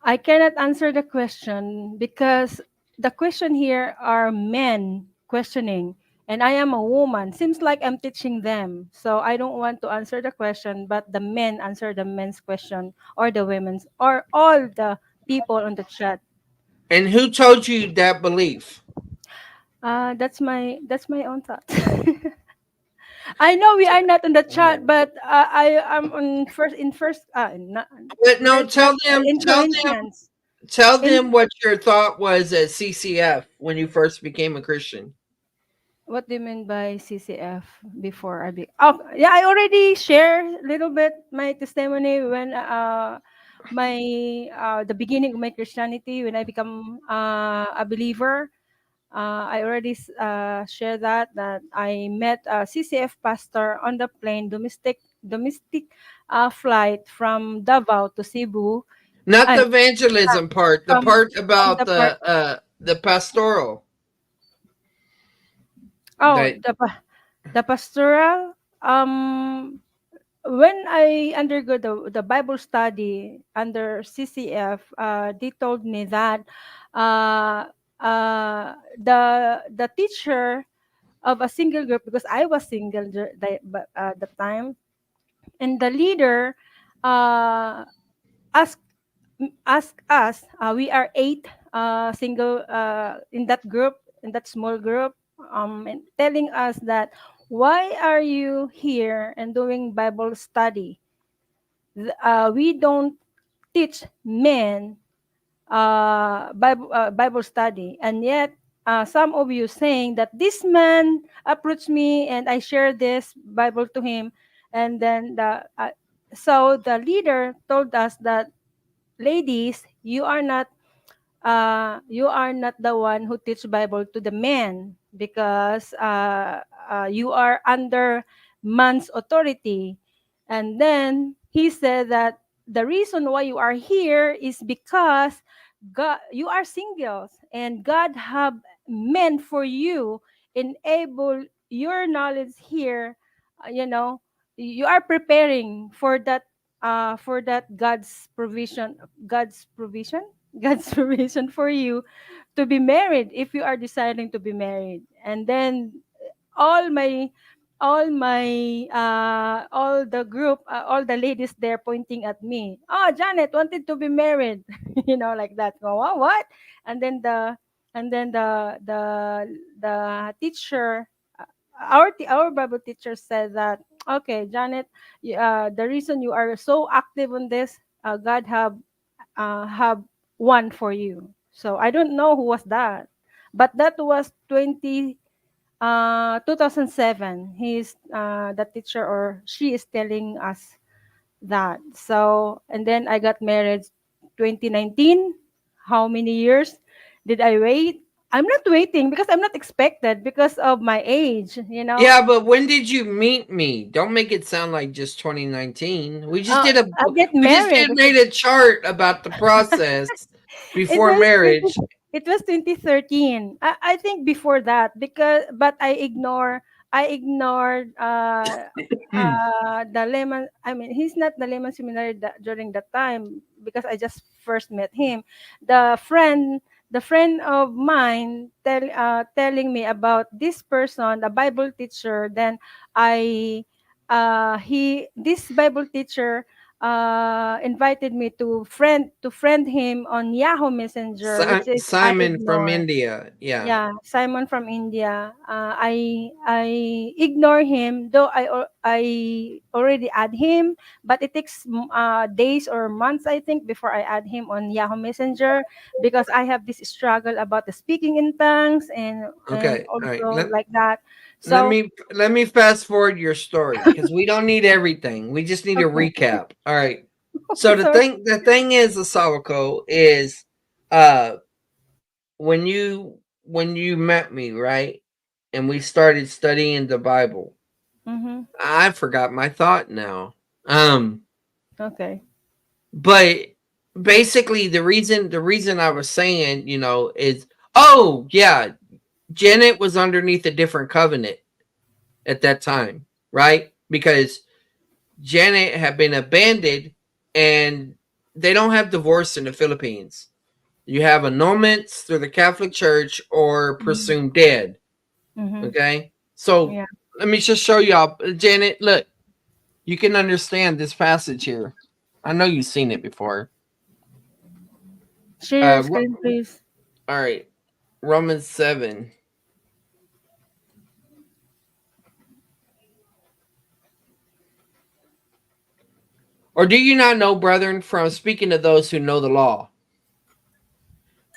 I cannot answer the question because the question here are men questioning and I am a woman. Seems like I'm teaching them. So I don't want to answer the question, but the men answer the men's question or the women's or all the people on the chat. And who told you that belief? That's my own thought. I know we are not in the chat, but I am on first. No, tell them what your thought was at CCF when you first became a Christian. What do you mean by CCF before I be? Oh, yeah, I already shared a little bit my testimony when the beginning of my Christianity when I become a believer. I already shared that I met a CCF pastor on the plane domestic flight from Davao to Cebu. Not the evangelism part, the part about the pastoral. Oh, the pastoral. When I undergo the Bible study under CCF, they told me that the teacher of a single group, because I was single at the time, and the leader asked us. We are 8 single in that group, in that small group, and telling us that why are you here and doing Bible study? We don't teach men Bible study, and yet some of you saying that this man approached me and I shared this Bible to him, and then so the leader told us that, ladies, you are not the one who teach Bible to the men, because you are under man's authority. And then he said that the reason why you are here is because God, you are singles, and God have meant for you, enable your knowledge here. You are preparing for that God's provision, God's provision for you to be married, if you are deciding to be married. And then all my all the group, all the ladies there pointing at me, oh, Janet wanted to be married, like that. Go, what? And then the teacher, our Bible teacher said that, okay, Janet, the reason you are so active on this, God have one for you. So I don't know who was that, but that was 2007. He's the teacher, or she is telling us that. So, and then I got married 2019. How many years did I wait? I'm not waiting because I'm not expected because of my age. Yeah, but when did you meet me? Don't make it sound like just 2019. I get We just married. did made a chart about the process It before was marriage. 2013. I think before that, because but I ignored the layman. I mean, he's not the layman seminary during that time, because I just first met him. The friend of mine telling me about this person, a Bible teacher. Then I he this Bible teacher invited me to friend him on Yahoo Messenger, which is I Simon from ignore. India. Yeah. Yeah, Simon from India. I ignore him, though I already add him, but it takes days or months, I think, before I add him on Yahoo Messenger, because I have this struggle about the speaking in tongues, and Okay. All right. also like that. Let So me let me fast forward your story because we don't need everything. We just need a okay, recap. All right. So the sorry. thing is, Asawako, is uh when you met me, right? And we started studying the Bible. Mm-hmm. I forgot my thought now. Um Okay. but basically the reason I was saying, is, oh yeah, Janet was underneath a different covenant at that time, right? Because Janet had been abandoned, and they don't have divorce in the Philippines. You have annulments through the Catholic Church or Mm-hmm. presumed dead. Mm-hmm. Okay, so Yeah. let me just show y'all, Janet. Look, you can understand this passage here. I know you've seen it before. Share your Uh, screen, please. all right, Romans 7. Or do you not know, brethren, from speaking to those who know the law,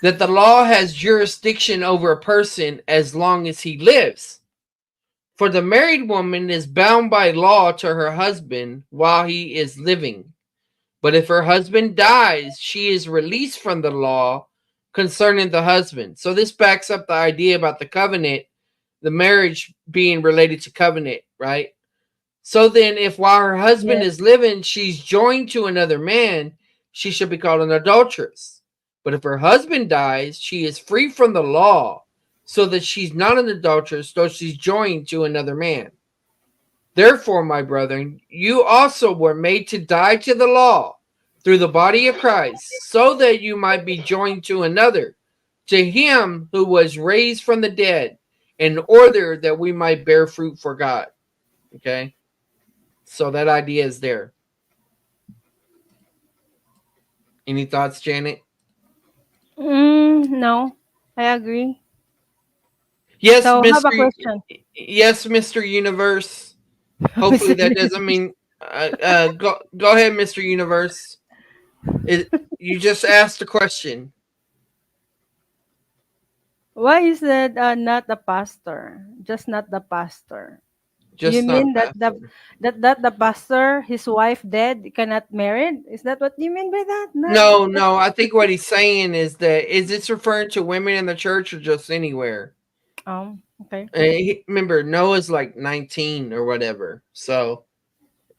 that the law has jurisdiction over a person as long as he lives? For the married woman is bound by law to her husband while he is living. But if her husband dies, she is released from the law concerning the husband. So this backs up the idea about the covenant, the marriage being related to covenant, right? So then, if while her husband Yes. is living, she's joined to another man, she should be called an adulteress. But if her husband dies, she is free from the law, so that she's not an adulteress, though she's joined to another man. Therefore, my brethren, you also were made to die to the law through the body of Christ, so that you might be joined to another, to him who was raised from the dead, in order that we might bear fruit for God. Okay? So that idea is there. Any thoughts, Janet? No, I agree. Yes, So, have a Mr. question. Yes, Mr. Universe. Hopefully Mr. that doesn't mean Go ahead, Mr. Universe. You just asked a question. Why you said not the pastor, just not the pastor? You Just not mean that pastor. the pastor, his wife dead, cannot married? Is that what you mean by that? Not No. I think what he's saying is that is this referring to women in the church or just anywhere? okay. Remember, Noah's like 19 or whatever, so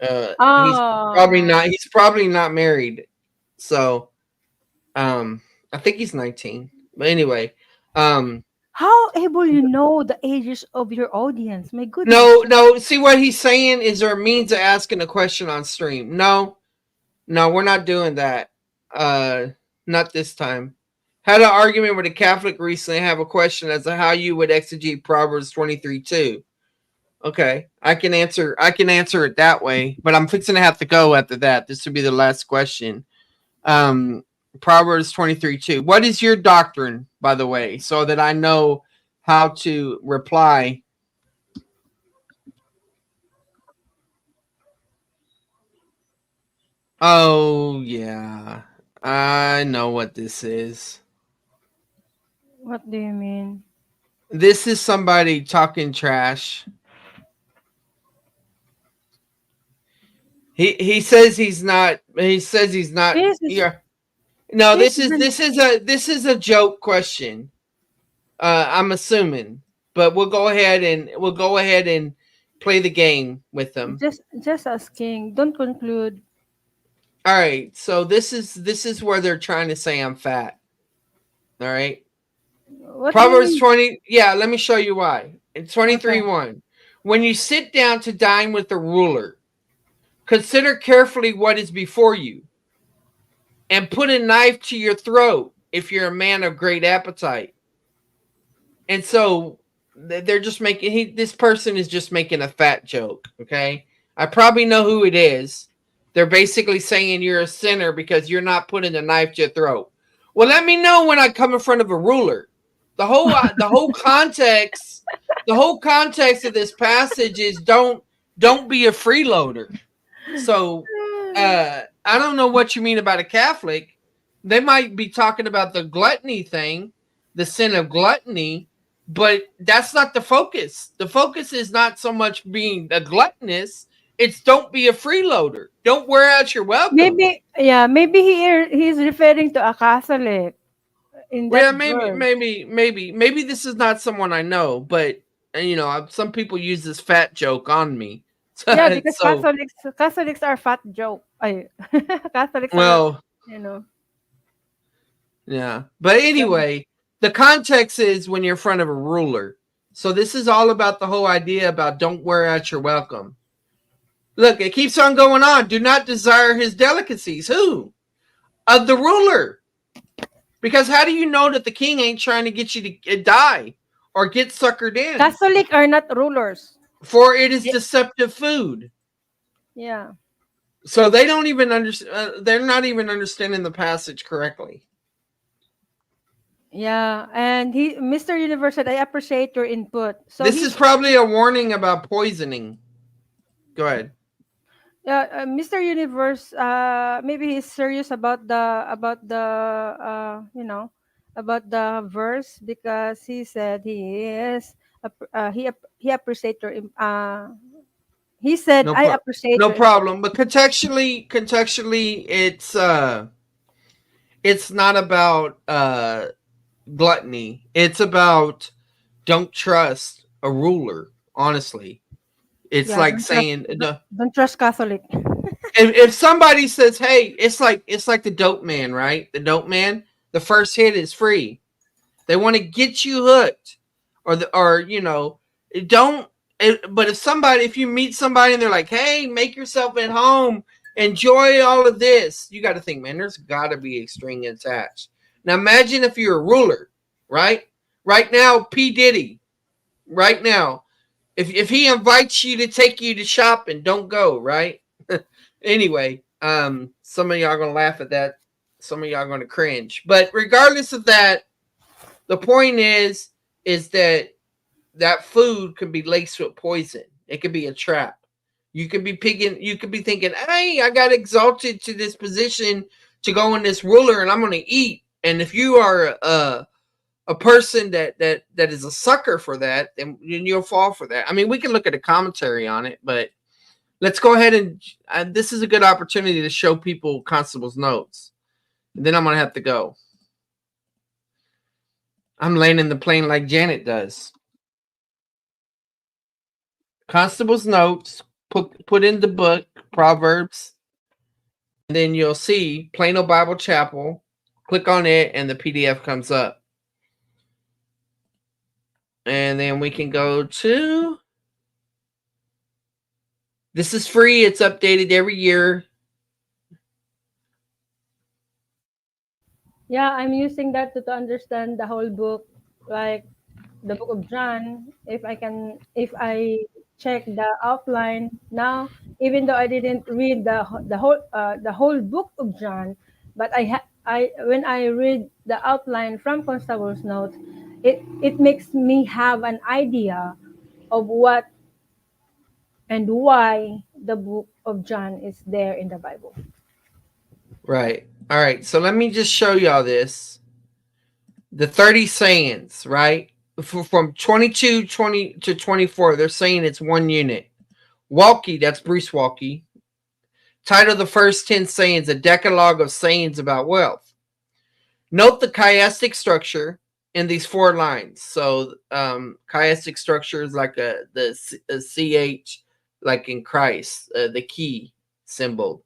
he's Oh, probably not married. So I think he's 19. But anyway, how able you know the ages of your audience? My goodness. no. See what he's saying is there a means of asking a question on stream? No, we're not doing that. Not this time. Had an argument with a Catholic recently. I have a question as to how you would exegete Proverbs 23:2. Okay, I can answer it that way, but I'm fixing to have to go after that. This would be the last question. Proverbs 23:2. What is your doctrine, by the way, so that I know how to reply? Oh, yeah. I know what this is. What do you mean? This is somebody talking trash. He says he's not. He says he's not. This is Yeah. No, this this is a joke question. I'm assuming, but we'll go ahead and play the game with them. just asking. Don't conclude. All right. So this is where they're trying to say I'm fat. All right. What do you Proverbs mean? 20. Yeah, let me show you why. In Okay. 23:1. When you sit down to dine with the ruler, consider carefully what is before you, and put a knife to your throat if you're a man of great appetite. And so they're just making this person is just making a fat joke. Okay, I probably know who it is. They're basically saying you're a sinner because you're not putting a knife to your throat. Well, let me know when I come in front of a ruler. The whole context of this passage is don't be a freeloader. So I don't know what you mean about a Catholic. They might be talking about the gluttony thing, the sin of gluttony, but that's not the focus. The focus is not so much being a gluttonous. It's don't be a freeloader. Don't wear out your welcome. Maybe he's referring to a Catholic in Well, that yeah, verse. maybe this is not someone I know, but some people use this fat joke on me. Yeah, because So, Catholics are fat joke. Ay, Catholics are, well, you know. yeah. But So, anyway, the context is when you're in front of a ruler. So this is all about the whole idea about don't wear out your welcome. Look, it keeps on going on. Do not desire his delicacies. Who? Of the ruler. Because how do you know that the king ain't trying to get you to die or get suckered in? Catholic are not rulers. For it is deceptive food. Yeah. So they don't even understand. They're not even understanding the passage correctly. Yeah, and Mr. Universe said, I appreciate your input. So this is probably a warning about poisoning. Go ahead. Mr. Universe, maybe he's serious about the about the verse because he said he appreciate your he said I appreciate no your input. problem. But contextually, it's not about gluttony. It's about don't trust a ruler. Honestly, it's Yeah, like saying don't trust Catholic. if somebody says, "Hey," it's like the dope man, right? The dope man. The first hit is free. They want to get you hooked, don't. But if you meet somebody and they're like, "Hey, make yourself at home, enjoy all of this," you got to think, man, there's got to be a string attached. Now imagine if you're a ruler, right? Right now, P. Diddy, right now, if he invites you to take you to shopping, don't go, right? Anyway, some of y'all are gonna laugh at that. Some of y'all are gonna cringe. But regardless of that, the point is that food can be laced with poison. It could be a trap. You could be thinking, hey, I got exalted to this position to go in this ruler and I'm going to eat. And if you are a person that is a sucker for that, then you'll fall for that. I mean, we can look at a commentary on it, but let's go ahead and this is a good opportunity to show people Constable's notes. And then I'm going to have to go. I'm laying in the plane like Janet does. Constable's notes, put in the book, Proverbs, and then you'll see Plano Bible Chapel. Click on it, and the PDF comes up. And then we can go to... This is free. It's updated every year. Yeah, I'm using that to understand the whole book, like the book of John. If I check the outline now, even though I didn't read the whole book of John, but when I read the outline from Constable's notes, it makes me have an idea of what and why the book of John is there in the Bible. Right. All right. So let me just show y'all this. The 30 sayings, right? From 22, 20 to 24, they're saying it's one unit. Walkie, that's Bruce Walkie. Title the first 10 sayings, a decalogue of sayings about wealth. Note the chiastic structure in these 4 lines. So chiastic structure is like a CH, like in Christ, the key symbol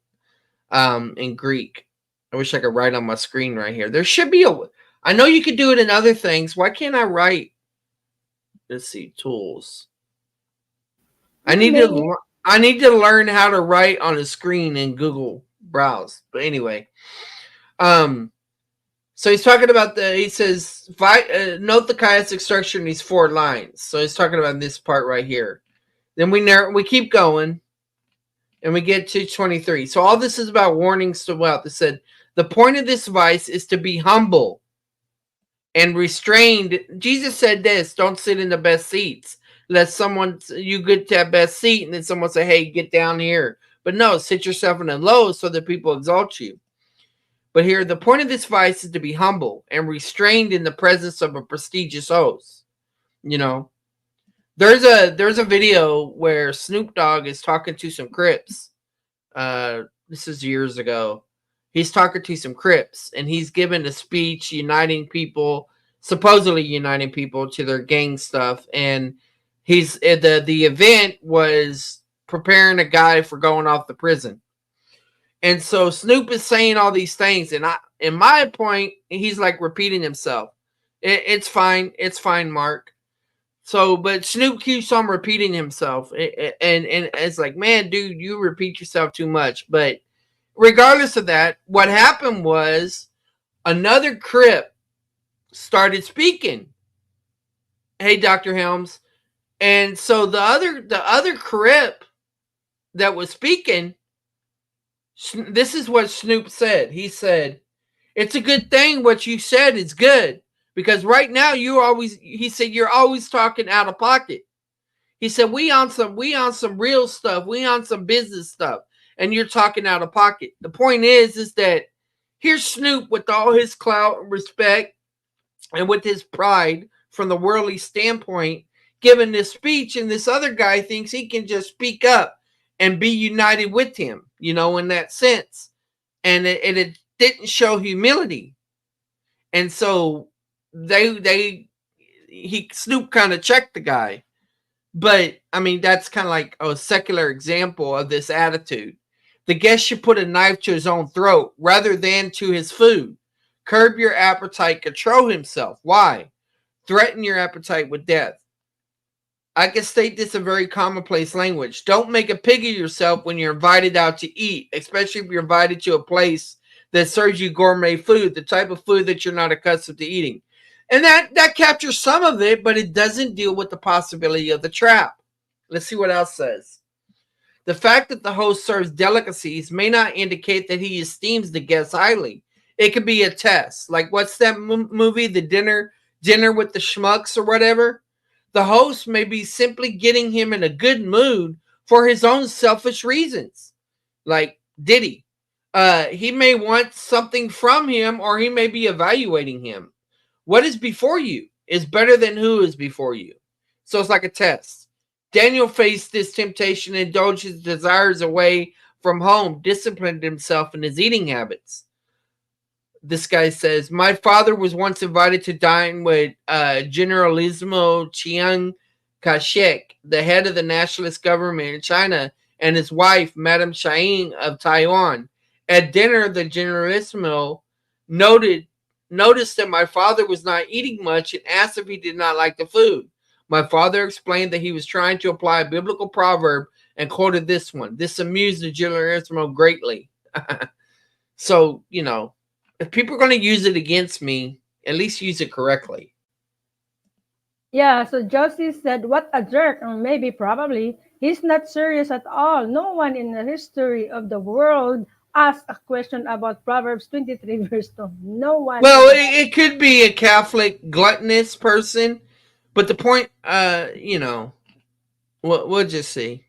in Greek. I wish I could write on my screen right here. There should be I know you could do it in other things. Why can't I write? Let's see, tools. I need to learn how to write on a screen in Google Browse. But anyway, so he's talking about he says, note the chiastic structure in these 4 lines. So he's talking about this part right here. Then we keep going, and we get to 23. So all this is about warnings to wealth. It said, the point of this vice is to be humble and restrained. Jesus said this, don't sit in the best seats. Let you get that best seat, and then someone say, hey, get down here. But no, sit yourself in the low so that people exalt you. But here, the point of this vice is to be humble and restrained in the presence of a prestigious host. You know, there's a video where Snoop Dogg is talking to some Crips. This is years ago. He's talking to some Crips, and he's giving a speech supposedly uniting people to their gang stuff. And the event was preparing a guy for going off the prison. And so Snoop is saying all these things, and in my point, he's like repeating himself. It's fine, Mark. So, but Snoop keeps on repeating himself, and it's like, man, dude, you repeat yourself too much. But regardless of that, what happened was another Crip started speaking. Hey, Dr. Helms. And so the other Crip that was speaking, this is what Snoop said. He said, it's a good thing what you said is good, because right now you're always talking out of pocket. He said, we on some real stuff. We on some business stuff. And you're talking out of pocket. The point is that here's Snoop with all his clout and respect and with his pride from the worldly standpoint, giving this speech, and this other guy thinks he can just speak up and be united with him, in that sense. And it didn't show humility. And so Snoop kind of checked the guy. But I mean, that's kind of like a secular example of this attitude. The guest should put a knife to his own throat rather than to his food. Curb your appetite, control himself. Why? Threaten your appetite with death. I can state this in very commonplace language. Don't make a pig of yourself when you're invited out to eat, especially if you're invited to a place that serves you gourmet food, the type of food that you're not accustomed to eating. And that captures some of it, but it doesn't deal with the possibility of the trap. Let's see what else says. The fact that the host serves delicacies may not indicate that he esteems the guests highly. It could be a test. Like, what's that movie, The Dinner with the Schmucks or whatever? The host may be simply getting him in a good mood for his own selfish reasons. Like Diddy. He may want something from him, or he may be evaluating him. What is before you is better than who is before you. So it's like a test. Daniel faced this temptation, indulged his desires away from home, disciplined himself in his eating habits. This guy says, my father was once invited to dine with Generalissimo Chiang Kai-shek, the head of the nationalist government in China, and his wife, Madame Chiang of Taiwan. At dinner, the Generalissimo noticed that my father was not eating much and asked if he did not like the food. My father explained that he was trying to apply a biblical proverb and quoted this one. This amused the Generalissimo greatly. So, you know, if people are going to use it against me, at least use it correctly. Yeah, so Josie said, what a jerk, or maybe probably, he's not serious at all. No one in the history of the world asked a question about Proverbs 23 verse 2. No one. Well, it could be a Catholic gluttonous person, but the point, you know, we'll just see.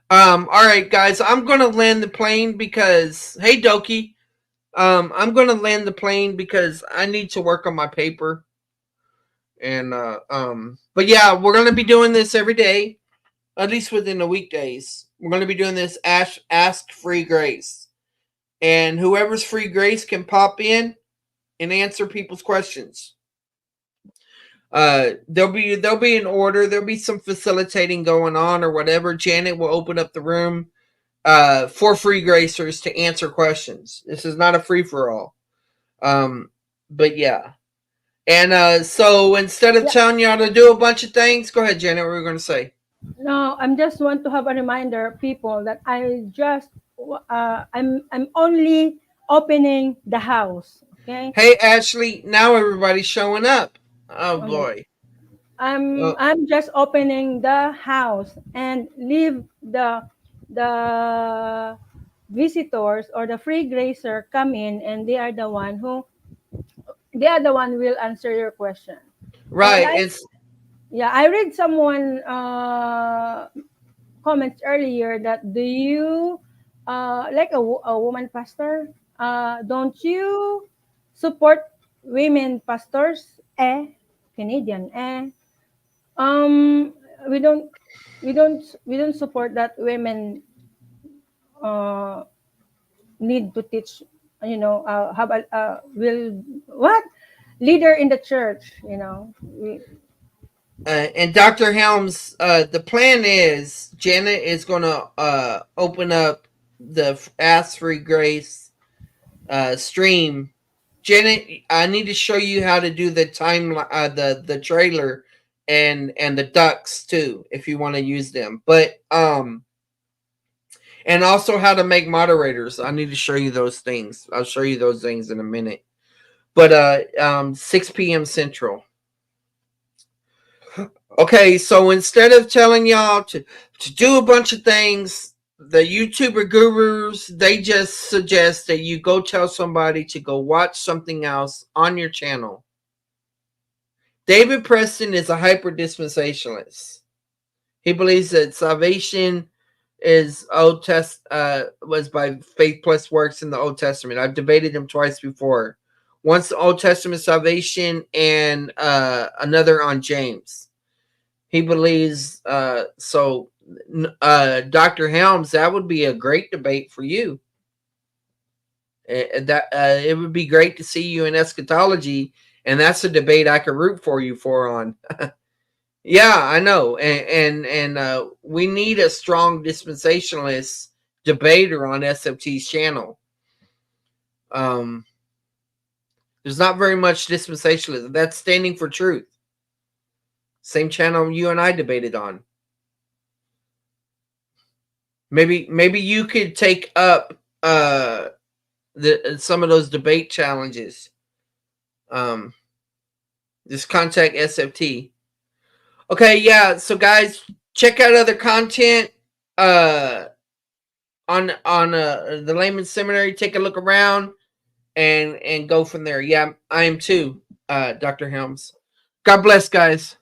All right, guys, I'm going to land the plane because, hey, Doki, I'm going to land the plane because I need to work on my paper. And, but yeah, we're going to be doing this every day, at least within the weekdays. We're going to be doing this Ask Free Grace. And whoever's free grace can pop in and answer people's questions. There'll be an order. There'll be some facilitating going on or whatever. Janet will open up the room for free gracers to answer questions. This is not a free for all. But yeah. And so instead of telling y'all to do a bunch of things, go ahead, Janet. What were you going to say? No, I'm just want to have a reminder, people, that I just I'm only opening the house. Okay. Hey, Ashley. Now everybody's showing up. Oh boy. I'm just opening the house and leave the visitors or the free gracer come in, and they are the one will answer your question. Right. I read someone comments earlier that, do you like a woman pastor, don't you support women pastors? Canadian. We don't support that women need to teach, have a leader in the church, and Dr. Helms, the plan is Janet is going to open up the Ask Free Grace stream. Janet, I need to show you how to do the the trailer and the ducks too, if you want to use them. But and also how to make moderators. I need to show you those things. I'll show you those things in a minute. But 6 p.m. Central. Okay, so instead of telling y'all to do a bunch of things, the YouTuber gurus, they just suggest that you go tell somebody to go watch something else on your channel. David Preston is a hyper-dispensationalist. He believes that salvation is was by faith plus works in the Old Testament. I've debated him twice before. Once the Old Testament salvation and another on James. He believes Dr. Helms, that would be a great debate for you. It would be great to see you in eschatology, and that's a debate I could root for you for on. Yeah, I know, and we need a strong dispensationalist debater on SFT's channel. There's not very much dispensationalism. That's standing for truth. Same channel you and I debated on. Maybe you could take up some of those debate challenges. Just contact SFT. Okay, yeah. So guys, check out other content on the Layman's Seminary. Take a look around and go from there. Yeah, I am too, Dr. Helms. God bless, guys.